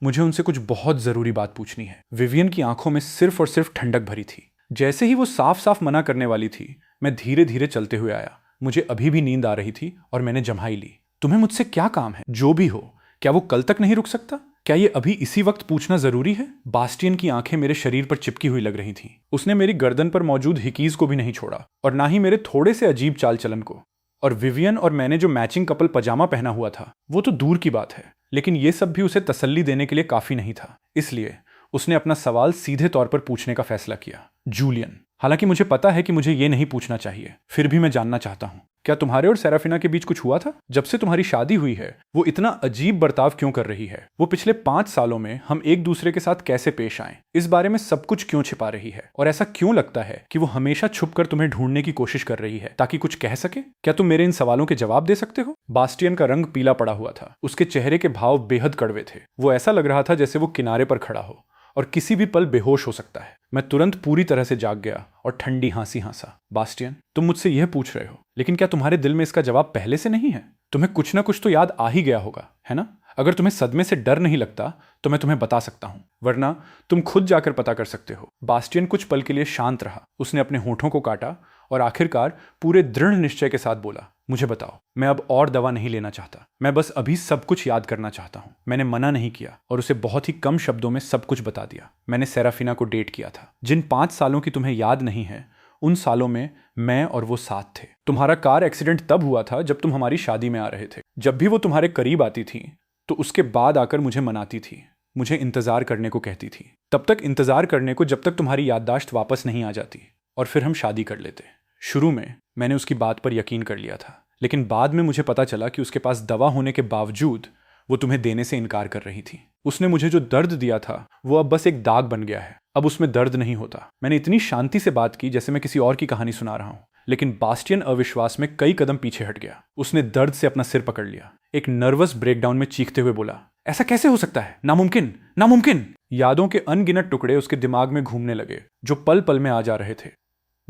मुझे उनसे कुछ बहुत जरूरी बात पूछनी है। विवियन की आंखों में सिर्फ और सिर्फ ठंडक भरी थी। जैसे ही वो साफ साफ मना करने वाली थी, मैं धीरे धीरे चलते हुए आया। मुझे अभी भी नींद आ रही थी और मैंने जम्हाई ली। तुम्हें मुझसे क्या काम है? जो भी हो, क्या वो कल तक नहीं रुक सकता? क्या ये अभी इसी वक्त पूछना जरूरी है? बास्टियन की आंखें मेरे शरीर पर चिपकी हुई लग रही थीं। उसने मेरी गर्दन पर मौजूद हिकीज को भी नहीं छोड़ा और ना ही मेरे थोड़े से अजीब चाल चलन को। और विवियन और मैंने जो मैचिंग कपल पजामा पहना हुआ था वो तो दूर की बात है, लेकिन ये सब भी उसे तसल्ली देने के लिए काफी नहीं था। इसलिए उसने अपना सवाल सीधे तौर पर पूछने का फैसला किया। जूलियन, हालांकि मुझे पता है कि मुझे ये नहीं पूछना चाहिए, फिर भी मैं जानना चाहता हूं, क्या तुम्हारे और सेराफिना के बीच कुछ हुआ था? जब से तुम्हारी शादी हुई है वो इतना अजीब बर्ताव क्यों कर रही है? वो पिछले 5 सालों में हम एक दूसरे के साथ कैसे पेश आए, इस बारे में सब कुछ क्यों छिपा रही है? और ऐसा क्यों लगता है कि वो हमेशा छुपकर तुम्हें ढूंढने की कोशिश कर रही है ताकि कुछ कह सके? क्या तुम मेरे इन सवालों के जवाब दे सकते हो? बास्टियन का रंग पीला पड़ा हुआ था। उसके चेहरे के भाव बेहद कड़वे थे। वो ऐसा लग रहा था जैसे वो किनारे पर खड़ा हो और किसी भी पल बेहोश हो सकता है। मैं तुरंत पूरी तरह से जाग गया और ठंडी हंसी हंसा। बास्टियन, तुम मुझसे यह पूछ रहे हो, लेकिन क्या तुम्हारे दिल में इसका जवाब पहले से नहीं है? तुम्हें कुछ ना कुछ तो याद आ ही गया होगा, है ना? अगर तुम्हें सदमे से डर नहीं लगता तो मैं तुम्हें बता सकता हूं, वरना तुम खुद जाकर पता कर सकते हो। बास्टियन कुछ पल के लिए शांत रहा। उसने अपने होठों को काटा और आखिरकार पूरे दृढ़ निश्चय के साथ बोला, मुझे बताओ, मैं अब और दवा नहीं लेना चाहता। मैं बस अभी सब कुछ याद करना चाहता हूं। मैंने मना नहीं किया और उसे बहुत ही कम शब्दों में सब कुछ बता दिया। मैंने सेराफिना को डेट किया था। जिन 5 सालों की तुम्हें याद नहीं है, उन सालों में मैं और वो साथ थे। तुम्हारा कार एक्सीडेंट तब हुआ था जब तुम हमारी शादी में आ रहे थे। जब भी वो तुम्हारे करीब आती थी तो उसके बाद आकर मुझे मनाती थी, मुझे इंतजार करने को कहती थी। तब तक इंतजार करने को जब तक तुम्हारी याददाश्त वापस नहीं आ जाती, और फिर हम शादी कर लेते। शुरू में मैंने उसकी बात पर यकीन कर लिया था, लेकिन बाद में मुझे पता चला कि उसके पास दवा होने के बावजूद वो तुम्हें देने से इनकार कर रही थी। उसने मुझे जो दर्द दिया था वो अब बस एक दाग बन गया है। अब उसमें दर्द नहीं होता। मैंने इतनी शांति से बात की जैसे मैं किसी और की कहानी सुना रहा हूं, लेकिन बास्टियन अविश्वास में कई कदम पीछे हट गया। उसने दर्द से अपना सिर पकड़ लिया। एक नर्वस ब्रेकडाउन में चीखते हुए बोला, ऐसा कैसे हो सकता है? नामुमकिन, नामुमकिन। यादों के अनगिनत टुकड़े उसके दिमाग में घूमने लगे, जो पल पल में आ जा रहे थे,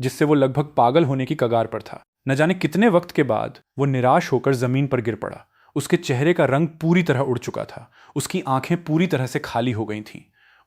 जिससे वो लगभग पागल होने की कगार पर था। न जाने कितने वक्त के बाद वो निराश होकर जमीन पर गिर पड़ा। उसके चेहरे का रंग पूरी तरह उड़ चुका था। उसकी आंखें पूरी तरह से खाली हो गई थीं।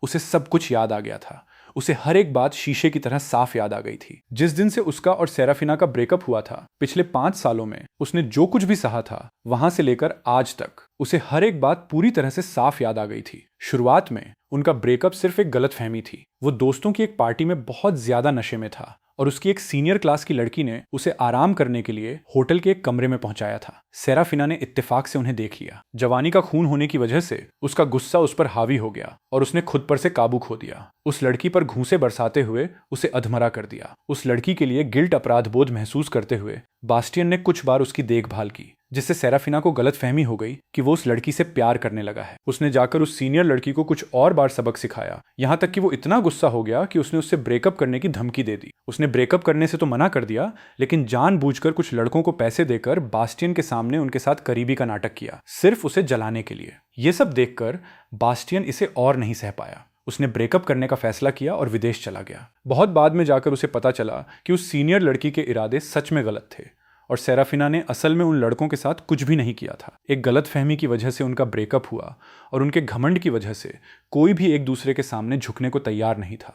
उसे सब कुछ याद आ गया था। उसे हर एक बात शीशे की तरह साफ याद आ गई थी। जिस दिन से उसका और सेराफिना का ब्रेकअप हुआ था, पिछले 5 सालों में उसने जो कुछ भी सहा था, वहां से लेकर आज तक उसे हर एक बात पूरी तरह से साफ याद आ गई थी। शुरुआत में उनका ब्रेकअप सिर्फ एक गलतफहमी थी। वो दोस्तों की एक पार्टी में बहुत ज्यादा नशे में था और उसकी एक सीनियर क्लास की लड़की ने उसे आराम करने के लिए होटल के एक कमरे में पहुंचाया था। सेराफिना ने इत्तेफाक से उन्हें देख लिया। जवानी का खून होने की वजह से उसका गुस्सा उस पर हावी हो गया और उसने खुद पर से काबू खो दिया। उस लड़की पर घूंसे बरसाते हुए उसे अधमरा कर दिया। उस लड़की के लिए गिल्ट अपराध बोध महसूस करते हुए बास्टियन ने कुछ बार उसकी देखभाल की, जिससे सेराफिना को गलतफहमी हो गई कि वो उस लड़की से प्यार करने लगा है। उसने जाकर उस सीनियर लड़की को कुछ और बार सबक सिखाया, यहां तक कि वो इतना गुस्सा हो गया कि उसने उससे ब्रेकअप करने की धमकी दे दी। उसने ब्रेकअप करने से तो मना कर दिया, लेकिन जानबूझकर कुछ लड़कों को पैसे देकर बास्टियन के सामने उनके साथ करीबी का नाटक किया, सिर्फ उसे जलाने के लिए। ये सब देखकर बास्टियन इसे और नहीं सह पाया। उसने ब्रेकअप करने का फैसला किया और विदेश चला गया। बहुत बाद में जाकर उसे पता चला कि उस सीनियर लड़की के इरादे सच में गलत थे और सेराफिना ने असल में उन लड़कों के साथ कुछ भी नहीं किया था। एक गलतफहमी की वजह से उनका ब्रेकअप हुआ और उनके घमंड की वजह से कोई भी एक दूसरे के सामने झुकने को तैयार नहीं था,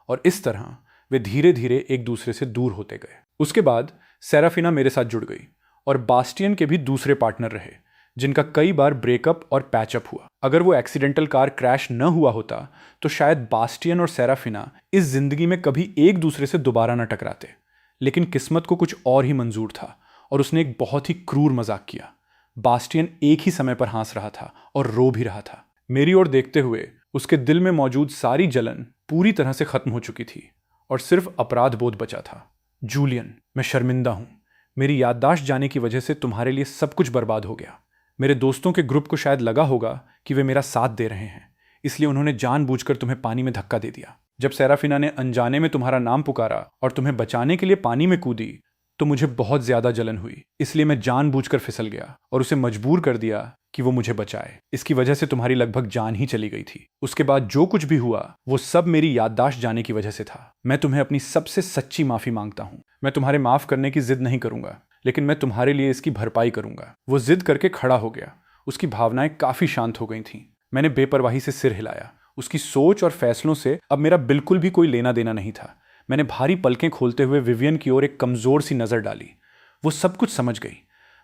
और इस तरह वे धीरे धीरे एक दूसरे से दूर होते गए। उसके बाद सेराफिना मेरे साथ जुड़ गई और बास्टियन के भी दूसरे पार्टनर रहे, जिनका कई बार ब्रेकअप और पैचअप हुआ। अगर वो एक्सीडेंटल कार क्रैश न हुआ होता तो शायद बास्टियन और सेराफिना इस जिंदगी में कभी एक दूसरे से दोबारा न टकराते। लेकिन किस्मत को कुछ और ही मंजूर था और उसने एक बहुत ही क्रूर मजाक किया। बास्टियन एक ही समय पर हंस रहा था और रो भी रहा था। मेरी ओर देखते हुए उसके दिल में मौजूद सारी जलन पूरी तरह से खत्म हो चुकी थी और सिर्फ अपराध बोध बचा था। जूलियन, मैं शर्मिंदा हूं। मेरी याददाश्त जाने की वजह से तुम्हारे लिए सब कुछ बर्बाद हो गया। मेरे दोस्तों के ग्रुप को शायद लगा होगा कि वे मेरा साथ दे रहे हैं, इसलिए उन्होंने जानबूझकर तुम्हें पानी में धक्का दे दिया। जब सेराफिना ने अनजाने में तुम्हारा नाम पुकारा और तुम्हें बचाने के लिए पानी में कूदी तो मुझे बहुत ज्यादा जलन हुई, इसलिए मैं जानबूझकर फिसल गया और उसे मजबूर कर दिया कि वो मुझे बचाए। इसकी वजह से तुम्हारी लगभग जान ही चली गई थी। उसके बाद जो कुछ भी हुआ वो सब मेरी याददाश्त जाने की वजह से था। मैं तुम्हें अपनी सबसे सच्ची माफी मांगता हूं। मैं तुम्हारे माफ करने की जिद नहीं करूंगा, लेकिन मैं तुम्हारे लिए इसकी भरपाई करूंगा। वो जिद करके खड़ा हो गया। उसकी भावनाएं काफी शांत हो गई थीं। मैंने बेपरवाही से सिर हिलाया। उसकी सोच और फैसलों से अब मेरा बिल्कुल भी कोई लेना देना नहीं था। मैंने भारी पलकें खोलते हुए विवियन की ओर एक कमजोर सी नजर डाली। वो सब कुछ समझ गई।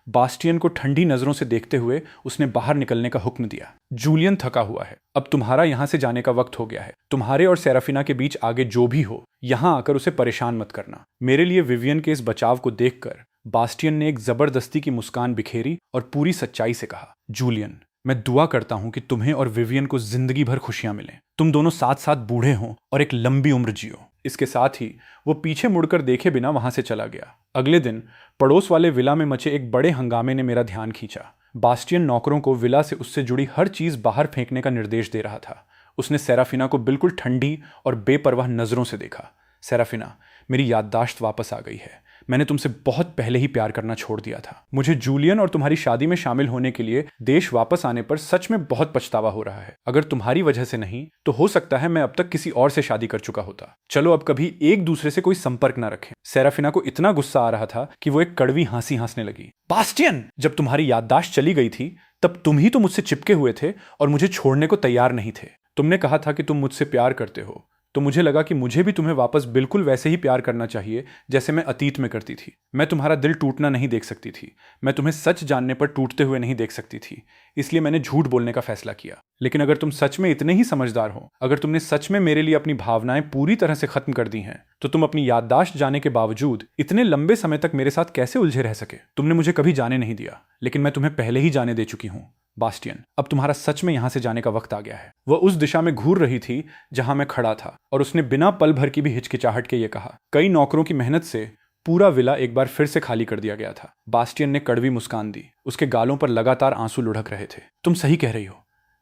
बास्टियन को ठंडी नजरों से देखते हुए उसने बाहर निकलने का हुक्म दिया। जूलियन थका हुआ है, अब तुम्हारा यहां से जाने का वक्त हो गया है। तुम्हारे और सेराफिना के बीच आगे जो भी हो, यहां आकर उसे परेशान मत करना। मेरे लिए विवियन के इस बचाव को देखकर बास्टियन ने एक जबरदस्ती की मुस्कान बिखेरी और पूरी सच्चाई से कहा, जूलियन, मैं दुआ करता हूं कि तुम्हें और विवियन को जिंदगी भर खुशियां मिलें। तुम दोनों साथ साथ बूढ़े हों और एक लंबी उम्र जियो। इसके साथ ही वो पीछे मुड़कर देखे बिना वहां से चला गया। अगले दिन पड़ोस वाले विला में मचे एक बड़े हंगामे ने मेरा ध्यान खींचा। बास्टियन नौकरों को विला से उससे जुड़ी हर चीज बाहर फेंकने का निर्देश दे रहा था। उसने सेराफिना को बिल्कुल ठंडी और बेपरवाह नजरों से देखा। सेराफिना, मेरी याददाश्त वापस आ गई है। मैंने तुमसे बहुत पहले ही प्यार करना छोड़ दिया था। मुझे जूलियन और तुम्हारी शादी में शामिल होने के लिए देश वापस आने पर सच में बहुत पछतावा हो रहा है। अगर तुम्हारी वजह से नहीं तो हो सकता है मैं अब तक किसी और से शादी कर चुका होता। चलो अब कभी एक दूसरे से कोई संपर्क ना रखें। सेराफिना को इतना गुस्सा आ रहा था कि वो एक कड़वी हंसी हंसने लगी। बास्टियन, जब तुम्हारी याददाश्त चली गई थी तब तुम ही तो मुझसे चिपके हुए थे और मुझे छोड़ने को तैयार नहीं थे। तुमने कहा था कि तुम मुझसे प्यार करते हो, तो मुझे लगा कि मुझे भी तुम्हें वापस बिल्कुल वैसे ही प्यार करना चाहिए जैसे मैं अतीत में करती थी। मैं तुम्हारा दिल टूटना नहीं देख सकती थी, मैं तुम्हें सच जानने पर टूटते हुए नहीं देख सकती थी, इसलिए मैंने झूठ बोलने का फैसला किया। लेकिन अगर तुम सच में इतने ही समझदार हो, अगर तुमने सच में मेरे लिए अपनी भावनाएं पूरी तरह से खत्म कर दी हैं, तो तुम अपनी याददाश्त जाने के बावजूद इतने लंबे समय तक मेरे साथ कैसे उलझे रह सके। तुमने मुझे कभी जाने नहीं दिया, लेकिन मैं तुम्हें पहले ही जाने दे चुकी हूं। बास्टियन, अब तुम्हारा सच में यहां से जाने का वक्त आ गया है। वह उस दिशा में घूर रही थी जहां मैं खड़ा था और उसने बिना पल भर की भी हिचकिचाहट के ये कहा। कई नौकरों की मेहनत से पूरा विला एक बार फिर से खाली कर दिया गया था। बास्टियन ने कड़वी मुस्कान दी। उसके गालों पर लगातार आंसू लुढ़क रहे थे। तुम सही कह रही हो,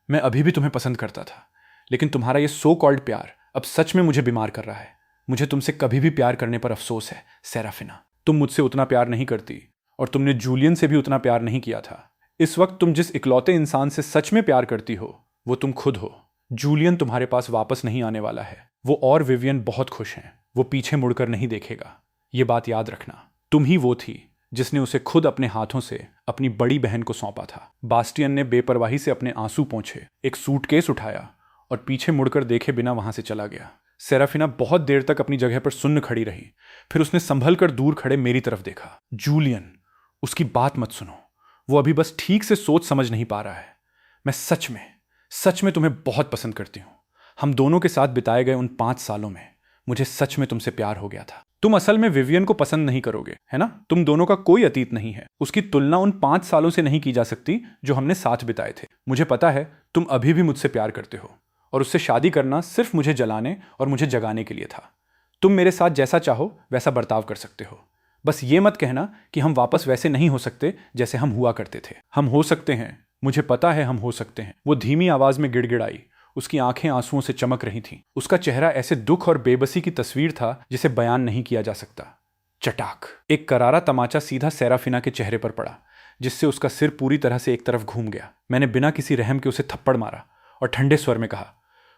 मैं अभी भी तुम्हें पसंद करता था, लेकिन तुम्हारा ये सो कॉल्ड प्यार अब सच में मुझे बीमार कर रहा है। मुझे तुमसे कभी भी प्यार करने पर अफसोस है सेराफिना। तुम मुझसे उतना प्यार नहीं करती और तुमने जूलियन से भी उतना प्यार नहीं किया था। इस वक्त तुम जिस इकलौते इंसान से सच में प्यार करती हो वो तुम खुद हो। जूलियन तुम्हारे पास वापस नहीं आने वाला है। वो और विवियन बहुत खुश हैं। वो पीछे मुड़कर नहीं देखेगा। ये बात याद रखना। तुम ही वो थी जिसने उसे खुद अपने हाथों से अपनी बड़ी बहन को सौंपा था। बास्टियन ने बेपरवाही से अपने आंसू पोंछे, एक सूटकेस उठाया और पीछे मुड़कर देखे बिना वहां से चला गया। सेराफिना बहुत देर तक अपनी जगह पर सुन्न खड़ी रही। फिर उसने संभल कर दूर खड़े मेरी तरफ देखा। जूलियन, उसकी बात मत सुनो, वो अभी बस ठीक से सोच समझ नहीं पा रहा है। मैं सच में तुम्हें बहुत पसंद करती हूँ। हम दोनों के साथ बिताए गए उन 5 सालों में मुझे सच में तुमसे प्यार हो गया था। तुम असल में विवियन को पसंद नहीं करोगे, है ना? तुम दोनों का कोई अतीत नहीं है। उसकी तुलना उन 5 सालों से नहीं की जा सकती जो हमने साथ बिताए थे। मुझे पता है तुम अभी भी मुझसे प्यार करते हो और उससे शादी करना सिर्फ मुझे जलाने और मुझे जगाने के लिए था। तुम मेरे साथ जैसा चाहो वैसा बर्ताव कर सकते हो। बस ये मत कहना कि हम वापस वैसे नहीं हो सकते जैसे हम हुआ करते थे। हम हो सकते हैं, मुझे पता है हम हो सकते हैं। वो धीमी आवाज में गिड़गिड़ाई। उसकी आंखें आंसुओं से चमक रही थीं। उसका चेहरा ऐसे दुख और बेबसी की तस्वीर था जिसे बयान नहीं किया जा सकता। चटाक, एक करारा तमाचा सीधा सेराफिना के चेहरे पर पड़ा, जिससे उसका सिर पूरी तरह से एक तरफ घूम गया। मैंने बिना किसी रहम के उसे थप्पड़ मारा और ठंडे स्वर में कहा,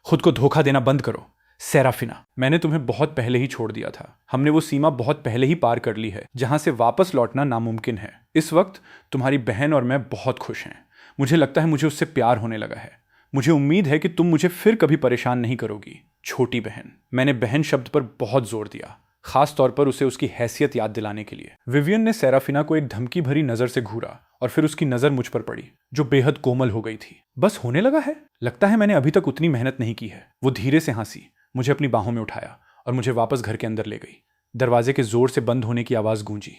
खुद को धोखा देना बंद करो सेराफिना। मैंने तुम्हें बहुत पहले ही छोड़ दिया था। हमने वो सीमा बहुत पहले ही पार कर ली है जहां से वापस लौटना नामुमकिन है। इस वक्त तुम्हारी बहन और मैं बहुत खुश हैं। मुझे लगता है मुझे उससे प्यार होने लगा है। मुझे उम्मीद है कि तुम मुझे फिर कभी परेशान नहीं करोगी, छोटी बहन। मैंने बहन शब्द पर बहुत जोर दिया, खास तौर पर उसे उसकी हैसियत याद दिलाने के लिए। विवियन ने सेराफिना को एक धमकी भरी नजर से घूरा और फिर उसकी नजर मुझ पर पड़ी, जो बेहद कोमल हो गई थी। बस होने लगा है? लगता है मैंने अभी तक उतनी मेहनत नहीं की है। वो धीरे से हंसी, मुझे अपनी बाहों में उठाया और मुझे वापस घर के अंदर ले गई। दरवाजे के जोर से बंद होने की आवाज गूंजी।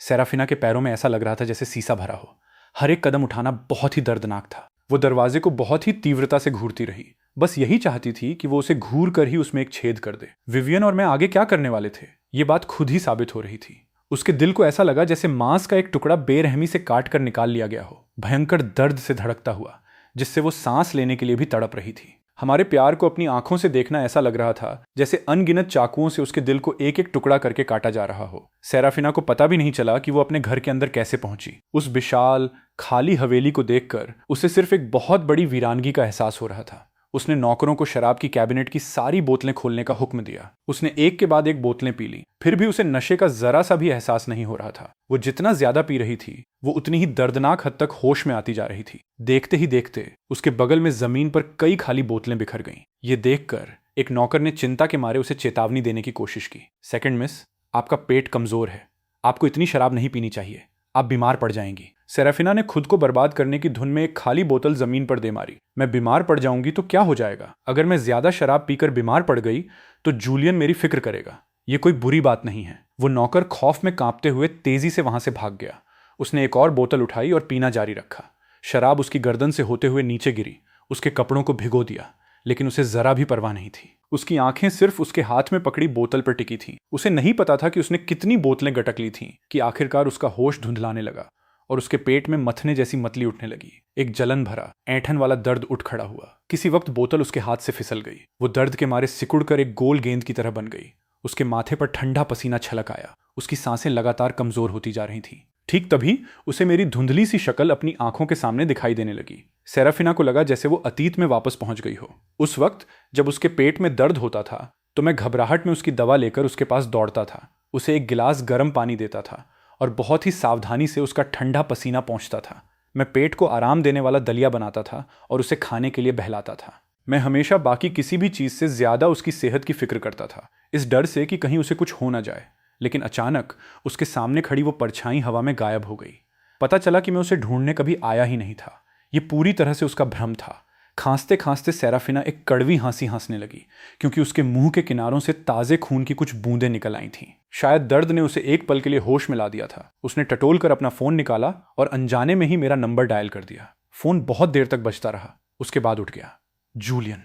सेराफिना के पैरों में ऐसा लग रहा था जैसे सीसा भरा हो। हर एक कदम उठाना बहुत ही दर्दनाक था। वो दरवाजे को बहुत ही तीव्रता से घूरती रही, बस यही चाहती थी कि वो उसे घूर कर ही उसमें एक छेद कर दे। विवियन और मैं आगे क्या करने वाले थे, ये बात खुद ही साबित हो रही थी। उसके दिल को ऐसा लगा जैसे मांस का एक टुकड़ा बेरहमी से काट कर निकाल लिया गया हो, भयंकर दर्द से धड़कता हुआ, जिससे वो सांस लेने के लिए भी तड़प रही थी। हमारे प्यार को अपनी आंखों से देखना ऐसा लग रहा था जैसे अनगिनत चाकुओं से उसके दिल को एक एक टुकड़ा करके काटा जा रहा हो। सेराफिना को पता भी नहीं चला कि वो अपने घर के अंदर कैसे पहुंची। उस विशाल खाली हवेली को देखकर उसे सिर्फ एक बहुत बड़ी वीरानगी का एहसास हो रहा था। उसने नौकरों को शराब की कैबिनेट की सारी बोतलें खोलने का हुक्म दिया। उसने एक के बाद एक बोतलें पी ली, फिर भी उसे नशे का जरा सा भी एहसास नहीं हो रहा था। वो जितना ज्यादा पी रही थी, वो उतनी ही दर्दनाक हद तक होश में आती जा रही थी। देखते ही देखते उसके बगल में जमीन पर कई खाली बोतलें बिखर गईं। ये देखकर एक नौकर ने चिंता के मारे उसे चेतावनी देने की कोशिश की। सेकंड मिस, आपका पेट कमजोर है, आपको इतनी शराब नहीं पीनी चाहिए, आप बीमार पड़ जाएंगी। सेराफिना ने खुद को बर्बाद करने की धुन में एक खाली बोतल जमीन पर दे मारी। मैं बीमार पड़ जाऊंगी तो क्या हो जाएगा? अगर मैं ज्यादा शराब पीकर बीमार पड़ गई तो जूलियन मेरी फिक्र करेगा। ये कोई बुरी बात नहीं है। वो नौकर खौफ में कांपते हुए तेजी से वहां से भाग गया। उसने एक और बोतल उठाई और पीना जारी रखा। शराब उसकी गर्दन से होते हुए नीचे गिरी, उसके कपड़ों को भिगो दिया, लेकिन उसे जरा भी परवाह नहीं थी। उसकी आंखें सिर्फ उसके हाथ में पकड़ी बोतल पर टिकी थीं। उसे नहीं पता था कि उसने कितनी बोतलें गटक ली थीं कि आखिरकार उसका होश धुंधलाने लगा और उसके पेट में मथने जैसी मतली उठने लगी। एक जलन भरा, ऐंठन वाला दर्द उठ खड़ा हुआ। किसी वक्त बोतल उसके हाथ से फिसल गई। वो दर्द के मारे सिकुड़ कर एक गोल गेंद की तरह बन गई। उसके माथे पर ठंडा पसीना छलक आया। उसकी सांसें लगातार कमजोर होती जा रही थीं। ठीक तभी उसे मेरी धुंधली सी शक्ल अपनी आंखों के सामने दिखाई देने लगी। सेराफिना को लगा जैसे वो अतीत में वापस पहुंच गई हो। उस वक्त जब उसके पेट में दर्द होता था तो मैं घबराहट में उसकी दवा लेकर उसके पास दौड़ता था, उसे एक गिलास गर्म पानी देता था और बहुत ही सावधानी से उसका ठंडा पसीना पहुंचता था। मैं पेट को आराम देने वाला दलिया बनाता था और उसे खाने के लिए बहलाता था। मैं हमेशा बाकी किसी भी चीज़ से ज़्यादा उसकी सेहत की फिक्र करता था, इस डर से कि कहीं उसे कुछ हो ना जाए। लेकिन अचानक उसके सामने खड़ी वो परछाई हवा में गायब हो गई। पता चला कि मैं उसे ढूंढने कभी आया ही नहीं था। ये पूरी तरह से उसका भ्रम था। खांसते खांसते सेराफिना एक कड़वी हंसी हंसने लगी, क्योंकि उसके मुंह के किनारों से ताज़े खून की कुछ बूंदें निकल आई थीं। शायद दर्द ने उसे एक पल के लिए होश में ला दिया था। उसने टटोल कर अपना फ़ोन निकाला और अनजाने में ही मेरा नंबर डायल कर दिया। फ़ोन बहुत देर तक बजता रहा, उसके बाद उठ गया। जूलियन,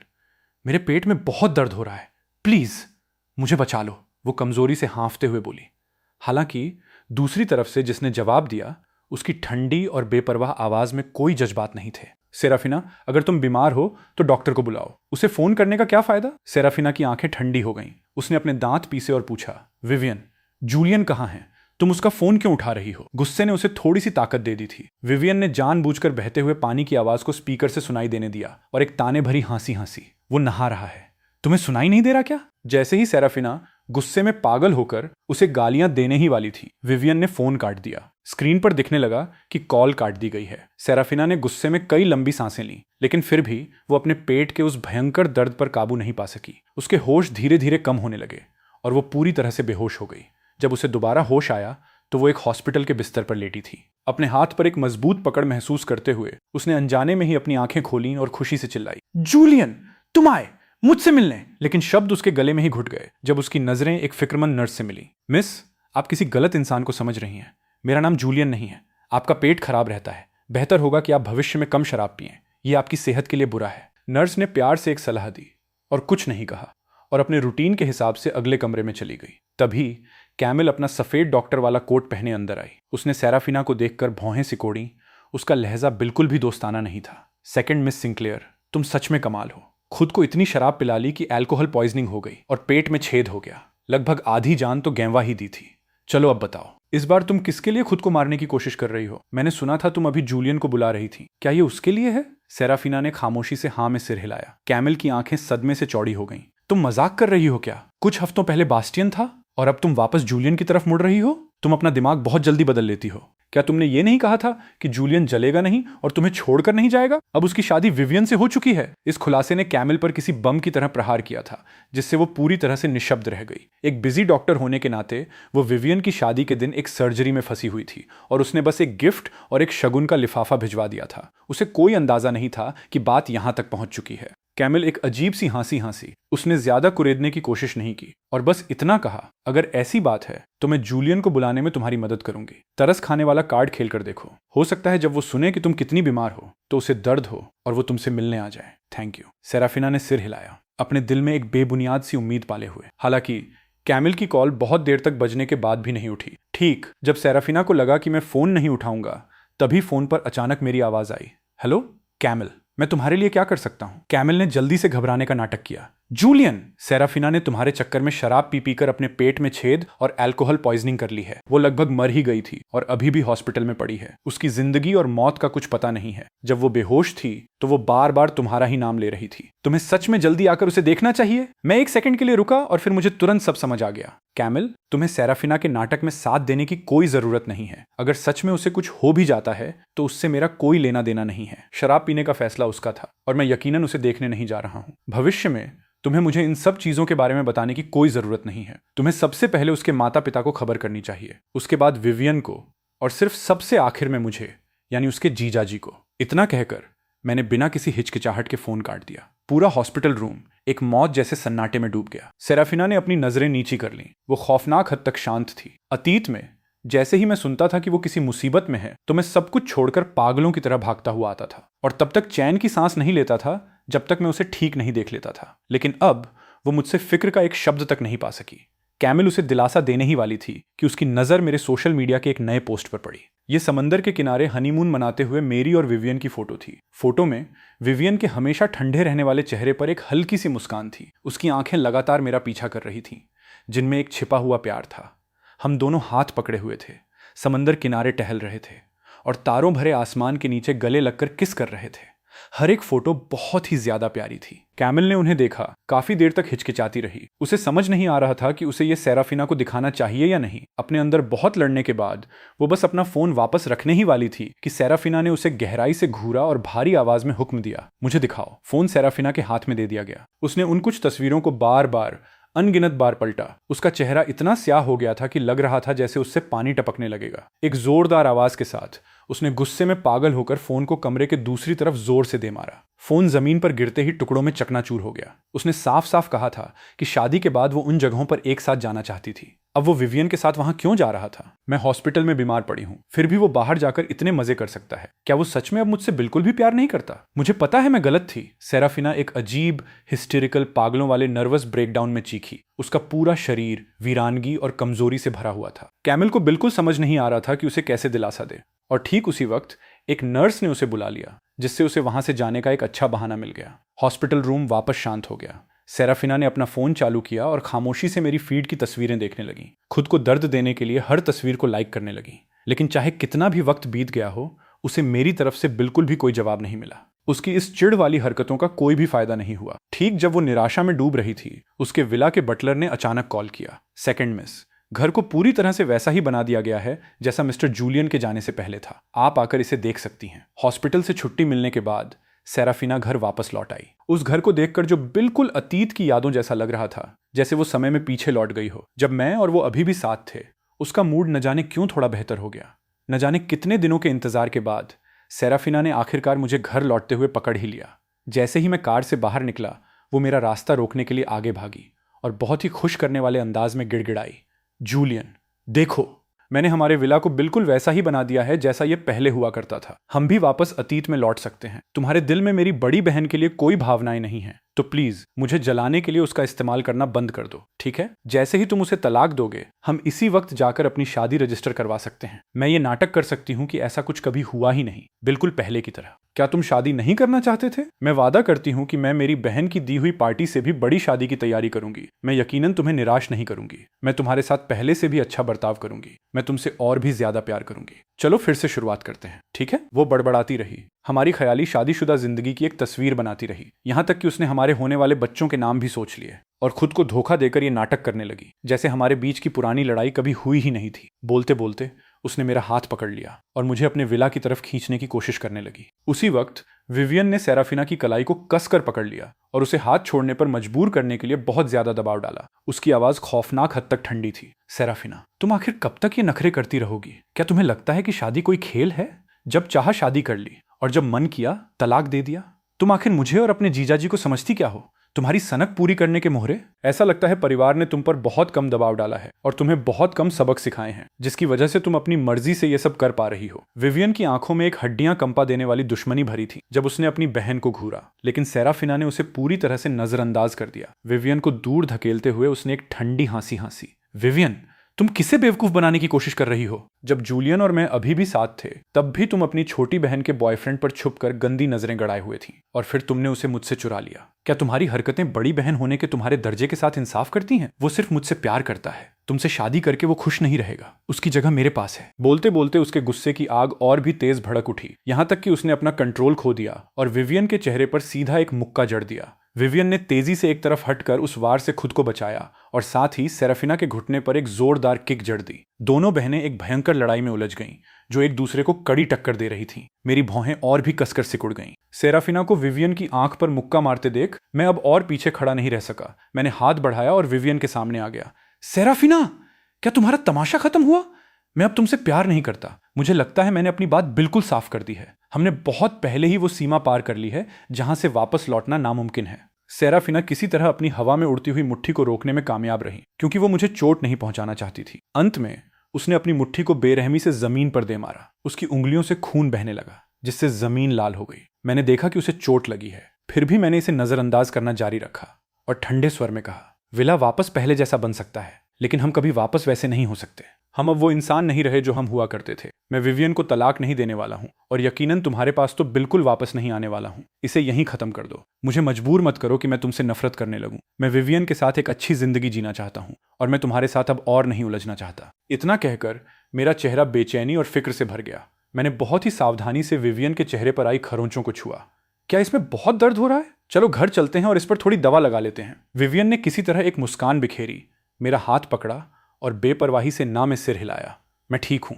मेरे पेट में बहुत दर्द हो रहा है, प्लीज़ मुझे बचा लो, वो कमज़ोरी से हाँफते हुए बोली। हालांकि दूसरी तरफ से जिसने जवाब दिया उसकी ठंडी और बेपरवाह आवाज़ में कोई जज्बात नहीं थे। सेराफिना, अगर तुम बीमार हो तो डॉक्टर को बुलाओ, उसे फ़ोन करने का क्या फ़ायदा? सेराफिना की आंखें ठंडी हो गईं। उसने अपने दांत पीसे और पूछा, विवियन, जूलियन कहाँ है? तुम उसका फ़ोन क्यों उठा रही हो? गुस्से ने उसे थोड़ी सी ताकत दे दी थी। विवियन ने जानबूझकर बहते हुए पानी की आवाज़ को स्पीकर से सुनाई देने दिया और एक ताने भरी हंसी हंसी। वो नहा रहा है, तुम्हें सुनाई नहीं दे रहा क्या? जैसे ही सेराफिना गुस्से में पागल होकर उसे गालियां देने ही वाली थी, विवियन ने फोन काट दिया। स्क्रीन पर दिखने लगा कि कॉल काट दी गई है। सेराफिना ने गुस्से में कई लंबी सांसें लीं, लेकिन फिर भी वो अपने पेट के उस भयंकर दर्द पर काबू नहीं पा सकी। उसके होश धीरे धीरे कम होने लगे और वो पूरी तरह से बेहोश हो गई। जब उसे दोबारा होश आया तो वो एक हॉस्पिटल के बिस्तर पर लेटी थी। अपने हाथ पर एक मजबूत पकड़ महसूस करते हुए उसने अनजाने में ही अपनी आंखें खोलीं और खुशी से चिल्लाई, जूलियन, तुम आए मुझसे मिलने। लेकिन शब्द उसके गले में ही घुट गए जब उसकी नजरें एक फिक्रमंद नर्स से मिली। मिस, आप किसी गलत इंसान को समझ रही हैं। मेरा नाम जूलियन नहीं है। आपका पेट खराब रहता है, बेहतर होगा कि आप भविष्य में कम शराब पिएं, ये आपकी सेहत के लिए बुरा है। नर्स ने प्यार से एक सलाह दी और कुछ नहीं कहा और अपने रूटीन के हिसाब से अगले कमरे में चली गई। तभी कैमिल अपना सफेद डॉक्टर वाला कोट पहने अंदर आई। उसने सेराफिना को देखकर भौहें सिकोड़ी। उसका लहजा बिल्कुल भी दोस्ताना नहीं था। सेकंड मिस सिंक्लेयर, तुम सच में कमाल हो। खुद को इतनी शराब पिला ली कि अल्कोहल पॉइजनिंग हो गई और पेट में छेद हो गया। लगभग आधी जान तो गैंवा ही दी थी। चलो अब बताओ, इस बार तुम किसके लिए खुद को मारने की कोशिश कर रही हो? मैंने सुना था तुम अभी जूलियन को बुला रही थी, क्या ये उसके लिए है? सेराफिना ने खामोशी से हाँ में सिर हिलाया। कैमिल की आंखें सदमे से चौड़ी हो गईं। तुम मजाक कर रही हो क्या? कुछ हफ्तों पहले बास्टियन था और अब तुम वापस जूलियन की तरफ मुड़ रही हो? तुम अपना दिमाग बहुत जल्दी बदल लेती हो। क्या तुमने ये नहीं कहा था कि जूलियन जलेगा नहीं और तुम्हें छोड़कर नहीं जाएगा? अब उसकी शादी विवियन से हो चुकी है। इस खुलासे ने कैमिल पर किसी बम की तरह प्रहार किया था, जिससे वो पूरी तरह से निशब्द रह गई। एक बिजी डॉक्टर होने के नाते वो विवियन की शादी के दिन एक सर्जरी में फंसी हुई थी और उसने बस एक गिफ्ट और एक शगुन का लिफाफा भिजवा दिया था। उसे कोई अंदाजा नहीं था कि बात यहां तक पहुंच चुकी है। कैमिल एक अजीब सी हंसी। उसने ज्यादा कुरेदने की कोशिश नहीं की और बस इतना कहा, अगर ऐसी बात है तो मैं जूलियन को बुलाने में तुम्हारी मदद करूंगी। तरस खाने वाला कार्ड खेल कर देखो, हो सकता है जब वो सुने कि तुम कितनी बीमार हो तो उसे दर्द हो और वो तुमसे मिलने आ जाए। Thank you. सेराफिना ने सिर हिलाया, अपने दिल में एक बेबुनियाद सी उम्मीद पाले हुए। हालांकि कैमिल की कॉल बहुत देर तक बजने के बाद भी नहीं उठी। ठीक जब सेराफिना को लगा कि मैं फोन नहीं उठाऊंगा, तभी फोन पर अचानक मेरी आवाज आई, हेलो कैमिल, मैं तुम्हारे लिए क्या कर सकता हूं? कैमिल ने जल्दी से घबराने का नाटक किया। जूलियन, सेराफिना ने तुम्हारे चक्कर में शराब पी पीकर अपने पेट में छेद और अल्कोहल पॉइजनिंग कर ली है। वो लगभग मर ही गई थी और अभी भी हॉस्पिटल में पड़ी है। उसकी जिंदगी और मौत का कुछ पता नहीं है। जब वो बेहोश थी तो वो बार बार तुम्हारा ही नाम ले रही थी। तुम्हें सच में जल्दी आकर उसे देखना चाहिए। मैं एक सेकंड के लिए रुका और फिर मुझे तुरंत सब समझ आ गया। कैमिल, तुम्हें सेराफिना के नाटक में साथ देने की कोई जरूरत नहीं है। अगर सच में उसे कुछ हो भी जाता है तो उससे मेरा कोई लेना देना नहीं है। शराब पीने का फैसला उसका था और मैं यकीनन उसे देखने नहीं जा रहा हूं। भविष्य में तुम्हें मुझे इन सब चीजों के बारे में बताने की कोई जरूरत नहीं है। तुम्हें सबसे पहले उसके माता पिता को खबर करनी चाहिए, उसके बाद विवियन को और सिर्फ सबसे आखिर में मुझे, यानी उसके जीजा जी को। इतना कहकर मैंने बिना किसी हिचकिचाहट के फोन काट दिया। पूरा हॉस्पिटल रूम एक मौत जैसे सन्नाटे में डूब गया। सेराफिना ने अपनी नजरें नीची कर लीं। वो खौफनाक हद तक शांत थी। अतीत में जैसे ही मैं सुनता था कि वो किसी मुसीबत में है तो मैं सब कुछ छोड़कर पागलों की तरह भागता हुआ आता था और तब तक चैन की सांस नहीं लेता था जब तक मैं उसे ठीक नहीं देख लेता था। लेकिन अब वो मुझसे फिक्र का एक शब्द तक नहीं पा सकी। कैमिल उसे दिलासा देने ही वाली थी कि उसकी नजर मेरे सोशल मीडिया के एक नए पोस्ट पर पड़ी। ये समंदर के किनारे हनीमून मनाते हुए मेरी और विवियन की फोटो थी। फोटो में विवियन के हमेशा ठंडे रहने वाले चेहरे पर एक हल्की सी मुस्कान थी। उसकी आंखें लगातार मेरा पीछा कर रही थीं। जिनमें एक छिपा हुआ प्यार था। हम दोनों हाथ पकड़े हुए थे, समंदर किनारे टहल रहे थे और तारों भरे आसमान के नीचे गले लगकर किस कर रहे थे। हर एक फोटो बहुत ही ज्यादा प्यारी थी। कैमिल ने उन्हें देखा, काफी देर तक हिचकिचाती रही। उसे समझ नहीं आ रहा था कि उसे ये सेराफिना को दिखाना चाहिए या नहीं। अपने अंदर बहुत लड़ने के बाद वो बस अपना फोन वापस रखने ही वाली थी कि सेराफिना ने उसे गहराई से घूरा और भारी आवाज में हुक्म दिया, मुझे दिखाओ। फोन सेराफिना के हाथ में दे दिया गया। उसने उन कुछ तस्वीरों को बार बार अनगिनत बार पलटा। उसका चेहरा इतना स्याह हो गया था कि लग रहा था जैसे उससे पानी टपकने लगेगा। एक जोरदार आवाज के साथ उसने गुस्से में पागल होकर फोन को कमरे के दूसरी तरफ जोर से दे मारा। फोन जमीन पर गिरते ही टुकड़ों में चकनाचूर हो गया। उसने साफ साफ कहा था कि शादी के बाद वो उन जगहों पर एक साथ जाना चाहती थी। अब वो विवियन के साथ वहां क्यों जा रहा था? मैं हॉस्पिटल में बीमार पड़ी हूं, फिर भी वो बाहर जाकर इतने मजे कर सकता है। क्या वो सच में अब मुझसे बिल्कुल भी प्यार नहीं करता? मुझे पता है मैं गलत थी। सेराफिना एक अजीब हिस्टेरिकल पागलों वाले नर्वस ब्रेकडाउन में चीखी। उसका पूरा शरीर वीरानगी और कमजोरी से भरा हुआ था। कैमिल को बिल्कुल समझ नहीं आ रहा था कि उसे कैसे दिलासा दे, और ठीक उसी वक्त एक नर्स ने उसे बुला लिया, जिससे उसे वहां से जाने का एक अच्छा बहाना मिल गया। हॉस्पिटल रूम वापस शांत हो गया। सेराफिना ने अपना फोन चालू किया और खामोशी से मेरी फीड की तस्वीरें देखने लगी। खुद को दर्द देने के लिए हर तस्वीर को लाइक करने लगी। लेकिन चाहे कितना भी वक्त बीत गया हो, उसे मेरी तरफ से बिल्कुल भी कोई जवाब नहीं मिला। उसकी इस चिढ़ वाली हरकतों का कोई भी फायदा नहीं हुआ। ठीक जब वो निराशा में डूब रही थी, उसके विला के बटलर ने अचानक कॉल किया। सेकंड मिस, घर को पूरी तरह से वैसा ही बना दिया गया है जैसा मिस्टर जूलियन के जाने से पहले था। आप आकर इसे देख सकती हैं। हॉस्पिटल से छुट्टी मिलने के बाद सेराफिना घर वापस लौट आई। उस घर को देखकर जो बिल्कुल अतीत की यादों जैसा लग रहा था, जैसे वो समय में पीछे लौट गई हो, जब मैं और वो अभी भी साथ थे। उसका मूड न जाने क्यों थोड़ा बेहतर हो गया। न जाने कितने दिनों के इंतजार के बाद सेराफिना ने आखिरकार मुझे घर लौटते हुए पकड़ ही लिया। जैसे ही मैं कार से बाहर निकला, वो मेरा रास्ता रोकने के लिए आगे भागी और बहुत ही खुश करने वाले अंदाज में गिड़गिड़ाई, जूलियन देखो, मैंने हमारे विला को बिल्कुल वैसा ही बना दिया है जैसा ये पहले हुआ करता था। हम भी वापस अतीत में लौट सकते हैं। तुम्हारे दिल में मेरी बड़ी बहन के लिए कोई भावनाएं नहीं हैं, तो प्लीज मुझे जलाने के लिए उसका इस्तेमाल करना बंद कर दो, ठीक है? जैसे ही तुम उसे तलाक दोगे, हम इसी वक्त जाकर अपनी शादी रजिस्टर करवा सकते हैं। मैं ये नाटक कर सकती हूँ कि ऐसा कुछ कभी हुआ ही नहीं, बिल्कुल पहले की तरह। क्या तुम शादी नहीं करना चाहते थे? मैं वादा करती हूँ कि मैं मेरी बहन की दी हुई पार्टी से भी बड़ी शादी की तैयारी करूंगी। मैं यकीनन तुम्हें निराश नहीं करूंगी। मैं तुम्हारे साथ पहले से भी अच्छा बर्ताव करूंगी। मैं तुमसे और भी ज्यादा प्यार करूंगी। चलो फिर से शुरुआत करते हैं, ठीक है? वो बड़बड़ाती रही, हमारी ख्याली शादीशुदा जिंदगी की एक तस्वीर बनाती रही। यहां तक कि उसने हमारे होने वाले बच्चों के नाम भी सोच लिए और खुद को धोखा देकर ये नाटक करने लगी जैसे हमारे बीच की पुरानी लड़ाई कभी हुई ही नहीं थी। बोलते बोलते उसने मेरा हाथ पकड़ लिया और मुझे अपने विला की तरफ खींचने की कोशिश करने लगी। उसी वक्त विवियन ने सेराफिना की कलाई को कसकर पकड़ लिया और उसे हाथ छोड़ने पर मजबूर करने के लिए बहुत ज्यादा दबाव डाला। उसकी आवाज खौफनाक हद तक ठंडी थी। सेराफिना, तुम आखिर कब तक ये नखरे करती रहोगी? क्या तुम्हें लगता है कि शादी कोई खेल है? जब चाहा शादी कर ली और जब मन किया तलाक दे दिया। तुम आखिर मुझे और अपने जीजाजी को समझती क्या हो? तुम्हारी सनक पूरी करने के मोहरे? ऐसा लगता है परिवार ने तुम पर बहुत कम दबाव डाला है और तुम्हें बहुत कम सबक सिखाए हैं, जिसकी वजह से तुम अपनी मर्जी से ये सब कर पा रही हो। विवियन की आंखों में एक हड्डियां कंपा देने वाली दुश्मनी भरी थी जब उसने अपनी बहन को घूरा, लेकिन सेराफिना ने उसे पूरी तरह से नजरअंदाज कर दिया। विवियन को दूर धकेलते हुए उसने एक ठंडी हंसी हंसी। विवियन, तुम किसे बेवकूफ बनाने की कोशिश कर रही हो? जब जूलियन और मैं अभी भी साथ थे, तब भी तुम अपनी छोटी बहन के बॉयफ्रेंड पर छुपकर गंदी नजरें गड़ाए हुए थी और फिर तुमने उसे मुझसे चुरा लिया। क्या तुम्हारी हरकतें बड़ी बहन होने के तुम्हारे दर्जे के साथ इंसाफ करती हैं? वो सिर्फ मुझसे प्यार करता है। तुमसे शादी करके वो खुश नहीं रहेगा। उसकी जगह मेरे पास है। बोलते बोलते उसके गुस्से की आग और भी तेज भड़क उठी, यहां तक कि उसने अपना कंट्रोल खो दिया और विवियन के चेहरे पर सीधा एक मुक्का जड़ दिया। विवियन ने तेजी से एक तरफ हटकर उस वार से खुद को बचाया और साथ ही सेराफिना के घुटने पर एक जोरदार किक जड़ दी। दोनों बहनें एक भयंकर लड़ाई में उलझ गईं, जो एक दूसरे को कड़ी टक्कर दे रही थीं। मेरी भौहें और भी कसकर सिकुड़ गईं। सेराफिना को विवियन की आंख पर मुक्का मारते देख मैं अब और पीछे खड़ा नहीं रह सका। मैंने हाथ बढ़ाया और विवियन के सामने आ गया। सेराफिना, क्या तुम्हारा तमाशा खत्म हुआ? मैं अब तुमसे प्यार नहीं करता। मुझे लगता है मैंने अपनी बात बिल्कुल साफ कर दी है। हमने बहुत पहले ही वो सीमा पार कर ली है जहां से वापस लौटना नामुमकिन है। सेराफिना किसी तरह अपनी हवा में उड़ती हुई मुट्ठी को रोकने में कामयाब रही, क्योंकि वो मुझे चोट नहीं पहुंचाना चाहती थी। अंत में उसने अपनी मुट्ठी को बेरहमी से जमीन पर दे मारा। उसकी उंगलियों से खून बहने लगा, जिससे जमीन लाल हो गई। मैंने देखा कि उसे चोट लगी है, फिर भी मैंने इसे नजरअंदाज करना जारी रखा और ठंडे स्वर में कहा, विला वापस पहले जैसा बन सकता है, लेकिन हम कभी वापस वैसे नहीं हो सकते। हम अब वो इंसान नहीं रहे जो हम हुआ करते थे। मैं विवियन को तलाक नहीं देने वाला हूँ और यकीनन तुम्हारे पास तो बिल्कुल वापस नहीं आने वाला हूँ। इसे यहीं खत्म कर दो। मुझे मजबूर मत करो कि मैं तुमसे नफरत करने लगूं। मैं विवियन के साथ एक अच्छी जिंदगी जीना चाहता हूँ और मैं तुम्हारे साथ अब और नहीं उलझना चाहता। इतना कहकर मेरा चेहरा बेचैनी और फिक्र से भर गया। मैंने बहुत ही सावधानी से विवियन के चेहरे पर आई खरोंचों को छुआ। क्या इसमें बहुत दर्द हो रहा है? चलो घर चलते हैं और इस पर थोड़ी दवा लगा लेते हैं। विवियन ने किसी तरह एक मुस्कान बिखेरी, मेरा हाथ पकड़ा और बेपरवाही से ना में सिर हिलाया। मैं ठीक हूं,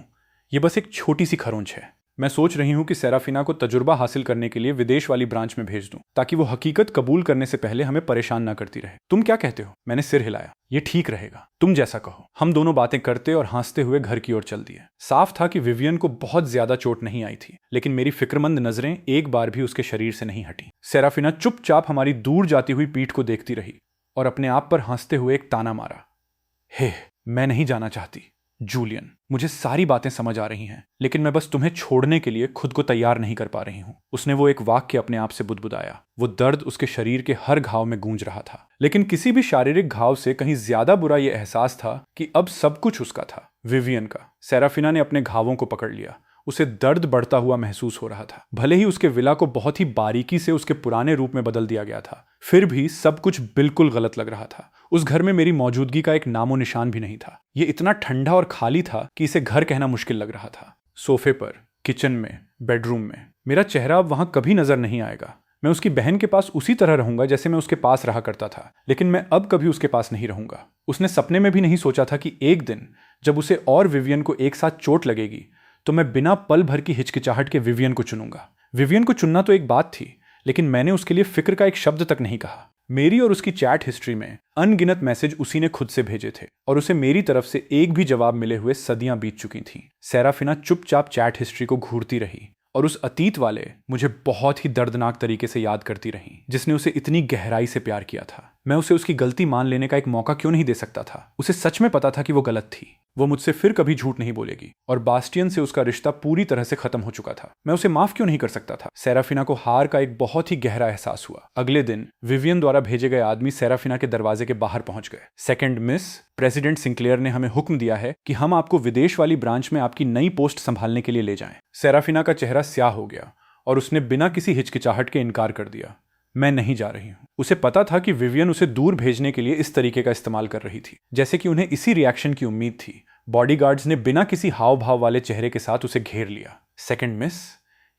यह बस एक छोटी सी खरोंच है। मैं सोच रही हूं कि सेराफिना को तजुर्बा हासिल करने के लिए विदेश वाली ब्रांच में भेज दूं, ताकि वो हकीकत कबूल करने से पहले हमें परेशान ना करती रहे। तुम क्या कहते हो? मैंने सिर हिलाया। ये ठीक रहेगा, तुम जैसा कहो। हम दोनों बातें करते और हंसते हुए घर की ओर चल दिए। साफ था कि विवियन को बहुत ज्यादा चोट नहीं आई थी, लेकिन मेरी फिक्रमंद नजरें एक बार भी उसके शरीर से नहीं हटी। सेराफिना चुपचाप हमारी दूर जाती हुई पीठ को देखती रही और अपने आप पर हंसते हुए एक ताना मारा। हे, मैं नहीं जाना चाहती जूलियन। मुझे सारी बातें समझ आ रही हैं, लेकिन मैं बस तुम्हें छोड़ने के लिए खुद को तैयार नहीं कर पा रही हूं। उसने वो एक वाक्य अपने आप से बुदबुदाया। वो दर्द उसके शरीर के हर घाव में गूंज रहा था, लेकिन किसी भी शारीरिक घाव से कहीं ज्यादा बुरा यह एहसास था कि अब सब कुछ उसका था, विवियन का। सेराफिना ने अपने घावों को पकड़ लिया। उसे दर्द बढ़ता हुआ महसूस हो रहा था। भले ही उसके विला को बहुत ही बारीकी से उसके पुराने रूप में बदल दिया गया था, फिर भी सब कुछ बिल्कुल गलत लग रहा था। उस घर में मेरी मौजूदगी का एक नामो निशान भी नहीं था। ये इतना ठंडा और खाली था कि इसे घर कहना मुश्किल लग रहा था। सोफे पर, किचन में, बेडरूम में, मेरा चेहरा अब वहां कभी नजर नहीं आएगा। मैं उसकी बहन के पास उसी तरह रहूंगा जैसे मैं उसके पास रहा करता था, लेकिन मैं अब कभी उसके पास नहीं रहूंगा। उसने सपने में भी नहीं सोचा था कि एक दिन जब उसे और विवियन को एक साथ चोट लगेगी तो मैं बिना पल भर की हिचकिचाहट के विवियन को चुनूंगा। विवियन को चुनना तो एक बात थी, लेकिन मैंने उसके लिए फिक्र का एक शब्द तक नहीं कहा। मेरी और उसकी चैट हिस्ट्री में अनगिनत मैसेज उसी ने खुद से भेजे थे और उसे मेरी तरफ से एक भी जवाब मिले हुए सदियां बीत चुकी थीं। सेराफिना चुपचाप चैट हिस्ट्री को घूरती रही और उस अतीत वाले मुझे बहुत ही दर्दनाक तरीके से याद करती रही, जिसने उसे इतनी गहराई से प्यार किया था। मैं उसे उसकी गलती मान लेने का एक मौका क्यों नहीं दे सकता था? उसे सच में पता था कि वो गलत थी। वो मुझसे फिर कभी झूठ नहीं बोलेगी और बास्टियन से उसका रिश्ता पूरी तरह से खत्म हो चुका था। मैं उसे माफ क्यों नहीं कर सकता था? सेराफिना को हार का एक बहुत ही गहरा एहसास हुआ। अगले दिन विवियन द्वारा भेजे गए आदमी सेराफिना के दरवाजे के बाहर पहुंच गए। सेकंड मिस, प्रेसिडेंट सिंक्लेयर ने हमें हुक्म दिया है कि हम आपको विदेश वाली ब्रांच में आपकी नई पोस्ट संभालने के लिए ले जाएं। सेराफिना का चेहरा स्याह हो गया और उसने बिना किसी हिचकिचाहट के इनकार कर दिया। मैं नहीं जा रही हूं। उसे पता था कि विवियन उसे दूर भेजने के लिए इस तरीके का इस्तेमाल कर रही थी, जैसे कि उन्हें इसी रिएक्शन की उम्मीद थी। बॉडीगार्ड्स ने बिना किसी हाव भाव वाले चेहरे के साथ उसे घेर लिया। सेकंड मिस,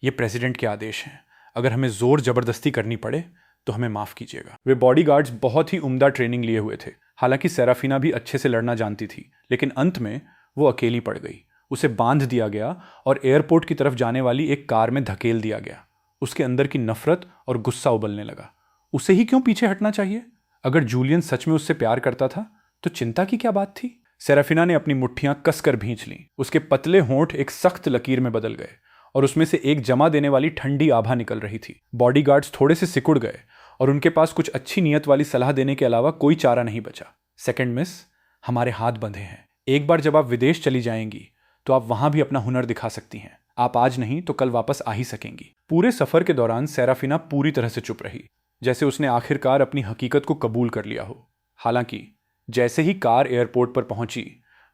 ये प्रेसिडेंट के आदेश हैं। अगर हमें जोर जबरदस्ती करनी पड़े तो हमें माफ कीजिएगा। वे बॉडीगार्ड्स बहुत ही उम्दा ट्रेनिंग लिए हुए थे। हालांकि सेराफिना भी अच्छे से लड़ना जानती थी, लेकिन अंत में वो अकेली पड़ गई। उसे बांध दिया गया और एयरपोर्ट की तरफ जाने वाली एक कार में धकेल दिया गया। उसके अंदर की नफरत और गुस्सा उबलने लगा। उसे ही क्यों पीछे हटना चाहिए? अगर जूलियन सच में उससे प्यार करता था तो चिंता की क्या बात थी? सेराफिना ने अपनी मुट्ठियां कसकर भींच लीं। उसके पतले होंठ एक सख्त लकीर में बदल गए और उसमें से एक जमा देने वाली ठंडी आभा निकल रही थी। बॉडीगार्ड्स थोड़े से सिकुड़ गए और उनके पास कुछ अच्छी नीयत वाली सलाह देने के अलावा कोई चारा नहीं बचा। सेकंड मिस, हमारे हाथ बंधे हैं। एक बार जब आप विदेश चली जाएंगी तो आप वहां भी अपना हुनर दिखा सकती हैं। आप आज नहीं तो कल वापस आ ही सकेंगी। पूरे सफर के दौरान सेराफिना पूरी तरह से चुप रही, जैसे उसने आखिरकार अपनी हकीकत को कबूल कर लिया हो। हालांकि जैसे ही कार एयरपोर्ट पर पहुंची,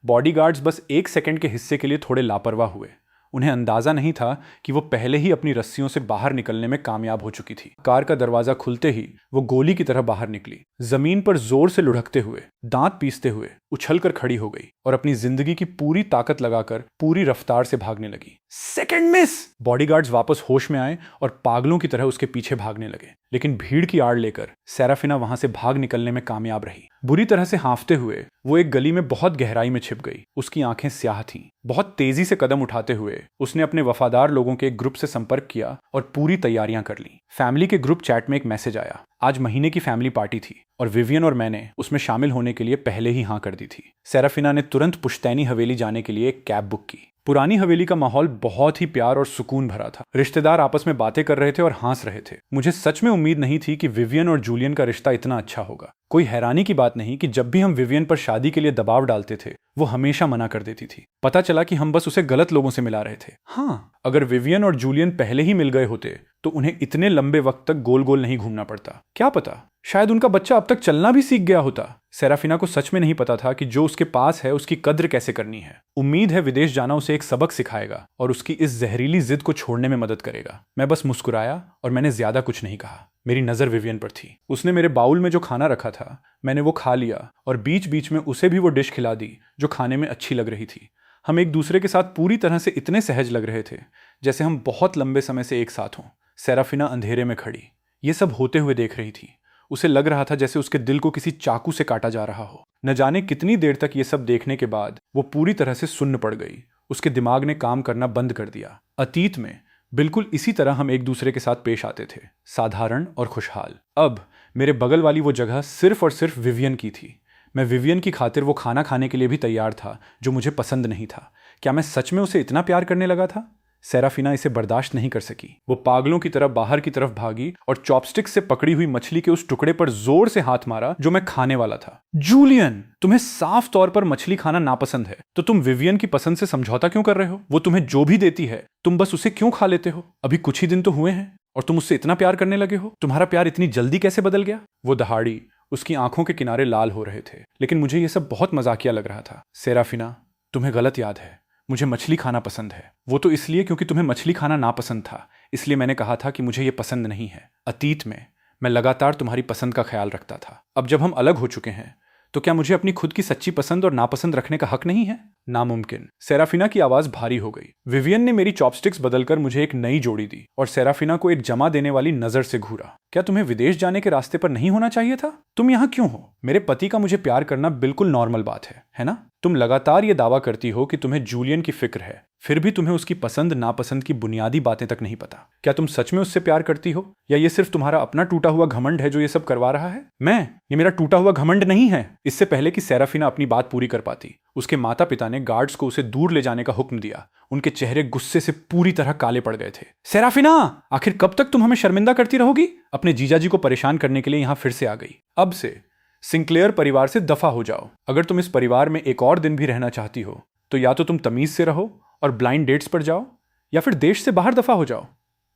बॉडीगार्ड्स बस एक सेकंड के हिस्से के लिए थोड़े लापरवाह हुए। उन्हें अंदाजा नहीं था कि वो पहले ही अपनी रस्सियों से बाहर निकलने में कामयाब हो चुकी थी। कार का दरवाजा खुलते ही वो गोली की तरह बाहर निकली। जमीन पर जोर से लुढ़कते हुए, दांत पीसते हुए उछलकर खड़ी हो गई और अपनी जिंदगी की पूरी ताकत लगाकर पूरी रफ्तार से भागने लगी। Second miss! बॉडीगार्ड्स वापस होश में आए और पागलों की तरह उसके पीछे भागने लगे, लेकिन भीड़ की आड़ लेकर सेराफिना वहां से भाग निकलने में कामयाब रही। बुरी तरह से हांफते हुए वो एक गली में बहुत गहराई में छिप गई। उसकी आंखें स्याह थीं। बहुत तेजी से कदम उठाते हुए उसने अपने वफादार लोगों के एक ग्रुप से संपर्क किया और पूरी तैयारियां कर ली। फैमिली के ग्रुप चैट में एक मैसेज आया। आज महीने की फैमिली पार्टी थी और विवियन और मैंने उसमें शामिल होने के लिए पहले ही हाँ कर दी थी। सेराफिना ने तुरंत पुश्तैनी हवेली जाने के लिए एक कैब बुक की। पुरानी हवेली का माहौल बहुत ही प्यार और सुकून भरा था। रिश्तेदार आपस में बातें कर रहे थे और हंस रहे थे। मुझे सच में उम्मीद नहीं थी कि विवियन और जूलियन का रिश्ता इतना अच्छा होगा। कोई हैरानी की बात नहीं कि जब भी हम विवियन पर शादी के लिए दबाव डालते थे, वो हमेशा मना कर देती थी। पता चला कि हम बस उसे गलत लोगों से मिला रहे थे। हाँ, अगर विवियन और जूलियन पहले ही मिल गए होते तो उन्हें इतने लंबे वक्त तक गोल गोल नहीं घूमना पड़ता। क्या पता शायद उनका बच्चा अब तक चलना भी सीख गया होता। सेराफिना को सच में नहीं पता था कि जो उसके पास है उसकी कद्र कैसे करनी है। उम्मीद है विदेश जाना उसे एक सबक सिखाएगा और उसकी इस जहरीली जिद को छोड़ने में मदद करेगा। मैं बस मुस्कुराया और मैंने ज्यादा कुछ नहीं कहा। मेरी नजर विवियन पर थी। उसने मेरे बाउल में जो खाना रखा था मैंने वो खा लिया और बीच बीच में उसे भी वो डिश खिला दी जो खाने में अच्छी लग रही थी। हम एक दूसरे के साथ पूरी तरह से इतने सहज लग रहे थे जैसे हम बहुत लंबे समय से एक साथ हों। सेराफिना अंधेरे में खड़ी ये सब होते हुए देख रही थी। उसे लग रहा था जैसे उसके दिल को किसी चाकू से काटा जा रहा हो। न जाने कितनी देर तक ये सब देखने के बाद वो पूरी तरह से सुन्न पड़ गई। उसके दिमाग ने काम करना बंद कर दिया। अतीत में बिल्कुल इसी तरह हम एक दूसरे के साथ पेश आते थे, साधारण और खुशहाल। अब मेरे बगल वाली वो जगह सिर्फ और सिर्फ विवियन की थी। मैं विवियन की खातिर वो खाना खाने के लिए भी तैयार था जो मुझे पसंद नहीं था। क्या मैं सच में उसे इतना प्यार करने लगा था? सेराफिना इसे बर्दाश्त नहीं कर सकी। वो पागलों की तरह बाहर की तरफ भागी और चॉपस्टिक से पकड़ी हुई मछली के उस टुकड़े पर जोर से हाथ मारा जो मैं खाने वाला था। जूलियन, तुम्हें साफ तौर पर मछली खाना नापसंद है, तो तुम विवियन की पसंद से समझौता क्यों कर रहे हो? वो तुम्हें जो भी देती है तुम बस उसे क्यों खा लेते हो? अभी कुछ ही दिन तो हुए हैं और तुम उससे इतना प्यार करने लगे हो। तुम्हारा प्यार इतनी जल्दी कैसे बदल गया? वो दहाड़ी। उसकी आंखों के किनारे लाल हो रहे थे, लेकिन मुझे यह सब बहुत मजाकिया लग रहा था। सेराफिना, तुम्हें गलत याद है। मुझे मछली खाना पसंद है। वो तो इसलिए क्योंकि तुम्हें मछली खाना नापसंद था, इसलिए मैंने कहा था कि मुझे ये पसंद नहीं है। अतीत में मैं लगातार तुम्हारी पसंद का ख्याल रखता था। अब जब हम अलग हो चुके हैं तो क्या मुझे अपनी खुद की सच्ची पसंद और नापसंद रखने का हक नहीं है? नामुमकिन। सेराफिना की आवाज भारी हो गई। विवियन ने मेरी चॉपस्टिक्स बदलकर मुझे एक नई जोड़ी दी और सेराफिना को एक जमा देने वाली नजर से घूरा। क्या तुम्हें विदेश जाने के रास्ते पर नहीं होना चाहिए था? तुम यहाँ क्यों हो? मेरे पति का मुझे प्यार करना बिल्कुल नॉर्मल बात है ना? तुम लगातार ये दावा करती हो कि तुम्हें जूलियन की फिक्र है, फिर भी तुम्हें उसकी पसंद नापसंद की बुनियादी बातें तक नहीं पता। क्या तुम सच में उससे प्यार करती हो या ये सिर्फ तुम्हारा अपना टूटा हुआ घमंड है जो ये सब करवा रहा है? ये मेरा टूटा हुआ घमंड नहीं है। इससे पहले कि सेराफिना अपनी बात पूरी कर पाती, उसके माता पिता ने गार्ड्स को उसे दूर ले जाने का हुक्म दिया। उनके चेहरे गुस्से से पूरी तरह काले पड़ गए थे। सेराफिना, आखिर कब तक तुम हमें शर्मिंदा करती रहोगी? अपने जीजाजी को परेशान करने के लिए यहां फिर से आ गई। अब से सिंक्लेयर परिवार से दफा हो जाओ। अगर तुम इस परिवार में एक और दिन भी रहना चाहती हो तो या तो तुम तमीज से रहो और ब्लाइंड डेट्स पर जाओ या फिर देश से बाहर दफा हो जाओ।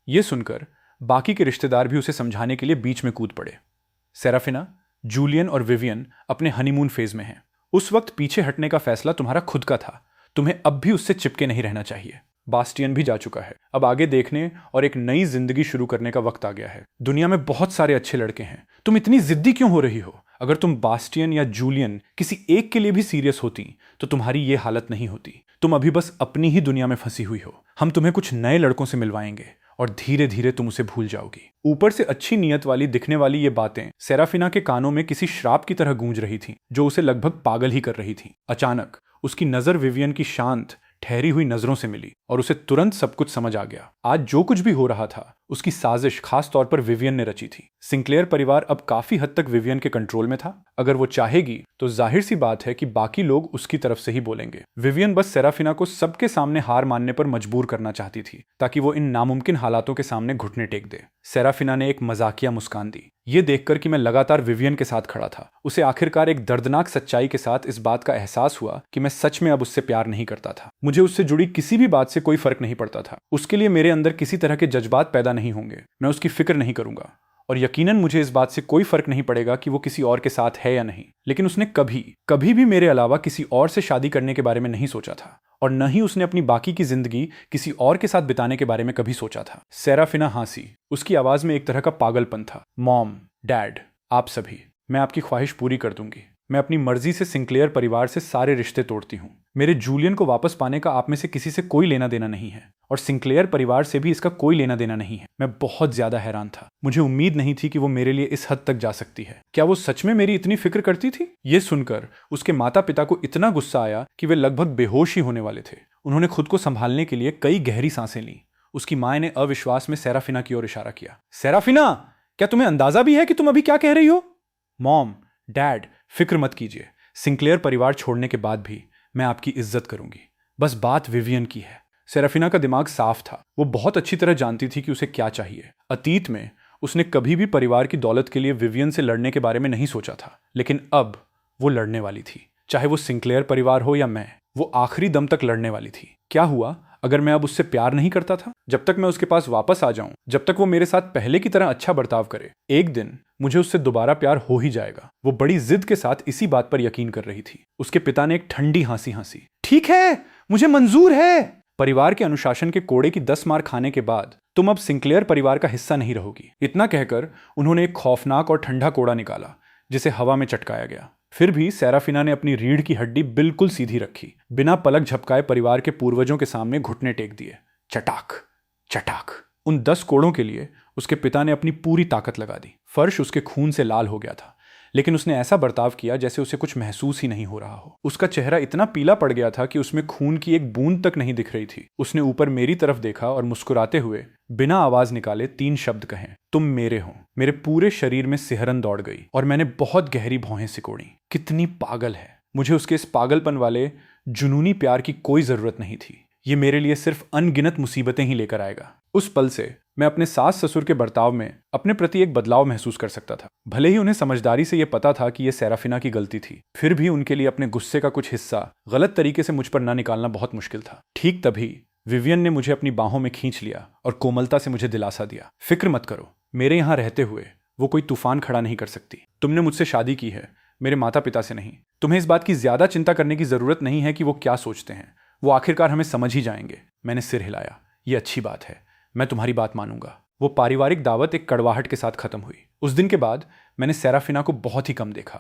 यह सुनकर बाकी के रिश्तेदार भी उसे समझाने के लिए बीच में कूद पड़े। सेराफिना, जूलियन और विवियन अपने हनीमून फेज में हैं। उस वक्त पीछे हटने का फैसला तुम्हारा खुद का था। तुम्हें अब भी उससे चिपके नहीं रहना चाहिए। बास्टियन भी जा चुका है। अब आगे देखने और एक नई जिंदगी शुरू करने का वक्त आ गया है। दुनिया में बहुत सारे अच्छे लड़के हैं। तुम इतनी जिद्दी क्यों हो रही हो? अगर तुम बास्टियन या जूलियन किसी एक के लिए भी सीरियस होती तो तुम्हारी ये हालत नहीं होती। तुम अभी बस अपनी ही दुनिया में फंसी हुई हो। हम तुम्हें कुछ नए लड़कों से मिलवाएंगे और धीरे धीरे तुम उसे भूल जाओगी। ऊपर से अच्छी नीयत वाली दिखने वाली ये बातें सेराफिना के कानों में किसी श्राप की तरह गूंज रही थी जो उसे लगभग पागल ही कर रही थी। अचानक उसकी नजर विवियन की शांत ठहरी हुई नजरों से मिली और उसे तुरंत सब कुछ समझ आ गया। आज जो कुछ भी हो रहा था उसकी साजिश खास तौर पर विवियन ने रची थी। सिंक्लेयर परिवार अब काफी हद तक विवियन के कंट्रोल में था। अगर वो चाहेगी तो जाहिर सी बात है कि बाकी लोग उसकी तरफ से ही बोलेंगे। विवियन बस सेराफिना को सबके सामने हार मानने पर मजबूर करना चाहती थी ताकि वो इन नामुमकिन हालातों के सामने घुटने टेक दे। सेराफिना ने एक मजाकिया मुस्कान दी। ये देखकर कि मैं लगातार विवियन के साथ खड़ा था, उसे आखिरकार एक दर्दनाक सच्चाई के साथ इस बात का एहसास हुआ कि मैं सच में अब उससे प्यार नहीं करता था। मुझे उससे जुड़ी किसी भी बात से कोई फर्क नहीं पड़ता था। उसके लिए मेरे अंदर किसी तरह के जज्बात पैदा नहीं होंगे। मैं उसकी फिक्र नहीं करूंगा और यकीनन मुझे इस बात से कोई फर्क नहीं पड़ेगा कि वो किसी और के साथ है या नहीं। लेकिन उसने कभी भी मेरे अलावा किसी और से शादी करने के बारे में नहीं सोचा था और न ही उसने अपनी बाकी की जिंदगी किसी और के साथ बिताने के बारे में कभी सोचा था। सेराफिना हंसी। उसकी आवाज में एक तरह का पागलपन था। मॉम, डैड, आप सभी, मैं आपकी ख्वाहिश पूरी कर दूंगी। मैं अपनी मर्जी से सिंक्लेयर परिवार से सारे रिश्ते तोड़ती हूँ। मेरे जूलियन को वापस पाने का आप में से किसी से कोई लेना देना नहीं है और सिंक्लेयर परिवार से भी इसका कोई लेना देना नहीं है। मैं बहुत ज्यादा हैरान था। मुझे उम्मीद नहीं थी कि वो मेरे लिए इस हद तक जा सकती है। क्या वो सच में मेरी इतनी फिक्र करती थी? ये सुनकर उसके माता पिता को इतना गुस्सा आया कि वे लगभग बेहोश ही होने वाले थे। उन्होंने खुद को संभालने के लिए कई गहरी सांसें ली। उसकी माँ ने अविश्वास में सेराफिना की ओर इशारा किया। सेराफिना, क्या तुम्हें अंदाजा भी है कि तुम अभी क्या कह रही हो? मॉम, डैड, फिक्र मत कीजिए। सिंक्लेयर परिवार छोड़ने के बाद भी मैं आपकी इज्जत करूंगी। बस बात विवियन की है। सेराफिना का दिमाग साफ था। वो बहुत अच्छी तरह जानती थी कि उसे क्या चाहिए। अतीत में उसने कभी भी परिवार की दौलत के लिए विवियन से लड़ने के बारे में नहीं सोचा था, लेकिन अब वो लड़ने वाली थी। चाहे वो सिंक्लेयर परिवार हो या मैं, वो आखिरी दम तक लड़ने वाली थी। क्या हुआ अगर मैं अब उससे प्यार नहीं करता था? जब तक मैं उसके पास वापस आ जाऊं, जब तक वो मेरे साथ पहले की तरह अच्छा बर्ताव करे, एक दिन मुझे उससे दोबारा प्यार हो ही जाएगा। वो बड़ी जिद के साथ इसी बात पर यकीन कर रही थी। उसके पिता ने एक ठंडी हंसी हंसी, ठीक है, मुझे मंजूर है। परिवार के अनुशासन के कोड़े की 10 मार खाने के बाद तुम अब सिंक्लेयर परिवार का हिस्सा नहीं रहोगी। इतना कहकर उन्होंने एक खौफनाक और ठंडा कोड़ा निकाला जिसे हवा में चटकाया गया। फिर भी सेराफिना ने अपनी रीढ़ की हड्डी बिल्कुल सीधी रखी, बिना पलक झपकाए परिवार के पूर्वजों के सामने घुटने टेक दिए। चटाक चटाक। उन 10 कोड़ों के लिए उसके पिता ने अपनी पूरी ताकत लगा दी। फर्श उसके खून से लाल हो गया था, लेकिन उसने ऐसा बर्ताव किया जैसे उसे कुछ महसूस ही नहीं हो रहा हो। उसका चेहरा इतना पीला पड़ गया था कि उसमें खून की एक बूंद तक नहीं दिख रही थी। उसने ऊपर मेरी तरफ देखा और मुस्कुराते हुए बिना आवाज निकाले 3 शब्द कहे, तुम मेरे हो। मेरे पूरे शरीर में सिहरन दौड़ गई और मैंने बहुत गहरी भौहें सिकोड़ी। कितनी पागल है। मुझे उसके इस पागलपन वाले जुनूनी प्यार की कोई जरूरत नहीं थी। ये मेरे लिए सिर्फ अनगिनत मुसीबतें ही लेकर आएगा। उस पल से मैं अपने सास ससुर के बर्ताव में अपने प्रति एक बदलाव महसूस कर सकता था। भले ही उन्हें समझदारी से यह पता था कि यह सेराफिना की गलती थी, फिर भी उनके लिए अपने गुस्से का कुछ हिस्सा गलत तरीके से मुझ पर न निकालना बहुत मुश्किल था। ठीक तभी विवियन ने मुझे अपनी बाहों में खींच लिया और कोमलता से मुझे दिलासा दिया, फिक्र मत करो, मेरे यहाँ रहते हुए वो कोई तूफान खड़ा नहीं कर सकती। तुमने मुझसे शादी की है, मेरे माता पिता से नहीं। तुम्हें इस बात की ज्यादा चिंता करने की जरूरत नहीं है कि वो क्या सोचते हैं। वो आखिरकार हमें समझ ही जाएंगे। मैंने सिर हिलाया। ये अच्छी बात है, मैं तुम्हारी बात मानूंगा। वो पारिवारिक दावत एक कड़वाहट के साथ खत्म हुई। उस दिन के बाद मैंने सेराफिना को बहुत ही कम देखा।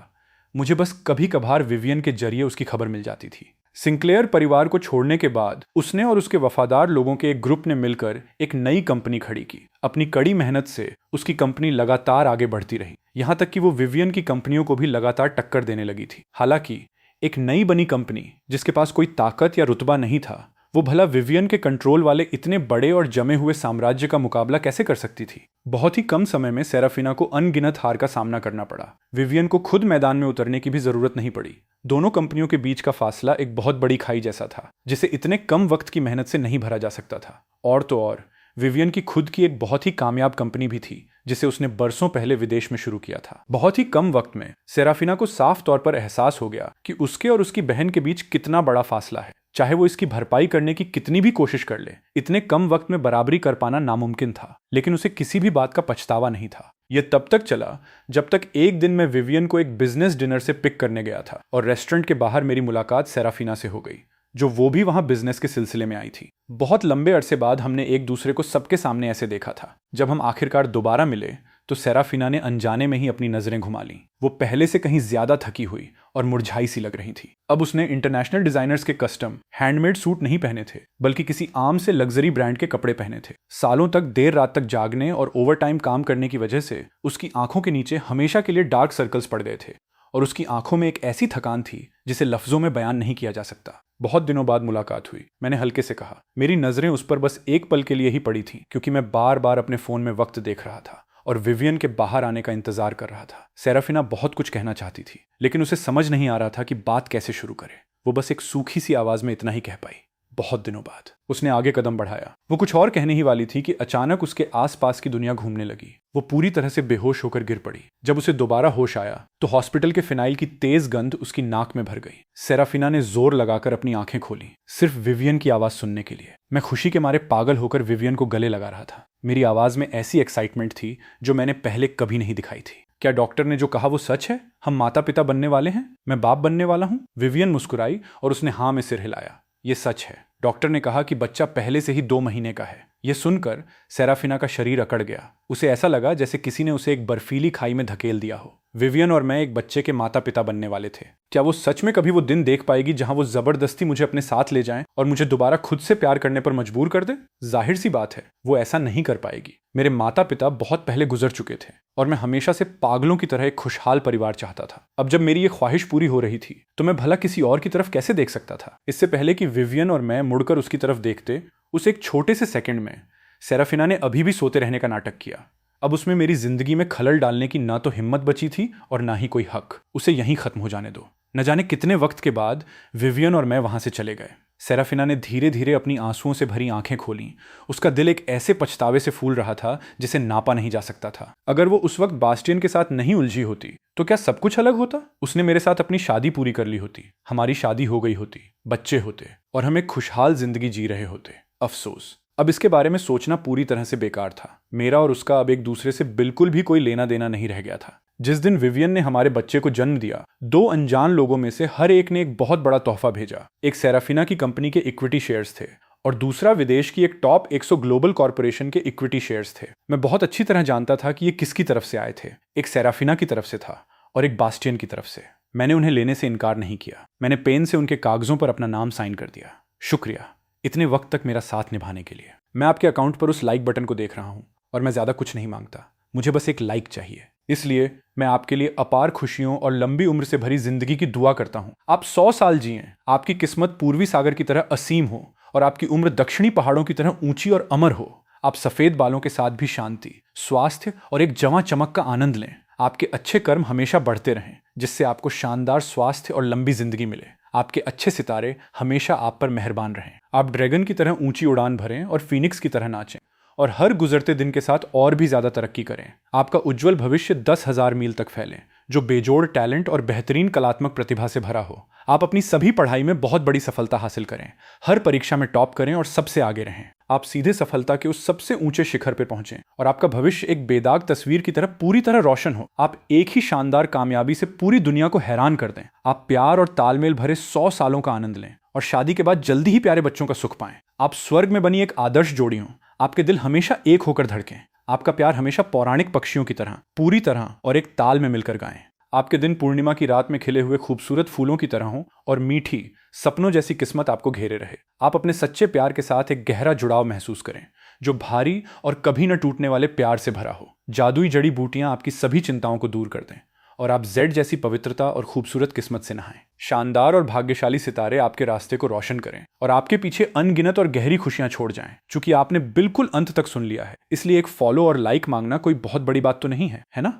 मुझे बस कभी कभार विवियन के जरिए उसकी खबर मिल जाती थी। सिंक्लेयर परिवार को छोड़ने के बाद उसने और उसके वफादार लोगों के एक ग्रुप ने मिलकर एक नई कंपनी खड़ी की। अपनी कड़ी मेहनत से उसकी कंपनी लगातार आगे बढ़ती रही, यहां तक कि वो विवियन की कंपनियों को भी लगातार टक्कर देने लगी थी। हालांकि एक नई बनी कंपनी जिसके पास कोई ताकत या रुतबा नहीं था, वो भला विवियन के कंट्रोल वाले इतने बड़े और जमे हुए साम्राज्य का मुकाबला कैसे कर सकती थी। बहुत ही कम समय में सेराफिना को अनगिनत हार का सामना करना पड़ा। विवियन को खुद मैदान में उतरने की भी जरूरत नहीं पड़ी। दोनों कंपनियों के बीच का फासला एक बहुत बड़ी खाई जैसा था, जिसे इतने कम वक्त की मेहनत से नहीं भरा जा सकता था। और तो और विवियन की खुद की एक बहुत ही कामयाब कंपनी भी थी, जिसे उसने बरसों पहले विदेश में शुरू किया था। बहुत ही कम वक्त में सेराफिना को साफ तौर पर एहसास हो गया कि उसके और उसकी बहन के बीच कितना बड़ा फासला है। चाहे वो इसकी भरपाई करने की कितनी भी कोशिश कर ले, इतने कम वक्त में बराबरी कर पाना नामुमकिन था। लेकिन उसे किसी भी बात का पछतावा नहीं था। यह तब तक चला जब तक एक दिन मैं विवियन को एक बिजनेस डिनर से पिक करने गया था और रेस्टोरेंट के बाहर मेरी मुलाकात सेराफिना से हो गई, जो वो भी वहां बिजनेस के सिलसिले में आई थी। बहुत लंबे अरसे बाद हमने एक दूसरे को सबके सामने ऐसे देखा था। जब हम आखिरकार दोबारा मिले तो सेराफिना ने अनजाने में ही अपनी नजरें घुमा लीं। वो पहले से कहीं ज्यादा थकी हुई और मुरझाई सी लग रही थी। अब उसने इंटरनेशनल डिजाइनर्स के कस्टम हैंडमेड सूट नहीं पहने थे, बल्कि किसी आम से लग्जरी ब्रांड के कपड़े पहने थे। सालों तक देर रात तक जागने और ओवरटाइम काम करने की वजह से उसकी आंखों के नीचे हमेशा के लिए डार्क सर्कल्स पड़ गए थे और उसकी आंखों में एक ऐसी थकान थी जिसे लफ्जों में बयान नहीं किया जा सकता। बहुत दिनों बाद मुलाकात हुई। मैंने हल्के से कहा। मेरी नजरें उस पर बस एक पल के लिए ही पड़ी थी, क्योंकि मैं बार बार अपने फोन में वक्त देख रहा था और विवियन के बाहर आने का इंतजार कर रहा था। सेराफिना बहुत कुछ कहना चाहती थी, लेकिन उसे समझ नहीं आ रहा था कि बात कैसे शुरू करे। वो बस एक सूखी सी आवाज में इतना ही कह पाई, बहुत दिनों बाद। उसने आगे कदम बढ़ाया। वो कुछ और कहने ही वाली थी कि अचानक उसके आसपास की दुनिया घूमने लगी। वो पूरी तरह से बेहोश होकर गिर पड़ी। जब उसे दोबारा होश आया तो हॉस्पिटल के फिनाइल की तेज गंध उसकी नाक में भर गई। सेराफिना ने जोर लगाकर अपनी आंखें खोली, सिर्फ विवियन की आवाज सुनने के लिए। मैं खुशी के मारे पागल होकर विवियन को गले लगा रहा था। मेरी आवाज में ऐसी एक्साइटमेंट थी जो मैंने पहले कभी नहीं दिखाई थी। क्या डॉक्टर ने जो कहा वो सच है? हम माता पिता बनने वाले हैं? मैं बाप बनने वाला हूं? विवियन मुस्कुराई और उसने हाँ में सिर हिलाया। ये सच है। डॉक्टर ने कहा कि बच्चा पहले से ही 2 महीने का है। यह सुनकर सेराफिना का शरीर अकड़ गया। उसे ऐसा लगा जैसे किसी ने उसे एक बर्फीली खाई में धकेल दिया हो। विवियन और मैं एक बच्चे के माता पिता बनने वाले थे। क्या वो सच में कभी वो दिन देख पाएगी जहां वो जबरदस्ती मुझे अपने साथ ले जाएं और मुझे दोबारा खुद से प्यार करने पर मजबूर कर दे? जाहिर सी बात है, वो ऐसा नहीं कर पाएगी। मेरे माता पिता बहुत पहले गुजर चुके थे और मैं हमेशा से पागलों की तरह एक खुशहाल परिवार चाहता था। अब जब मेरी ये ख्वाहिश पूरी हो रही थी तो मैं भला किसी और की तरफ कैसे देख सकता था? इससे पहले कि विवियन और मैं मुड़कर उसकी तरफ देखते, उस एक छोटे से सेकंड में सेराफिना ने अभी भी सोते रहने का नाटक किया। अब उसमें मेरी जिंदगी में खलल डालने की ना तो हिम्मत बची थी और ना ही कोई हक। उसे यहीं खत्म हो जाने दो। न जाने कितने वक्त के बाद विवियन और मैं वहां से चले गए। सेराफिना ने धीरे धीरे अपनी आंसुओं से भरी आंखें खोलीं। उसका दिल एक ऐसे पछतावे से फूल रहा था जिसे नापा नहीं जा सकता था। अगर वो उस वक्त बास्टियन के साथ नहीं उलझी होती तो क्या सब कुछ अलग होता? उसने मेरे साथ अपनी शादी पूरी कर ली होती, हमारी शादी हो गई होती, बच्चे होते और हम एक खुशहाल जिंदगी जी रहे होते। अफसोस अब इसके बारे में सोचना पूरी तरह से बेकार था। मेरा और उसका अब एक दूसरे से बिल्कुल भी कोई लेना देना नहीं रह गया था। जिस दिन विवियन ने हमारे बच्चे को जन्म दिया, 2 अनजान लोगों में से हर एक ने एक बहुत बड़ा तोहफा भेजा। एक सेराफिना की कंपनी के इक्विटी शेयर्स थे और दूसरा विदेश की एक टॉप 100 ग्लोबल कॉर्पोरेशन के इक्विटी शेयर्स थे। मैं बहुत अच्छी तरह जानता था कि ये किसकी तरफ से आए थे। एक सेराफिना की तरफ से था और एक बास्टियन की तरफ से। मैंने उन्हें लेने से इनकार नहीं किया। मैंने पेन से उनके कागजों पर अपना नाम साइन कर दिया। शुक्रिया इतने वक्त तक मेरा साथ निभाने के लिए। मैं आपके अकाउंट पर उस लाइक बटन को देख रहा हूं और मैं ज्यादा कुछ नहीं मांगता, मुझे बस एक लाइक चाहिए। इसलिए मैं आपके लिए अपार खुशियों और लंबी उम्र से भरी जिंदगी की दुआ करता हूं। आप 100 साल जिएं, आपकी किस्मत पूर्वी सागर की तरह असीम हो और आपकी उम्र दक्षिणी पहाड़ों की तरह ऊंची और अमर हो। आप सफेद बालों के साथ भी शांति, स्वास्थ्य और एक जवां चमक का आनंद लें। आपके अच्छे कर्म हमेशा बढ़ते रहें, जिससे आपको शानदार स्वास्थ्य और लंबी जिंदगी मिले। आपके अच्छे सितारे हमेशा आप पर मेहरबान रहें। आप ड्रैगन की तरह ऊंची उड़ान भरें और फीनिक्स की तरह नाचें और हर गुजरते दिन के साथ और भी ज्यादा तरक्की करें। आपका उज्जवल भविष्य 10,000 मील तक फैले, जो बेजोड़ टैलेंट और बेहतरीन कलात्मक प्रतिभा से भरा हो। आप अपनी सभी पढ़ाई में बहुत बड़ी सफलता हासिल करें, हर परीक्षा में टॉप करें और सबसे आगे रहें। आप सीधे सफलता के उस सबसे ऊंचे शिखर पर पहुंचें और आपका भविष्य एक बेदाग तस्वीर की तरह पूरी तरह रोशन हो। आप एक ही शानदार कामयाबी से पूरी दुनिया को हैरान कर दें। आप प्यार और तालमेल भरे 100 सालों का आनंद लें और शादी के बाद जल्दी ही प्यारे बच्चों का सुख पाएं। आप स्वर्ग में बनी एक आदर्श जोड़ी हों। आपके दिल हमेशा एक होकर धड़कें। आपका प्यार हमेशा पौराणिक पक्षियों की तरह पूरी तरह और एक ताल में मिलकर गाएं। आपके दिन पूर्णिमा की रात में खिले हुए खूबसूरत फूलों की तरह हों और मीठी सपनों जैसी किस्मत आपको घेरे रहे। आप अपने सच्चे प्यार के साथ एक गहरा जुड़ाव महसूस करें, जो भारी और कभी न टूटने वाले प्यार से भरा हो। जादुई जड़ी बूटियां आपकी सभी चिंताओं को दूर कर दें और आप जेड जैसी पवित्रता और खूबसूरत किस्मत से नहाएं। शानदार और भाग्यशाली सितारे आपके रास्ते को रोशन करें और आपके पीछे अनगिनत और गहरी खुशियां छोड़ जाएं। चूंकि आपने बिल्कुल अंत तक सुन लिया है, इसलिए एक फॉलो और लाइक मांगना कोई बहुत बड़ी बात तो नहीं है, है ना?